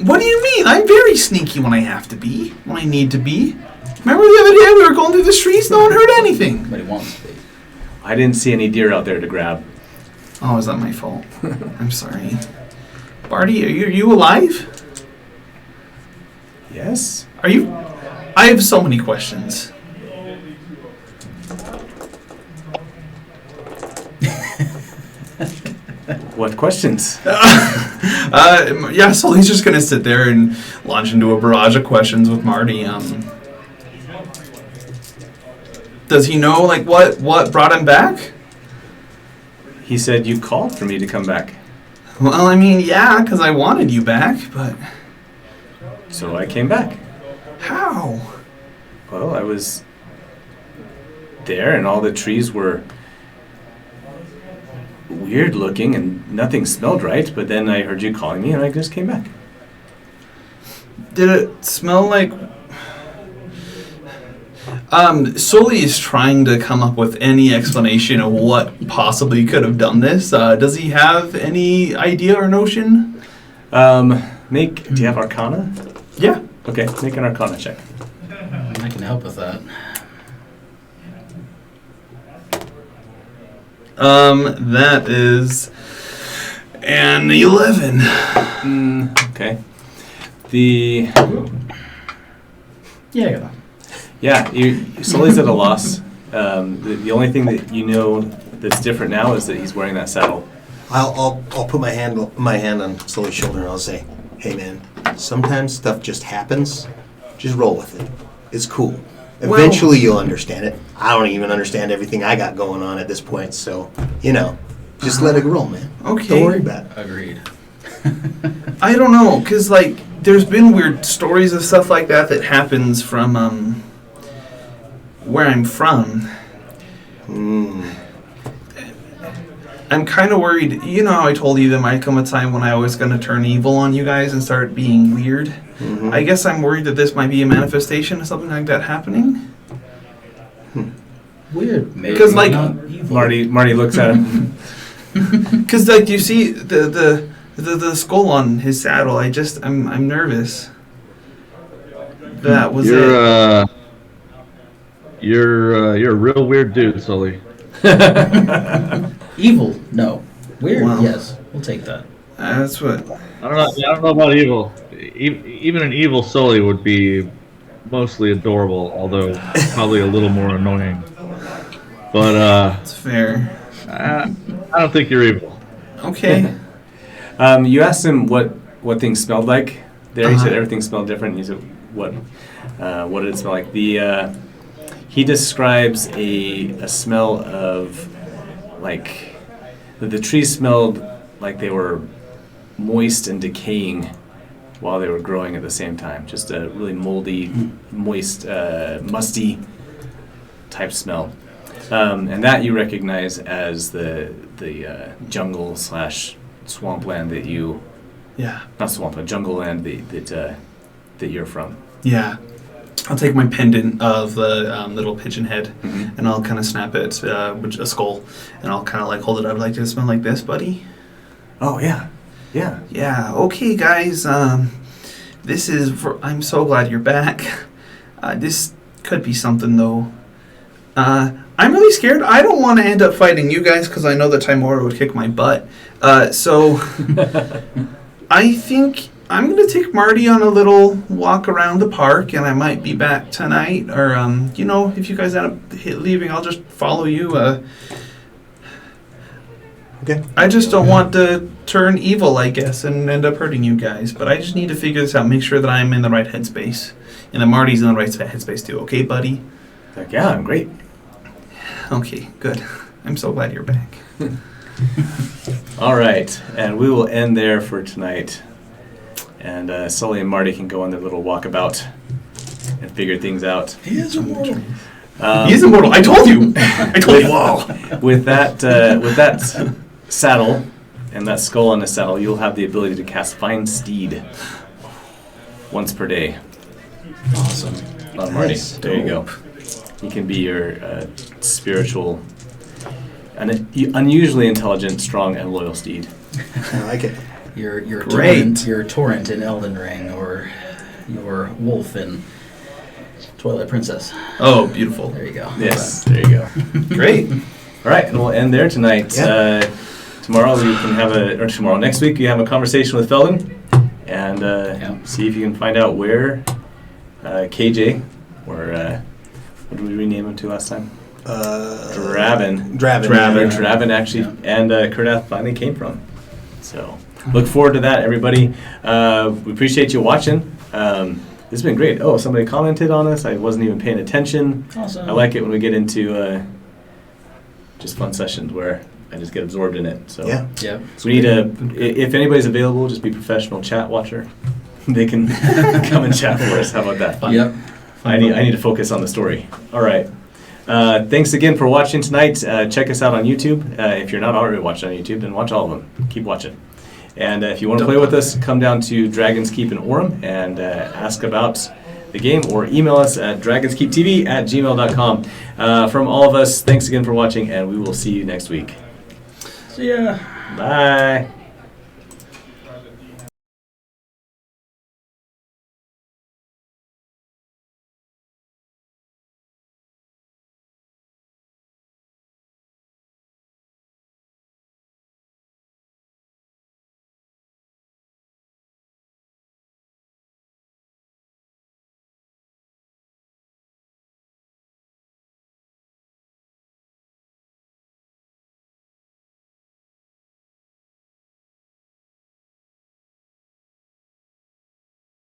What do you mean? I'm very sneaky when I have to be. When I need to be. Remember the other day we were going through the streets? No one heard anything. But he wants to be. I didn't see any deer out there to grab. Oh, is that my fault? I'm sorry. Barty, are you alive? Yes. Are you... I have so many questions. What questions? Yeah, so he's just gonna sit there and launch into a barrage of questions with Marty. Does he know like what brought him back? He said you called for me to come back. Well, I mean, yeah, because I wanted you back, but So I came back. how? Well, I was there and all the trees were weird looking and nothing smelled right, but then I heard you calling me and I just came back. Did it smell like... Sully is trying to come up with any explanation of what possibly could have done this. Does he have any idea or notion? Do you have Arcana? Yeah. Okay, make an Arcana check. I can help with that. That is an 11. Okay. Sully's at a loss. The only thing that you know that's different now is that he's wearing that saddle. I'll put my hand on Sully's shoulder and I'll say, "Hey man, sometimes stuff just happens. Just roll with it. It's cool. Eventually you'll understand it. I don't even understand everything I got going on at this point, so just let it roll, man. Okay. Don't worry about it." Agreed. I don't know, because, like, there's been weird stories of stuff like that happens from, where I'm from. I'm kind of worried. You know how I told you there might come a time when I was going to turn evil on you guys and start being weird? Mm-hmm. I guess I'm worried that this might be a manifestation of something like that happening. Weird. Maybe 'Cause, like, not evil. Marty looks at him. Because, like, you see the skull on his saddle. I'm nervous. That was it. You're a real weird dude, Sully. Evil? No. Weird? Well. Yes. We'll take that. That's what... I don't know about evil. Even an evil Sully would be mostly adorable, although probably a little more annoying. But That's fair. I don't think you're evil. Okay. You asked him what things smelled like. There, he said Uh-huh. everything smelled different. He said, what did it smell like? He describes a smell of, like, the trees smelled like they were moist and decaying while they were growing at the same time. Just a really moldy, moist, musty type smell. And that you recognize as the jungle / swampland that you... Yeah. Not swampland, jungle land that you're from. Yeah. I'll take my pendant of the little pigeon head, Mhm. and I'll kind of snap it, which a skull, and I'll kind of like hold it up like, does it smell like this, buddy? Oh, yeah. Yeah. Yeah. Okay, guys. This is. I'm so glad you're back. This could be something though. I'm really scared. I don't want to end up fighting you guys because I know that Timora would kick my butt. So I think I'm going to take Marty on a little walk around the park, and I might be back tonight. Or, if you guys end up leaving, I'll just follow you. Okay. I just don't want to turn evil, I guess, and end up hurting you guys. But I just need to figure this out, make sure that I'm in the right headspace. And that Marty's in the right headspace too. Okay, buddy? Like, yeah, I'm great. Okay, good. I'm so glad you're back. All right, and we will end there for tonight. And Sully and Marty can go on their little walkabout and figure things out. He is immortal. He's immortal. I told you. I told you all. With that saddle and that skull on the saddle, you'll have the ability to cast Find Steed once per day. Awesome. On Marty. Nice. There you go. He can be your spiritual, unusually intelligent, strong, and loyal steed. I like it. Your Great. torrent in Elden Ring, or your wolf in Twilight Princess. Oh, beautiful. There you go. Yes, there you go. Great. All right, and we'll end there tonight. Yeah. Tomorrow we can have next week you have a conversation with Felden, and see if you can find out where KJ, or what did we rename him to last time? Draven. Draven. Where Draven actually and Kurdath finally came from. So look forward to that, everybody. We appreciate you watching. This has been great. Oh, somebody commented on us. I wasn't even paying attention. Awesome. I like it when we get into just fun sessions where I just get absorbed in it. So Yeah. Yep. we need if anybody's available, just be professional chat watcher. They can come and chat for us. How about that? Yep. I need to focus on the story. All right. Thanks again for watching tonight. Check us out on YouTube. If you're not already watching on YouTube, then watch all of them. Keep watching. And if you want to play with us, come down to Dragon's Keep in Orem and ask about the game, or email us at dragonskeeptv@gmail.com. From all of us, thanks again for watching, and we will see you next week. See ya. Bye.